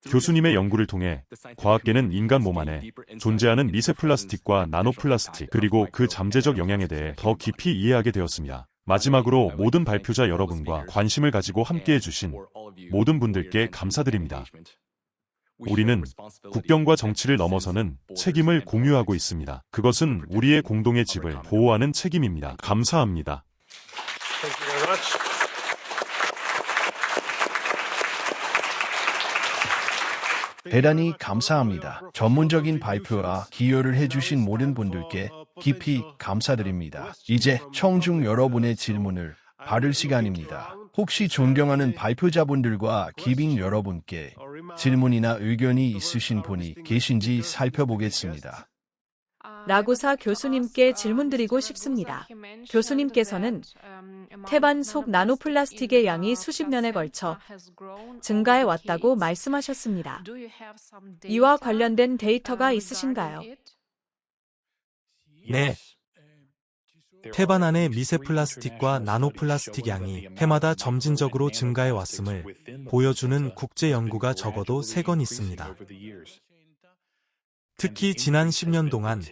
교수님의 연구를 통해 과학계는 인간 몸 안에 존재하는 미세플라스틱과 나노플라스틱 그리고 그 잠재적 영향에 대해 더 깊이 이해하게 되었습니다. 마지막으로 모든 발표자 여러분과 관심을 가지고 함께해 주신 모든 분들께 감사드립니다. 우리는 국경과 정치를 넘어서는 책임을 공유하고 있습니다. 그것은 우리의 공동의 집을 보호하는 책임입니다. 감사합니다. 대단히 감사합니다. 전문적인 발표와 기여를 해주신 모든 분들께 깊이 감사드립니다. 이제 청중 여러분의 질문을 받을 시간입니다. 혹시 존경하는 발표자분들과 기빈 여러분께 질문이나 의견이 있으신 분이 계신지 살펴보겠습니다. 라구사 교수님께 질문드리고 싶습니다. 교수님께서는 태반 속 나노플라스틱의 양이 수십 년에 걸쳐 증가해 왔다고 말씀하셨습니다. 이와 관련된 데이터가 있으신가요? 네. 태반 안의 미세플라스틱과 나노플라스틱 양이 해마다 점진적으로 증가해 왔음을 보여주는 국제 연구가 적어도 3건 있습니다. 특히 지난 10년 동안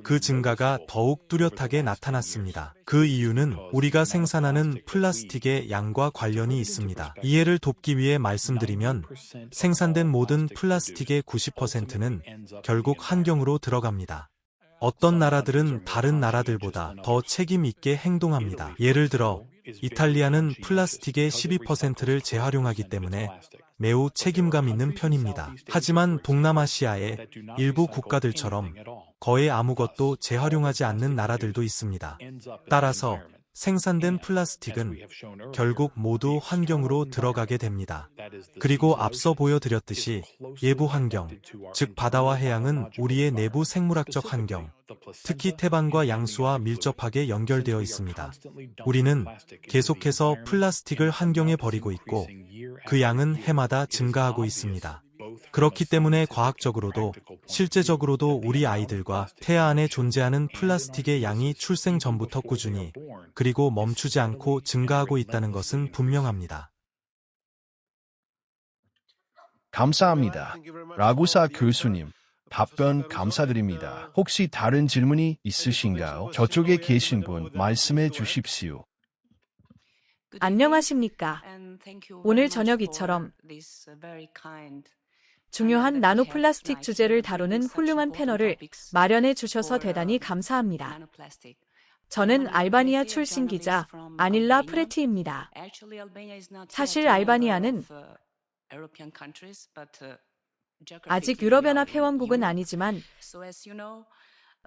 그 증가가 더욱 뚜렷하게 나타났습니다. 그 이유는 우리가 생산하는 플라스틱의 양과 관련이 있습니다. 이해를 돕기 위해 말씀드리면 생산된 모든 플라스틱의 90%는 결국 환경으로 들어갑니다. 어떤 나라들은 다른 나라들보다 더 책임 있게 행동합니다. 예를 들어 이탈리아는 플라스틱의 12%를 재활용하기 때문에 매우 책임감 있는 편입니다. 하지만 동남아시아의 일부 국가들처럼 거의 아무것도 재활용하지 않는 나라들도 있습니다. 따라서 생산된 플라스틱은 결국 모두 환경으로 들어가게 됩니다. 그리고 앞서 보여드렸듯이 예부 환경, 즉 바다와 해양은 우리의 내부 생물학적 환경, 특히 태반과 양수와 밀접하게 연결되어 있습니다. 우리는 계속해서 플라스틱을 환경에 버리고 있고 그 양은 해마다 증가하고 있습니다. 그렇기 때문에 과학적으로도 실제적으로도 우리 아이들과 태아 안에 존재하는 플라스틱의 양이 출생 전부터 꾸준히 그리고 멈추지 않고 증가하고 있다는 것은 분명합니다. 감사합니다. 라구사 교수님, 답변 감사드립니다. 혹시 다른 질문이 있으신가요? 저쪽에 계신 분 말씀해 주십시오. 안녕하십니까. 오늘 저녁 이처럼 중요한 나노 플라스틱 주제를 다루는 훌륭한 패널을 마련해 주셔서 대단히 감사합니다. 저는 알바니아 출신 기자 아닐라 프레티입니다. 사실 알바니아는 아직 유럽연합 회원국은 아니지만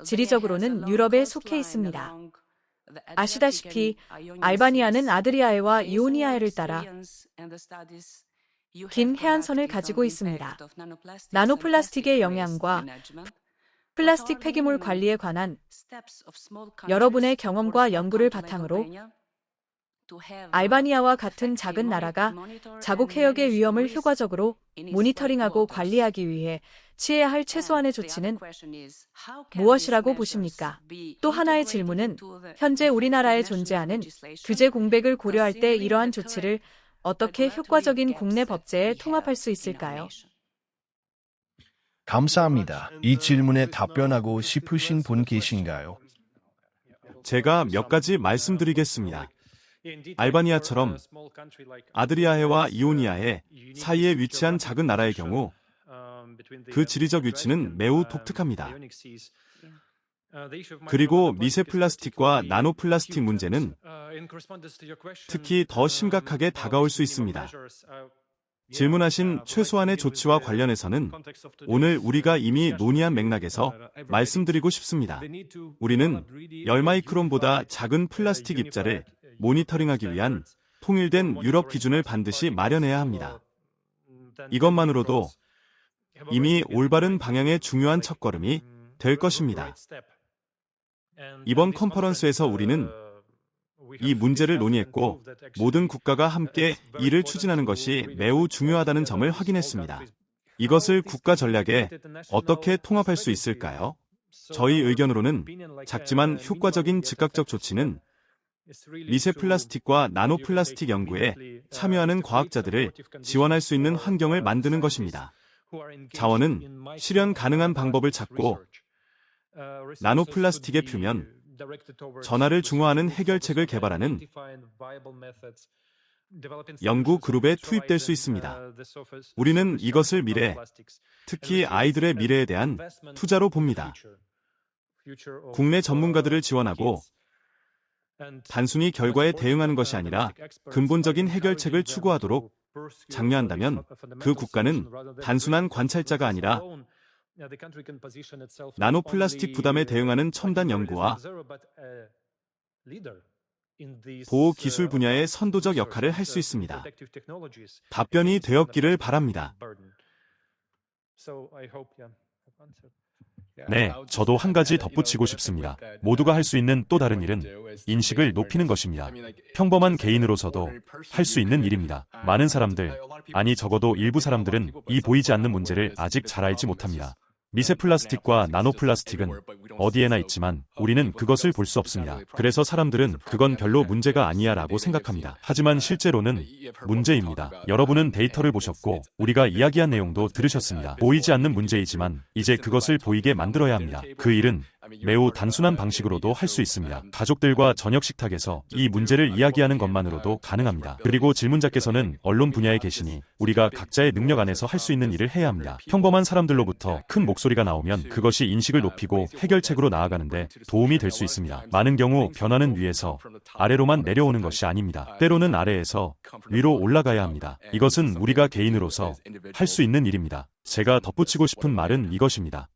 지리적으로는 유럽에 속해 있습니다. 아시다시피 알바니아는 아드리아해와 이오니아해를 따라 긴 해안선을 가지고 있습니다. 나노플라스틱의 영향과 플라스틱 폐기물 관리에 관한 여러분의 경험과 연구를 바탕으로 알바니아와 같은 작은 나라가 자국 해역의 위험을 효과적으로 모니터링하고 관리하기 위해 취해야 할 최소한의 조치는 무엇이라고 보십니까? 또 하나의 질문은 현재 우리나라에 존재하는 규제 공백을 고려할 때 이러한 조치를 어떻게 효과적인 국내 법제에 통합할 수 있을까요? 감사합니다. 이 질문에 답변하고 싶으신 분 계신가요? 제가 몇 가지 말씀드리겠습니다. 알바니아처럼 아드리아해와 이오니아해 사이에 위치한 작은 나라의 경우 그 지리적 위치는 매우 독특합니다. 그리고 미세 플라스틱과 나노 플라스틱 문제는 특히 더 심각하게 다가올 수 있습니다. 질문하신 최소한의 조치와 관련해서는 오늘 우리가 이미 논의한 맥락에서 말씀드리고 싶습니다. 우리는 10마이크론보다 작은 플라스틱 입자를 모니터링하기 위한 통일된 유럽 기준을 반드시 마련해야 합니다. 이것만으로도 이미 올바른 방향의 중요한 첫걸음이 될 것입니다. 이번 컨퍼런스에서 우리는 이 문제를 논의했고 모든 국가가 함께 이를 추진하는 것이 매우 중요하다는 점을 확인했습니다. 이것을 국가 전략에 어떻게 통합할 수 있을까요? 저희 의견으로는 작지만 효과적인 즉각적 조치는 미세 플라스틱과 나노 플라스틱 연구에 참여하는 과학자들을 지원할 수 있는 환경을 만드는 것입니다. 자원은 실현 가능한 방법을 찾고 나노 플라스틱의 표면, 전하를 중화하는 해결책을 개발하는 연구 그룹에 투입될 수 있습니다. 우리는 이것을 미래, 특히 아이들의 미래에 대한 투자로 봅니다. 국내 전문가들을 지원하고 단순히 결과에 대응하는 것이 아니라 근본적인 해결책을 추구하도록 장려한다면 그 국가는 단순한 관찰자가 아니라 나노 플라스틱 부담에 대응하는 첨단 연구와 보호 기술 분야의 선도적 역할을 할 수 있습니다. 답변이 되었기를 바랍니다. 네, 저도 한 가지 덧붙이고 싶습니다. 모두가 할 수 있는 또 다른 일은 인식을 높이는 것입니다. 평범한 개인으로서도 할 수 있는 일입니다. 많은 사람들, 아니 적어도 일부 사람들은 이 보이지 않는 문제를 아직 잘 알지 못합니다. 미세 플라스틱과 나노 플라스틱은 어디에나 있지만 우리는 그것을 볼 수 없습니다. 그래서 사람들은 그건 별로 문제가 아니야 라고 생각합니다. 하지만 실제로는 문제입니다. 여러분은 데이터를 보셨고 우리가 이야기한 내용도 들으셨습니다. 보이지 않는 문제이지만 이제 그것을 보이게 만들어야 합니다. 그 일은 매우 단순한 방식으로도 할 수 있습니다. 가족들과 저녁 식탁에서 이 문제를 이야기하는 것만으로도 가능합니다. 그리고 질문자께서는 언론 분야에 계시니 우리가 각자의 능력 안에서 할 수 있는 일을 해야 합니다. 평범한 사람들로부터 큰 목소리가 나오면 그것이 인식을 높이고 해결책으로 나아가는데 도움이 될 수 있습니다. 많은 경우 변화는 위에서 아래로만 내려오는 것이 아닙니다. 때로는 아래에서 위로 올라가야 합니다. 이것은 우리가 개인으로서 할 수 있는 일입니다. 제가 덧붙이고 싶은 말은 이것입니다.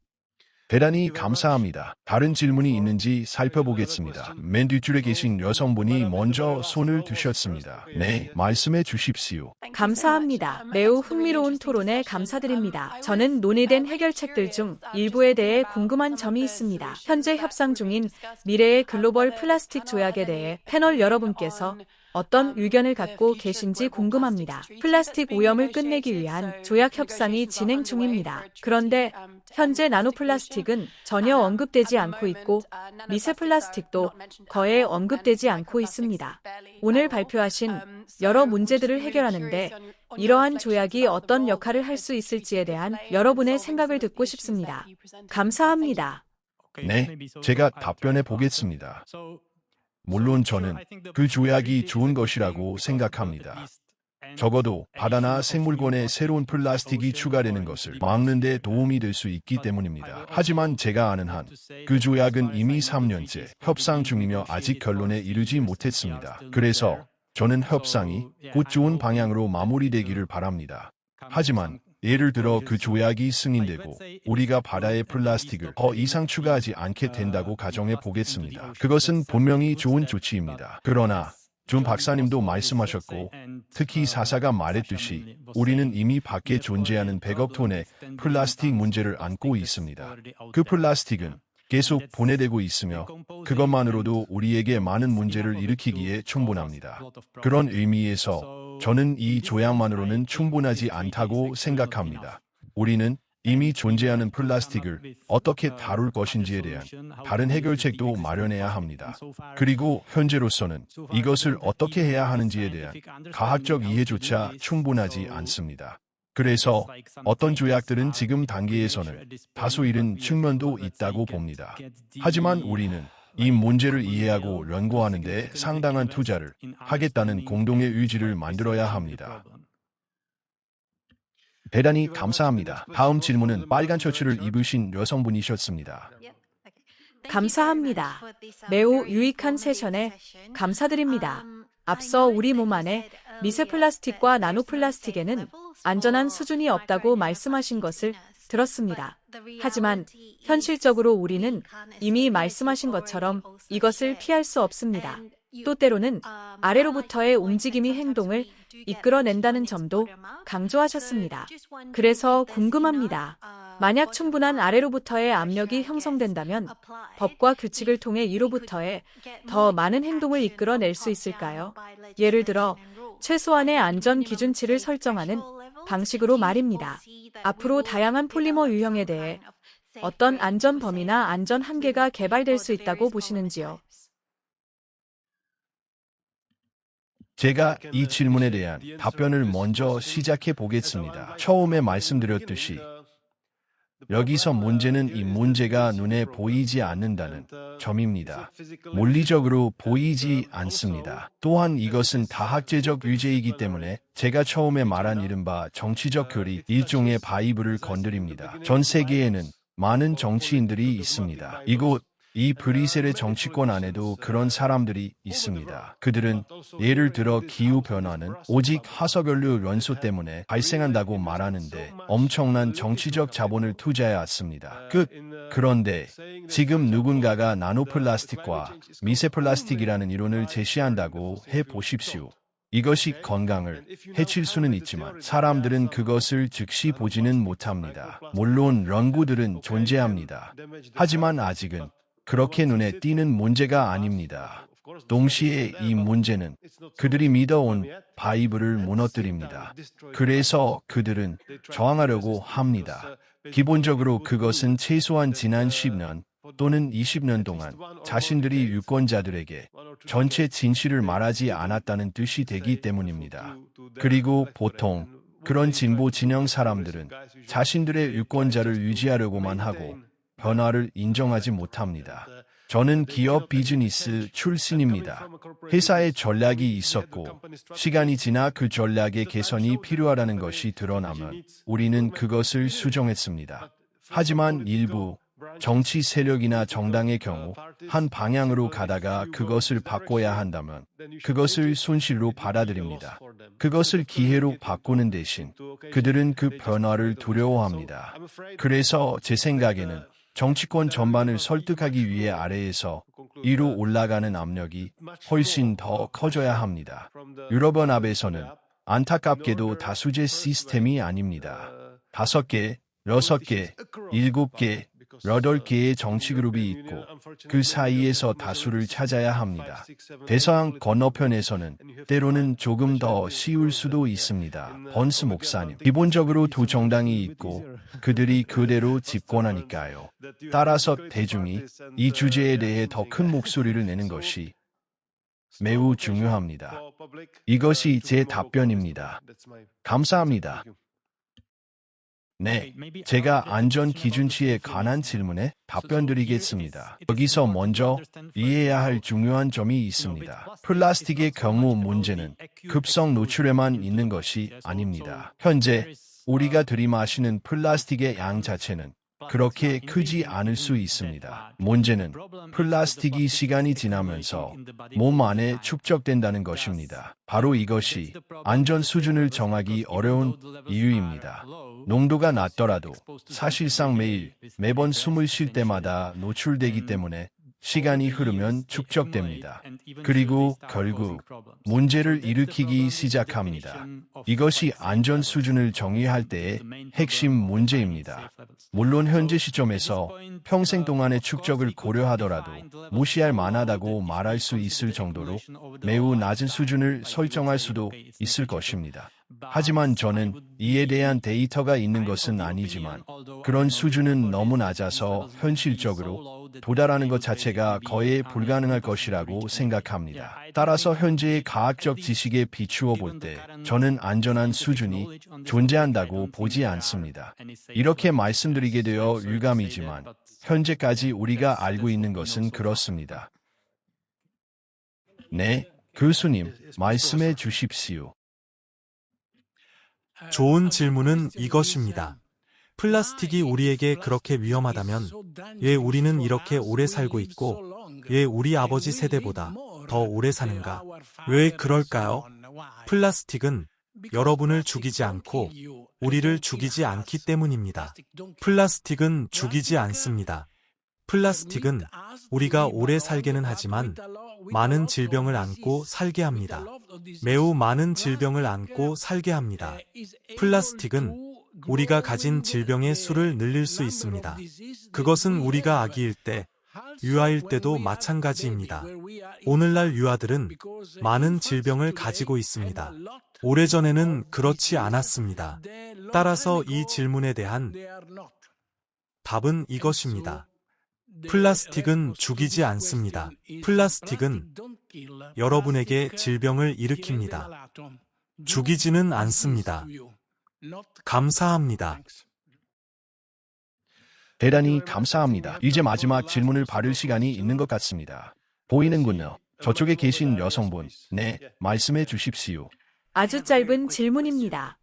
대단히 감사합니다. 다른 질문이 있는지 살펴보겠습니다. 맨 뒷줄에 계신 여성분이 먼저 손을 드셨습니다. 네, 말씀해 주십시오. 감사합니다. 매우 흥미로운 토론에 감사드립니다. 저는 논의된 해결책들 중 일부에 대해 궁금한 점이 있습니다. 현재 협상 중인 미래의 글로벌 플라스틱 조약에 대해 패널 여러분께서 어떤 의견을 갖고 계신지 궁금합니다. 플라스틱 오염을 끝내기 위한 조약 협상이 진행 중입니다. 그런데 현재 나노플라스틱은 전혀 언급되지 않고 있고 미세 플라스틱도 거의 언급되지 않고 있습니다. 오늘 발표하신 여러 문제들을 해결하는데 이러한 조약이 어떤 역할을 할 수 있을지에 대한 여러분의 생각을 듣고 싶습니다. 감사합니다. 네, 제가 답변해 보겠습니다. 물론 저는 그 조약이 좋은 것이라고 생각합니다. 적어도 바다나 생물권에 새로운 플라스틱이 추가되는 것을 막는 데 도움이 될 수 있기 때문입니다. 하지만 제가 아는 한 그 조약은 이미 3년째 협상 중이며 아직 결론에 이르지 못했습니다. 그래서 저는 협상이 곧 좋은 방향으로 마무리되기를 바랍니다. 하지만 예를 들어 그 조약이 승인되고 우리가 바다에 플라스틱을 더 이상 추가하지 않게 된다고 가정해 보겠습니다. 그것은 분명히 좋은 조치입니다. 그러나 존 박사님도 말씀하셨고 특히 사사가 말했듯이 우리는 이미 밖에 존재하는 100억 톤의 플라스틱 문제를 안고 있습니다. 그 플라스틱은 계속 분해되고 있으며 그것만으로도 우리에게 많은 문제를 일으키기에 충분합니다. 그런 의미에서 저는 이 조약만으로는 충분하지 않다고 생각합니다. 우리는 이미 존재하는 플라스틱을 어떻게 다룰 것인지에 대한 다른 해결책도 마련해야 합니다. 그리고 현재로서는 이것을 어떻게 해야 하는지에 대한 과학적 이해조차 충분하지 않습니다. 그래서 어떤 조약들은 지금 단계에서는 다소 이른 측면도 있다고 봅니다. 하지만 우리는 이 문제를 이해하고 연구하는 데 상당한 투자를 하겠다는 공동의 의지를 만들어야 합니다. 대단히 감사합니다. 다음 질문은 빨간 셔츠를 입으신 여성분이셨습니다. 감사합니다. 매우 유익한 세션에 감사드립니다. 앞서 우리 몸 안에 미세 플라스틱과 나노 플라스틱에는 안전한 수준이 없다고 말씀하신 것을 들었습니다. 하지만 현실적으로 우리는 이미 말씀하신 것처럼 이것을 피할 수 없습니다. 또 때로는 아래로부터의 움직임이 행동을 이끌어낸다는 점도 강조하셨습니다. 그래서 궁금합니다. 만약 충분한 아래로부터의 압력이 형성된다면 법과 규칙을 통해 위로부터의 더 많은 행동을 이끌어낼 수 있을까요? 예를 들어 최소한의 안전 기준치를 설정하는 방식으로 말입니다. 앞으로 다양한 폴리머 유형에 대해 어떤 안전 범위나 안전 한계가 개발될 수 있다고 보시는지요? 제가 이 질문에 대한 답변을 먼저 시작해 보겠습니다. 처음에 말씀드렸듯이 여기서 문제는 이 문제가 눈에 보이지 않는다는 점입니다. 물리적으로 보이지 않습니다. 또한 이것은 다학제적 유죄이기 때문에 제가 처음에 말한 이른바 정치적 교리, 일종의 바이블을 건드립니다. 전 세계에는 많은 정치인들이 있습니다. 이 브뤼셀의 정치권 안에도 그런 사람들이 있습니다. 그들은 예를 들어 기후변화는 오직 화석연료 연소 때문에 발생한다고 말하는데 엄청난 정치적 자본을 투자해왔습니다. 그런데 지금 누군가가 나노플라스틱과 미세플라스틱이라는 이론을 제시한다고 해보십시오. 이것이 건강을 해칠 수는 있지만 사람들은 그것을 즉시 보지는 못합니다. 물론 연구들은 존재합니다. 하지만 아직은 그렇게 눈에 띄는 문제가 아닙니다. 동시에 이 문제는 그들이 믿어온 바이블을 무너뜨립니다. 그래서 그들은 저항하려고 합니다. 기본적으로 그것은 최소한 지난 10년 또는 20년 동안 자신들이 유권자들에게 전체 진실을 말하지 않았다는 뜻이 되기 때문입니다. 그리고 보통 그런 진보 진영 사람들은 자신들의 유권자를 유지하려고만 하고 변화를 인정하지 못합니다. 저는 기업 비즈니스 출신입니다. 회사에 전략이 있었고 시간이 지나 그 전략의 개선이 필요하다는 것이 드러나면 우리는 그것을 수정했습니다. 하지만 일부 정치 세력이나 정당의 경우 한 방향으로 가다가 그것을 바꿔야 한다면 그것을 손실로 받아들입니다. 그것을 기회로 바꾸는 대신 그들은 그 변화를 두려워합니다. 그래서 제 생각에는 정치권 전반을 설득하기 위해 아래에서 위로 올라가는 압력이 훨씬 더 커져야 합니다. 유럽연합에서는 안타깝게도 다수제 시스템이 아닙니다. 5개, 6개, 7개, 8개의 정치그룹이 있고 그 사이에서 다수를 찾아야 합니다. 대서양 건너편에서는 때로는 조금 더 쉬울 수도 있습니다. 번스 목사님, 기본적으로 두 정당이 있고 그들이 그대로 집권하니까요. 따라서 대중이 이 주제에 대해 더 큰 목소리를 내는 것이 매우 중요합니다. 이것이 제 답변입니다. 감사합니다. 네, 제가 안전 기준치에 관한 질문에 답변드리겠습니다. 여기서 먼저 이해해야 할 중요한 점이 있습니다. 플라스틱의 경우 문제는 급성 노출에만 있는 것이 아닙니다. 현재 우리가 들이마시는 플라스틱의 양 자체는 그렇게 크지 않을 수 있습니다. 문제는 플라스틱이 시간이 지나면서 몸 안에 축적된다는 것입니다. 바로 이것이 안전 수준을 정하기 어려운 이유입니다. 농도가 낮더라도 사실상 매번 숨을 쉴 때마다 노출되기 때문에 시간이 흐르면 축적됩니다. 그리고 결국 문제를 일으키기 시작합니다. 이것이 안전 수준을 정의할 때의 핵심 문제입니다. 물론 현재 시점에서 평생 동안의 축적을 고려하더라도 무시할 만하다고 말할 수 있을 정도로 매우 낮은 수준을 설정할 수도 있을 것입니다. 하지만 저는 이에 대한 데이터가 있는 것은 아니지만 그런 수준은 너무 낮아서 현실적으로 도달하는 것 자체가 거의 불가능할 것이라고 생각합니다. 따라서 현재의 과학적 지식에 비추어 볼 때 저는 안전한 수준이 존재한다고 보지 않습니다. 이렇게 말씀드리게 되어 유감이지만 현재까지 우리가 알고 있는 것은 그렇습니다. 네, 교수님, 말씀해 주십시오. 좋은 질문은 이것입니다. 플라스틱이 우리에게 그렇게 위험하다면 왜 우리는 이렇게 오래 살고 있고 왜 우리 아버지 세대보다 더 오래 사는가? 왜 그럴까요? 플라스틱은 여러분을 죽이지 않고 우리를 죽이지 않기 때문입니다. 플라스틱은 죽이지 않습니다. 플라스틱은 우리가 오래 살게는 하지만 많은 질병을 안고 살게 합니다. 매우 많은 질병을 안고 살게 합니다. 플라스틱은 우리가 가진 질병의 수를 늘릴 수 있습니다. 그것은 우리가 아기일 때, 유아일 때도 마찬가지입니다. 오늘날 유아들은 많은 질병을 가지고 있습니다. 오래전에는 그렇지 않았습니다. 따라서 이 질문에 대한 답은 이것입니다. 플라스틱은 죽이지 않습니다. 플라스틱은 여러분에게 질병을 일으킵니다. 죽이지는 않습니다. 감사합니다. 대단히 감사합니다. 이제 마지막 질문을 받을 시간이 있는 것 같습니다. 보이는군요. 저쪽에 계신 여성분, 네, 말씀해 주십시오. 아주 짧은 질문입니다.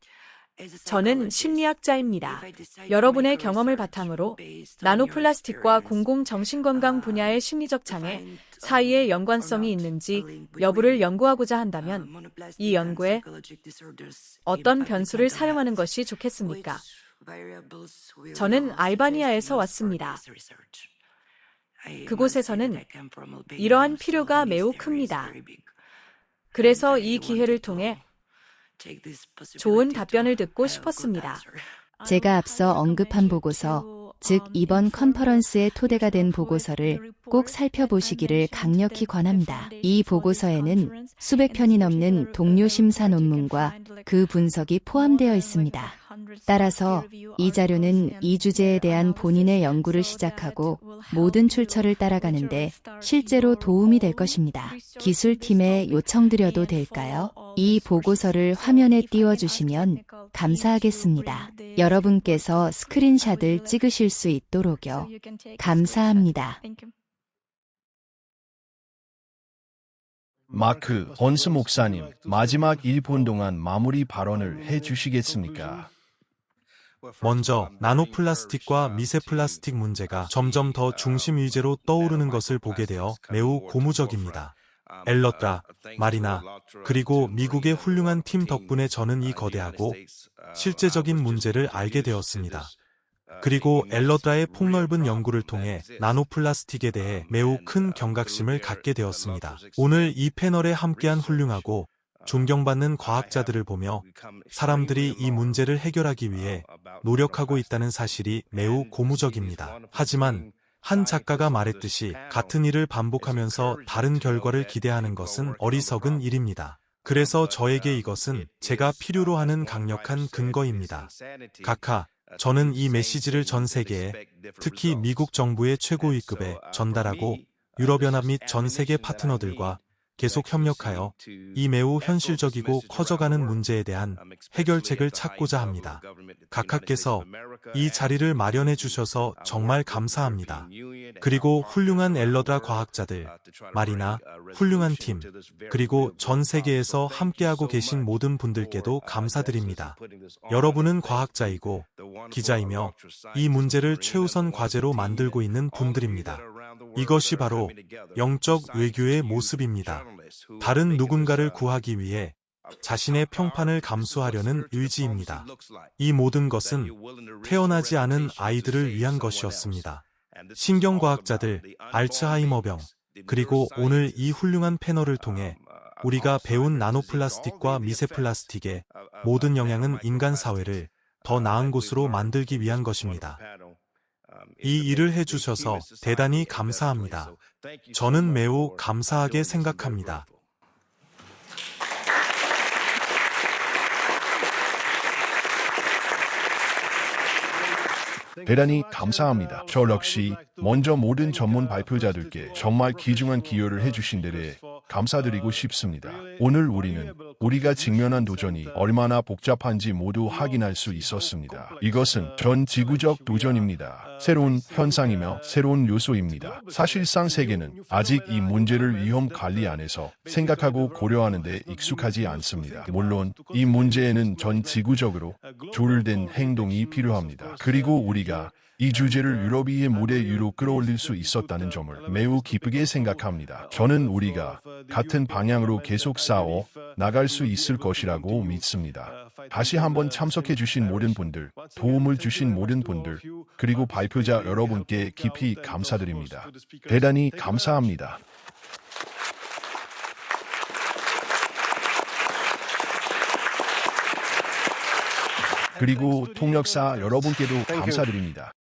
저는 심리학자입니다. 여러분의 경험을 바탕으로 나노플라스틱과 공공정신건강 분야의 심리적 장애 사이에 연관성이 있는지 여부를 연구하고자 한다면 이 연구에 어떤 변수를 사용하는 것이 좋겠습니까? 저는 알바니아에서 왔습니다. 그곳에서는 이러한 필요가 매우 큽니다. 그래서 이 기회를 통해 좋은 답변을 듣고 싶었습니다. 제가 앞서 언급한 보고서, 즉 이번 컨퍼런스의 토대가 된 보고서를 꼭 살펴보시기를 강력히 권합니다. 이 보고서에는 수백 편이 넘는 동료 심사 논문과 그 분석이 포함되어 있습니다. 따라서 이 자료는 이 주제에 대한 본인의 연구를 시작하고 모든 출처를 따라가는데 실제로 도움이 될 것입니다. 기술팀에 요청드려도 될까요? 이 보고서를 화면에 띄워주시면 감사하겠습니다. 여러분께서 스크린샷을 찍으실 수 있도록요. 감사합니다. 마크 헌스 목사님, 마지막 1분 동안 마무리 발언을 해주시겠습니까? 먼저 나노플라스틱과 미세플라스틱 문제가 점점 더 중심 위주로 떠오르는 것을 보게 되어 매우 고무적입니다. 엘러트라, 마리나, 그리고 미국의 훌륭한 팀 덕분에 저는 이 거대하고 실제적인 문제를 알게 되었습니다. 그리고 엘러드라의 폭넓은 연구를 통해 나노플라스틱에 대해 매우 큰 경각심을 갖게 되었습니다. 오늘 이 패널에 함께한 훌륭하고 존경받는 과학자들을 보며 사람들이 이 문제를 해결하기 위해 노력하고 있다는 사실이 매우 고무적입니다. 하지만 한 작가가 말했듯이 같은 일을 반복하면서 다른 결과를 기대하는 것은 어리석은 일입니다. 그래서 저에게 이것은 제가 필요로 하는 강력한 근거입니다. 각하, 저는 이 메시지를 전 세계에, 특히 미국 정부의 최고위급에 전달하고 유럽연합 및 전 세계 파트너들과 계속 협력하여 이 매우 현실적이고 커져가는 문제에 대한 해결책을 찾고자 합니다. 각하께서 이 자리를 마련해 주셔서 정말 감사합니다. 그리고 훌륭한 엘러드라 과학자들, 마리나, 훌륭한 팀, 그리고 전 세계에서 함께하고 계신 모든 분들께도 감사드립니다. 여러분은 과학자이고 기자이며 이 문제를 최우선 과제로 만들고 있는 분들입니다. 이것이 바로 영적 외교의 모습입니다. 다른 누군가를 구하기 위해 자신의 평판을 감수하려는 의지입니다. 이 모든 것은 태어나지 않은 아이들을 위한 것이었습니다. 신경과학자들, 알츠하이머병, 그리고 오늘 이 훌륭한 패널을 통해 우리가 배운 나노플라스틱과 미세플라스틱의 모든 영향은 인간 사회를 더 나은 곳으로 만들기 위한 것입니다. 이 일을 해주셔서 대단히 감사합니다. 저는 매우 감사하게 생각합니다. 대단히 감사합니다. 저 역시 먼저 모든 전문 발표자들께 정말 귀중한 기여를 해주신 데에 감사드리고 싶습니다. 오늘 우리는 우리가 직면한 도전이 얼마나 복잡한지 모두 확인할 수 있었습니다. 이것은 전 지구적 도전입니다. 새로운 현상이며 새로운 요소입니다. 사실상 세계는 아직 이 문제를 위험 관리 안에서 생각하고 고려하는 데 익숙하지 않습니다. 물론 이 문제에는 전 지구적으로 조율된 행동이 필요합니다. 그리고 우리가 이 주제를 유럽의 무대 위로 끌어올릴 수 있었다는 점을 매우 기쁘게 생각합니다. 저는 우리가 같은 방향으로 계속 싸워 나갈 수 있을 것이라고 믿습니다. 다시 한번 참석해 주신 모든 분들, 도움을 주신 모든 분들, 그리고 발표자 여러분께 깊이 감사드립니다. 대단히 감사합니다. 그리고 통역사 여러분께도 감사드립니다.